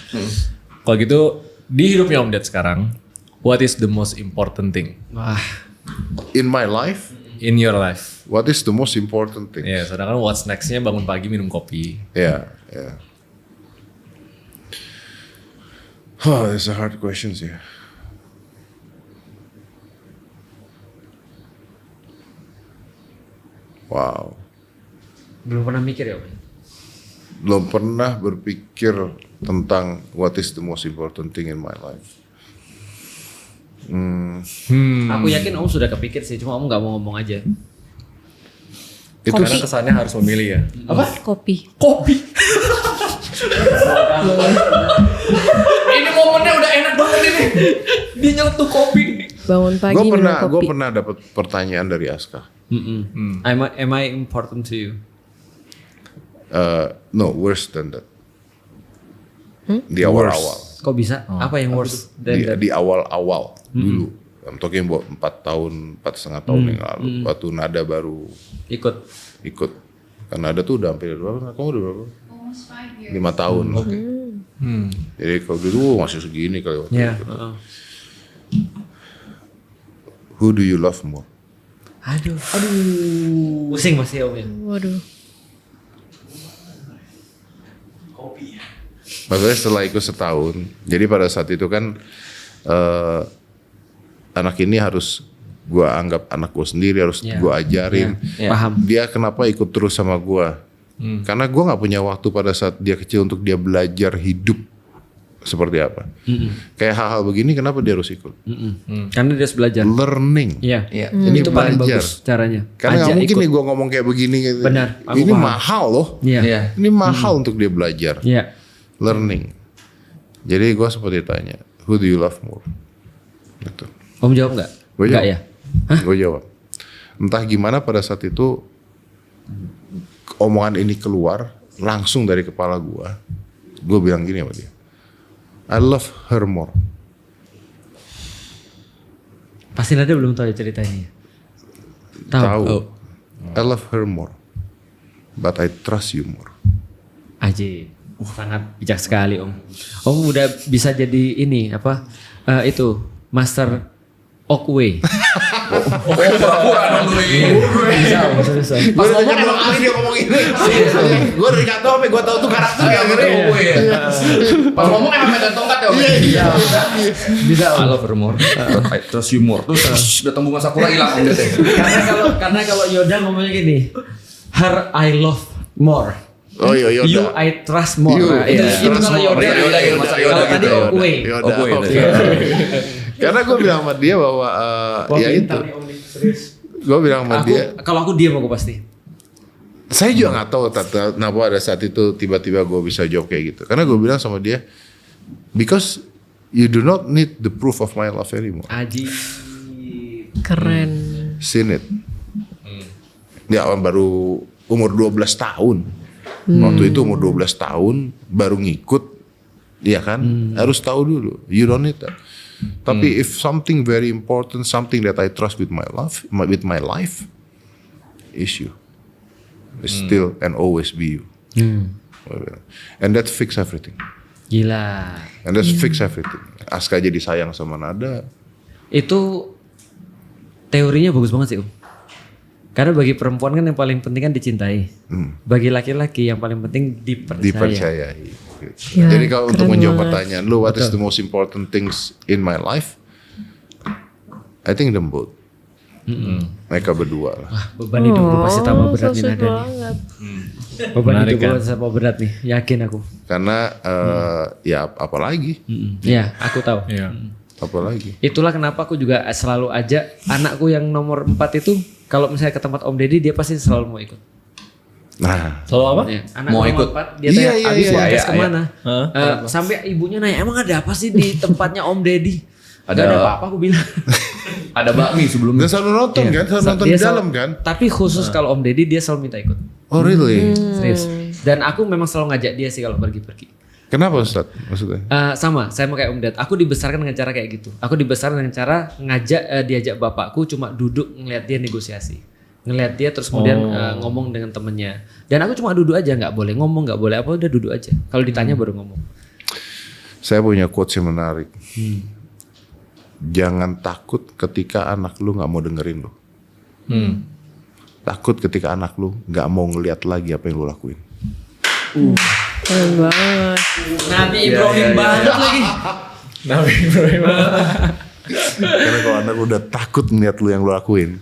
Kalau gitu, di hidupnya Om Ded sekarang, what is the most important thing Wah, In my life, in your life? what is the most important thing? Ya, sedangkan what's next-nya bangun pagi minum kopi. Yeah. Oh, that's a hard question sih. Wow. belum pernah mikir ya Om? Belum pernah berpikir tentang what is the most important thing in my life. Aku yakin Om sudah kepikir sih, cuma Om nggak mau ngomong aja. Itu Karena kesannya harus memilih ya. Kopi. Ini momennya udah enak banget ini. Dia nyeletuk kopi. Bangun pagi minum gue kopi. pernah dapat pertanyaan dari Aska. Am I important to you? No, worse than that. Di awal-awal. Kok bisa? Apa yang worse? Di awal-awal dulu. I'm talking about 4 setengah tahun yang lalu. Waktu Nada baru ikut. Karena Nada tuh udah hampir berapa? Kamu udah berapa? Almost 5 years. 5 tahun. Oke. Jadi kalau dulu masih segini kali waktu Ya. itu. Who do you love more? Aduh. Pusing masih Om ya. Waduh. Maksudnya setelah ikut setahun, jadi pada saat itu kan anak ini harus gue anggap anak gue sendiri, harus Ya. gue ajarin. Paham. Dia kenapa ikut terus sama gue? Karena gue nggak punya waktu pada saat dia kecil untuk dia belajar hidup seperti apa. Kayak hal-hal begini kenapa dia harus ikut? Karena dia harus belajar. Learning. Iya. Ini Itu paling belajar. bagus caranya. Karena nggak Ajak mungkin ikut. nih gue ngomong kayak begini. Gitu. Benar, aku Ini paham. mahal loh. Iya. Ini mahal untuk dia belajar. Iya. Learning. Jadi gue seperti tanya, who do you love more? Gitu. Om jawab nggak? Gue Nggak jawab. ya? Gue jawab. Entah gimana pada saat itu omongan ini keluar langsung dari kepala gue. Gue bilang gini sama dia. I love her more. Pasti Nada belum tahu ya ceritanya. Tahu. I love her more. But I trust you more. Aji. Sangat bijak sekali Om. Om udah bisa jadi ini apa? Itu Master Okway. Pura-pura dong lu ini. Bisa. Pas ngomong emang kali dia ngomong ini. Gue dari kantor sampai gue tahu tuh karakternya. Pas ngomong emang megang tongkat ya. Iya. Bisa I Om. love her more. I trust you more. Terus datang bunga sakura hilang Om Ded. Karena kalau Yoda ngomongnya gini, her I love more. Oh iya Yoda. You I trust more. You, Nah, itu trust kalau more. Yoda. Yoda, Yoda, Kalau Yoda tadi gitu. Okway. Yoda. Oh, gue Oke. Yoda. Karena gue bilang sama dia bahwa ya itu. Gue bilang sama dia. Kalau aku diam aku pasti. Saya juga nggak tahu kenapa pada saat itu tiba-tiba gue bisa jawab kayak gitu. Karena gue bilang sama dia, because you do not need the proof of my love anymore. Aji. Keren. Seen it. Ya baru umur 12 tahun. Waktu itu umur 12 tahun baru ngikut. Iya kan? Harus tahu dulu. You don't need that. Tapi if something very important, something that I trust with my life, is you. It's still and always be you. And that fix everything. Gila. And that fix everything. Aska jadi sayang sama Nada. Itu teorinya bagus banget sih Om. Karena bagi perempuan kan yang paling penting kan dicintai. Bagi laki-laki yang paling penting Dipercayai. Ya, Jadi kalau untuk keren menjawab banget. pertanyaan lu, what is the most important things in my life? I think them both. Mereka berdua lah. Wah, beban hidup gue pasti tambah berat so nih sweet Nada nih. banget. Beban Menarik, hidup gue kan? pasti tambah berat nih, yakin aku. Karena ya apalagi, Iya, aku tahu. Iya. apalagi. Itulah kenapa aku juga selalu ajak anakku yang nomor 4 itu kalau misalnya ke tempat Om Deddy dia pasti selalu mau ikut. Nah, Selalu apa? Ya, anak Mau nomor ikut. 4 dia Iya, tanya iya, abis iya, podcast iya, kemana? Hah? Sampai ibunya nanya emang ada apa sih di tempatnya Om Deddy? Ada- Gak ada apa-apa aku bilang. Ada bakmi sebelumnya. dan selalu nonton kan, selalu nonton Dia di dalam kan. Tapi khusus kalau Om Deddy dia selalu minta ikut. Oh really? Serius. Dan aku memang selalu ngajak dia sih kalau pergi-pergi. Kenapa Ustaz? Maksudnya? Sama, saya mau kayak Om Ded. Aku dibesarkan dengan cara kayak gitu. Aku dibesarkan dengan cara diajak bapakku cuma duduk ngeliat dia negosiasi. Ngeliat dia terus kemudian ngomong dengan temennya. Dan aku cuma duduk aja, nggak boleh ngomong, nggak boleh apa, udah duduk aja. Kalau ditanya baru ngomong. Saya punya quotes yang menarik. Jangan takut ketika anak lu nggak mau dengerin lu. Takut ketika anak lu nggak mau ngeliat lagi apa yang lu lakuin. Keren banget. Nabi Ibrahim banget lagi. Nabi Ibrahim. Karena kalau anak lu udah takut ngeliat lu yang lu lakuin.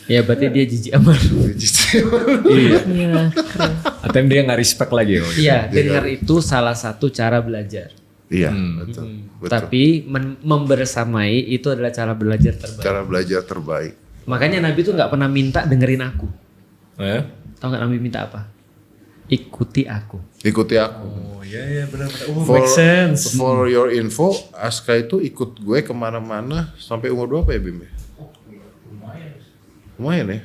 Ya berarti dia jijik amat. Iya. Iya, keren. Atau dia nggak respect lagi. Iya, dengar itu salah satu cara belajar. Iya, betul. Tapi membersamai itu adalah cara belajar terbaik. Cara belajar terbaik. Makanya Nabi tuh nggak pernah minta dengerin aku. Ya? Tahu nggak Nabi minta apa? Ikuti aku. Ikuti aku. Oh iya benar-benar. Oh, For, make sense. for your info, Aska itu ikut gue kemana-mana sampai umur berapa ya Bim? Lumayan ya.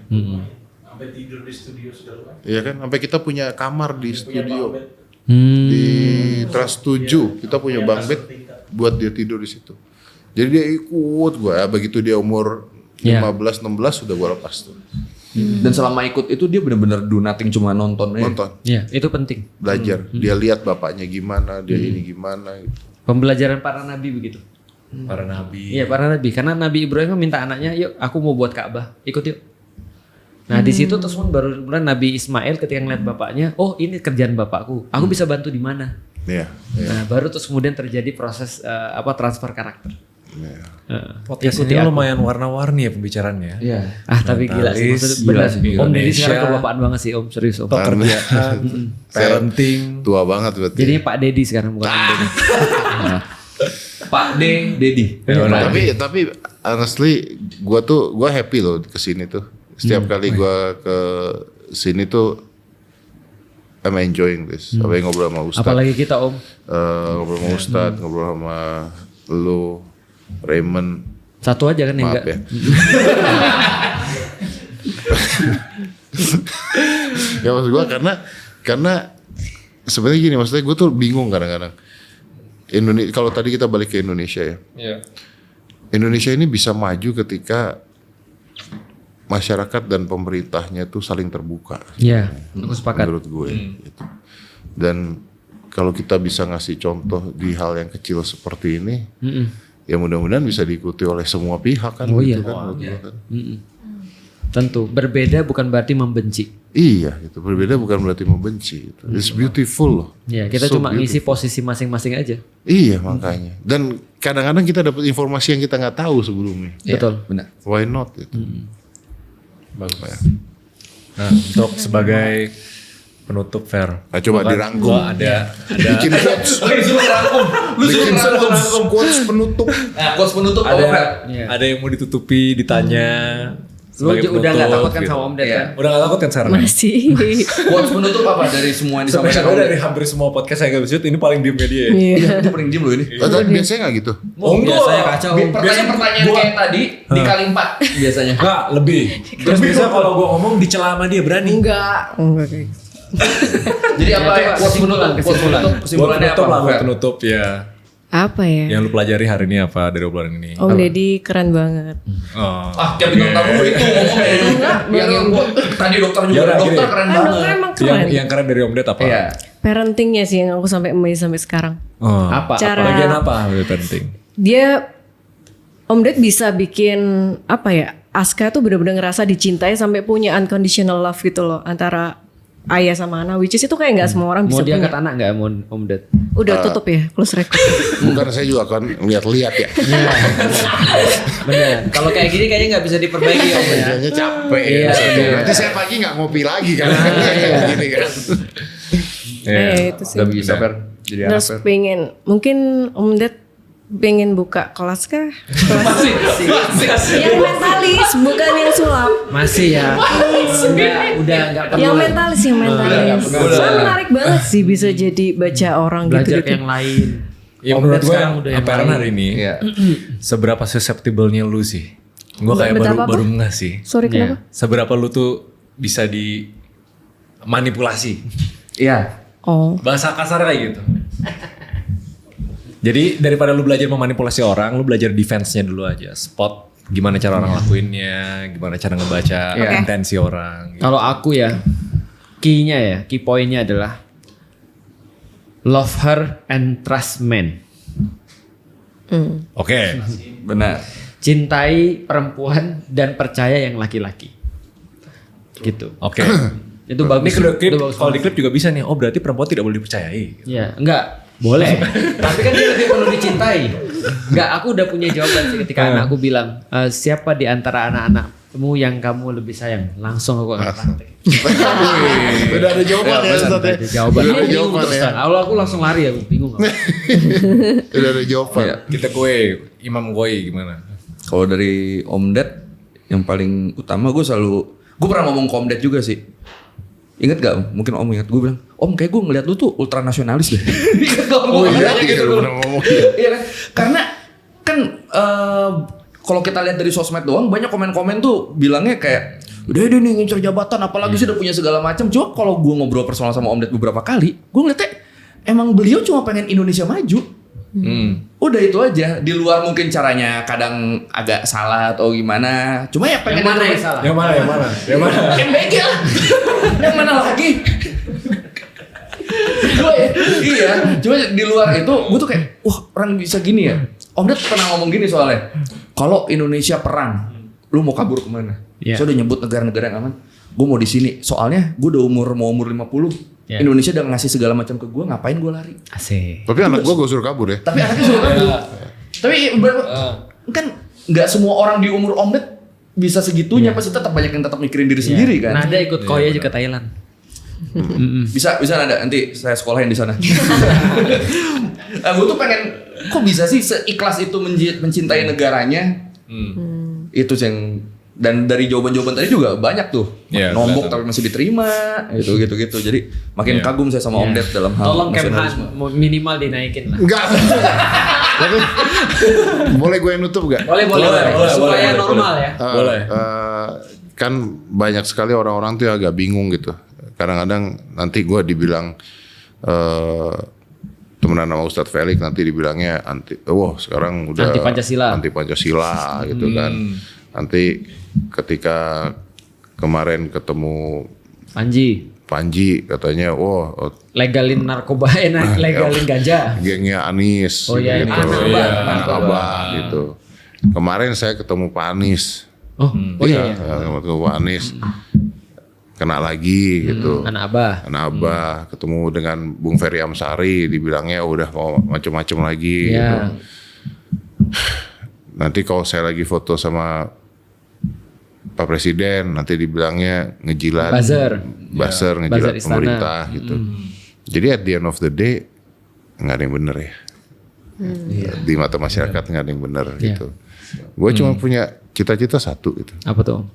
Sampai tidur di studio segala macam. Iya kan, sampai kita punya kamar di studio Hmm. di Trans 7 kita punya bunk bed buat dia tidur di situ. Jadi dia ikut gua, begitu dia umur 15-16 sudah gua lepas tuh. Dan selama ikut itu dia benar-benar do nothing, cuma nonton. Nonton, Iya, itu penting. belajar. Dia lihat bapaknya gimana, dia ini gimana gitu. Pembelajaran para nabi begitu. Para nabi. Iya, para nabi. Karena Nabi Ibrahim minta anaknya, yuk aku mau buat Ka'bah, ikut yuk. Nah di situ terus pun baru kemudian Nabi Ismail ketika ngeliat bapaknya, oh ini kerjaan bapakku, aku bisa bantu di mana? Iya. Nah baru terus kemudian terjadi proses transfer karakter. Iya. Podcast Ikuti ini aku. lumayan warna-warni ya pembicaraannya. Iya. Tapi gila sih, maksudnya Gila benar. sih, Om Deddy Indonesia. sekarang kebapaan banget sih Om, serius Om. Pekerjaan, parenting. Tua banget berarti. Jadinya Pak Deddy sekarang bukan Om Deddy. Pak Dedi. Tapi honestly gua happy loh kesini tuh. Setiap kali gua ke sini tuh I'm enjoying this. Apalagi ngobrol sama Ustadz. Apalagi kita Om. Ngobrol sama Ustadz, ngobrol sama lu, Raymond. Satu aja kan yang Maaf enggak. Ya maksud gue karena sebenarnya gini, maksudnya gue tuh bingung kadang-kadang. Indonesia, kalau tadi kita balik ke Indonesia ya. Iya. Indonesia ini bisa maju ketika masyarakat dan pemerintahnya tuh saling terbuka. Iya, aku sepakat. Menurut gue. Gitu. Dan kalau kita bisa ngasih contoh di hal yang kecil seperti ini, ya mudah-mudahan bisa diikuti oleh semua pihak kan. Oh gitu iya. kan, menurut gue kan. Tentu, berbeda bukan berarti membenci. Iya, itu berbeda bukan berarti membenci. Gitu. It's beautiful loh. Ya, kita So cuma ngisi beautiful. posisi masing-masing aja. Iya makanya. Dan kadang-kadang kita dapat informasi yang kita nggak tahu sebelumnya. Betul. Benar. Why not gitu? Bagus. Nah, untuk sebagai penutup Fer. Nah, coba dirangkum. Gua ada Bikin quotes. Disuruh rangkum. Lu Bikin suruh rangkum. quotes penutup. Nah, quotes penutup apa, Fer? ada yang mau ditutupi, ditanya. Lu sebagai udah penutup, gak takut kan gitu. sama Om Ded Iya. kan? Udah gak takut kan sekarang? Masih. Quotes penutup apa dari semua yang disampaikan? Sebenarnya dari hampir semua podcast saya gak shoot, ini paling diemnya dia. Iya. Itu paling diem loh ini. Tapi biasanya nggak gitu. Biasanya kacau. Pertanyaan-pertanyaan kayak tadi dikali 4 biasanya. Enggak, lebih. Terus biasanya kalau gue ngomong dicela sama dia berani. Enggak kayak gitu. Jadi apa coba ya? Quotes penutup. Quotes penutup. Buat Kesimpulannya penutup lah, apa? buat Fer? penutup ya. Apa ya? Yang lu pelajari hari ini apa dari obrolan ini? Om Deddy keren banget. Oh. Kayak bintang tamu itu ngomongnya. Yang gua tadi dokter juga. Yaudah, Dokter gini. keren Dokter banget. emang keren. Yang keren dari Om Ded apa? Iya. Parentingnya sih yang aku sampai amazed sampai sekarang. Oh. Apa? Cara- Bagian apa dari penting? Dia Om Ded bisa bikin apa ya? Aska tuh bener-bener ngerasa dicintai sampai punya unconditional love gitu loh antara ayah sama anak. Which is itu kayak nggak semua orang Mau bisa diangkat punya. anak nggak Om Ded? Udah tutup ya, close record. Bukan saya juga kan lihat-lihat ya. Bener. Kalau kayak gini kayaknya nggak bisa diperbaiki Om ya. Kayaknya capek Iya, ya. bener. Nanti saya pagi nggak ngopi lagi kan. Gini kan. Itu sih. Gak bisa Fer. Jadi anak Terus Fer. pengen mungkin Om Ded pengen buka kelas kah? Masih. Yang mentalis bukan yang sulap. Masih ya. Udah nggak perlu. Yang mentalis, yang mentalis. Soalnya menarik banget sih bisa jadi baca orang Belajar gitu-gitu. yang lain. Ya Om menurut Ded gue sekarang udah yang apa lain. hari ini Iya. seberapa susceptible-nya lu sih? Gue kayak Betapa apa? baru nggak sih. Sorry kenapa? Seberapa lu tuh bisa dimanipulasi. Iya. Oh. Bahasa kasar kayak gitu. Jadi daripada lu belajar memanipulasi orang, lu belajar defense-nya dulu aja. Spot gimana cara orang lakuinnya, gimana cara ngebaca intensi orang. Gitu. Kalau aku ya, key-nya ya, key point-nya adalah love her and trust men. Oke. Benar. Cintai perempuan dan percaya yang laki-laki. Gitu. Oke. Itu Ini bagus. klip, Itu bagus kalau di banget. klip juga bisa nih. Oh berarti perempuan tidak boleh dipercayai. Ya, enggak. Boleh. Tapi kan dia lebih perlu dicintai. Enggak, aku udah punya jawaban sih ketika anakku bilang, siapa di antara anak-anakmu yang kamu lebih sayang? Langsung aku akan praktek. Udah ada jawaban ya Ustaz ya. Ada jawaban. Udah Aku ada bingung jawaban terus ya. terang. Awalnya aku langsung lari, aku bingung. Udah ada jawaban. Iya. Kita kue, Imam Koi gimana? Kalau dari Om Ded yang paling utama gue pernah ngomong ke Om Ded juga sih. Ingat gak? Mungkin Om ingat gue bilang, Om kayak gue ngeliat lu tuh ultra nasionalis deh. Ingat gak Om? Oh Gue iya, nanya iya, gitu. lu pernah ngomong. Iya kan? Karena kan kalau kita lihat dari sosmed doang banyak komen-komen tuh bilangnya kayak udah nih ngincer jabatan, apalagi sudah punya segala macam. Cuma kalau gue ngobrol personal sama Om Ded beberapa kali, gue ngeliatnya emang beliau cuma pengen Indonesia maju. Udah itu aja. Di luar mungkin caranya kadang agak salah atau gimana. Cuma ya pengen Yang mana yang salah? Yang mana? MBG lah. Yang mana lagi? Iya. Cuma di luar itu gue tuh kayak, wah orang bisa gini ya. Om Ded pernah ngomong gini soalnya. Kalau Indonesia perang, lu mau kabur kemana? Yeah. Saya udah nyebut negara-negara yang aman. Gue mau di sini. Soalnya gue udah umur 50. Yeah. Indonesia udah ngasih segala macam ke gue, ngapain gue lari? Asik. Tapi anak gue suruh kabur ya. Tapi anaknya suruh kabur. Tapi kan nggak semua orang di umur Om Ded bisa segitunya, pasti tetap banyak yang tetap mikirin diri sendiri kan. Nada ikut Koya juga ke Thailand. Bisa Nada, nanti saya sekolahin di sana. Gue tuh pengen, kok bisa sih seikhlas itu mencintai negaranya? Itu yang, dan dari jawaban-jawaban tadi juga banyak tuh. Iya, Nombok kelihatan. tapi masih diterima, gitu. Jadi makin kagum saya sama Om Ded dalam hal Tolong nasionalisme. Kemhan minimal dinaikin lah. Enggak. Tapi boleh gue yang nutup gak? Boleh. Supaya normal ya. Boleh. Kan banyak sekali orang-orang tuh agak bingung gitu. Kadang-kadang nanti gue dibilang temenan sama Ustadz Felix, nanti dibilangnya sekarang udah Anti Pancasila. gitu kan. Nanti ketika kemarin ketemu Panji katanya, Legalin narkoba, legalin ganja. gengnya Anies, Oh iya, gitu. anak Abah gitu. Kemarin saya ketemu Pak Anies. Oh iya. Ketemu Pak Anies. Kena lagi gitu. Anak Abah ketemu dengan Bung Ferry Amsari, dibilangnya udah mau macem-macem lagi Iya. gitu. Nanti kalau saya lagi foto sama Pak Presiden, nanti dibilangnya ngejilat, Buzzer ngejilat Buzzer istana. pemerintah gitu. Jadi at the end of the day nggak ada yang bener ya. Di mata masyarakat nggak ada yang bener gitu. Gue cuma punya cita-cita satu gitu. Apa tuh?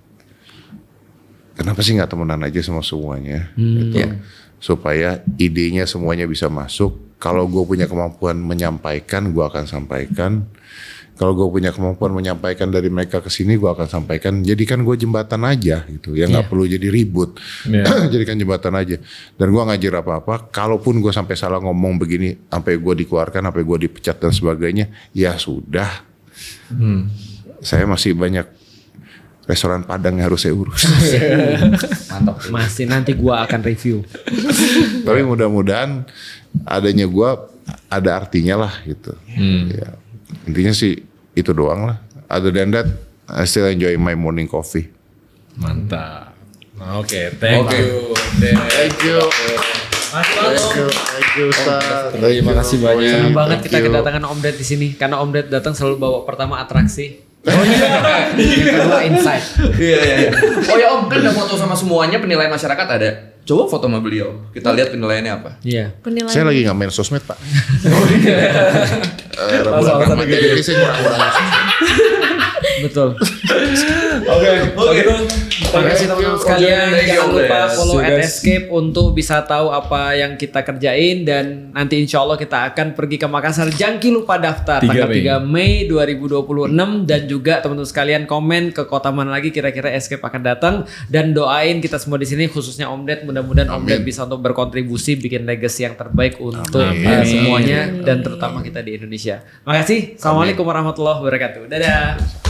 Kenapa sih nggak temenan aja sama semuanya? Gitu. Supaya idenya semuanya bisa masuk. Kalau gue punya kemampuan menyampaikan, gue akan sampaikan. Kalau gue punya kemampuan menyampaikan dari mereka ke sini, gue akan sampaikan. Jadikan gue jembatan aja gitu. Ya nggak perlu jadi ribut. Jadikan jembatan aja. Dan gue ngajar apa-apa. Kalaupun gue sampai salah ngomong begini, sampai gue dikeluarkan, sampai gue dipecat dan sebagainya, ya sudah. Saya masih banyak restoran Padang yang harus saya urus. Mantap. Masih nanti gua akan review. Tapi mudah-mudahan adanya gua ada artinya lah gitu. Ya, intinya sih itu doang lah. Other than that, I still enjoy my morning coffee. Mantap. Oke, thank you. Thank you. Thank you, Ustaz. Terima kasih banyak. Senang banget kita kedatangan Om Ded di sini karena Om Ded datang selalu bawa pertama atraksi. Kedua insight. Iya. Oh ya Om, kan udah foto sama semuanya, penilaian masyarakat ada. Coba foto sama beliau, kita lihat penilaiannya apa. Iya. Saya lagi nggak main sosmed, Pak. Bulan jadi saya kurang-kurang. Betul. Oke. Terima kasih teman-teman sekalian. Thank you, Jangan Om lupa Ded. follow See you guys. @escape untuk bisa tahu apa yang kita kerjain dan nanti insya Allah kita akan pergi ke Makassar. Jangan lupa daftar 3 tanggal Mei. 3 Mei 2026 dan juga teman-teman sekalian komen ke kota mana lagi kira-kira Escape akan datang dan doain kita semua di sini khususnya Om Ded, mudah-mudahan Om Ded bisa untuk berkontribusi bikin legacy yang terbaik untuk semuanya dan terutama kita di Indonesia. Makasih. Assalamualaikum warahmatullahi wabarakatuh. Dadah.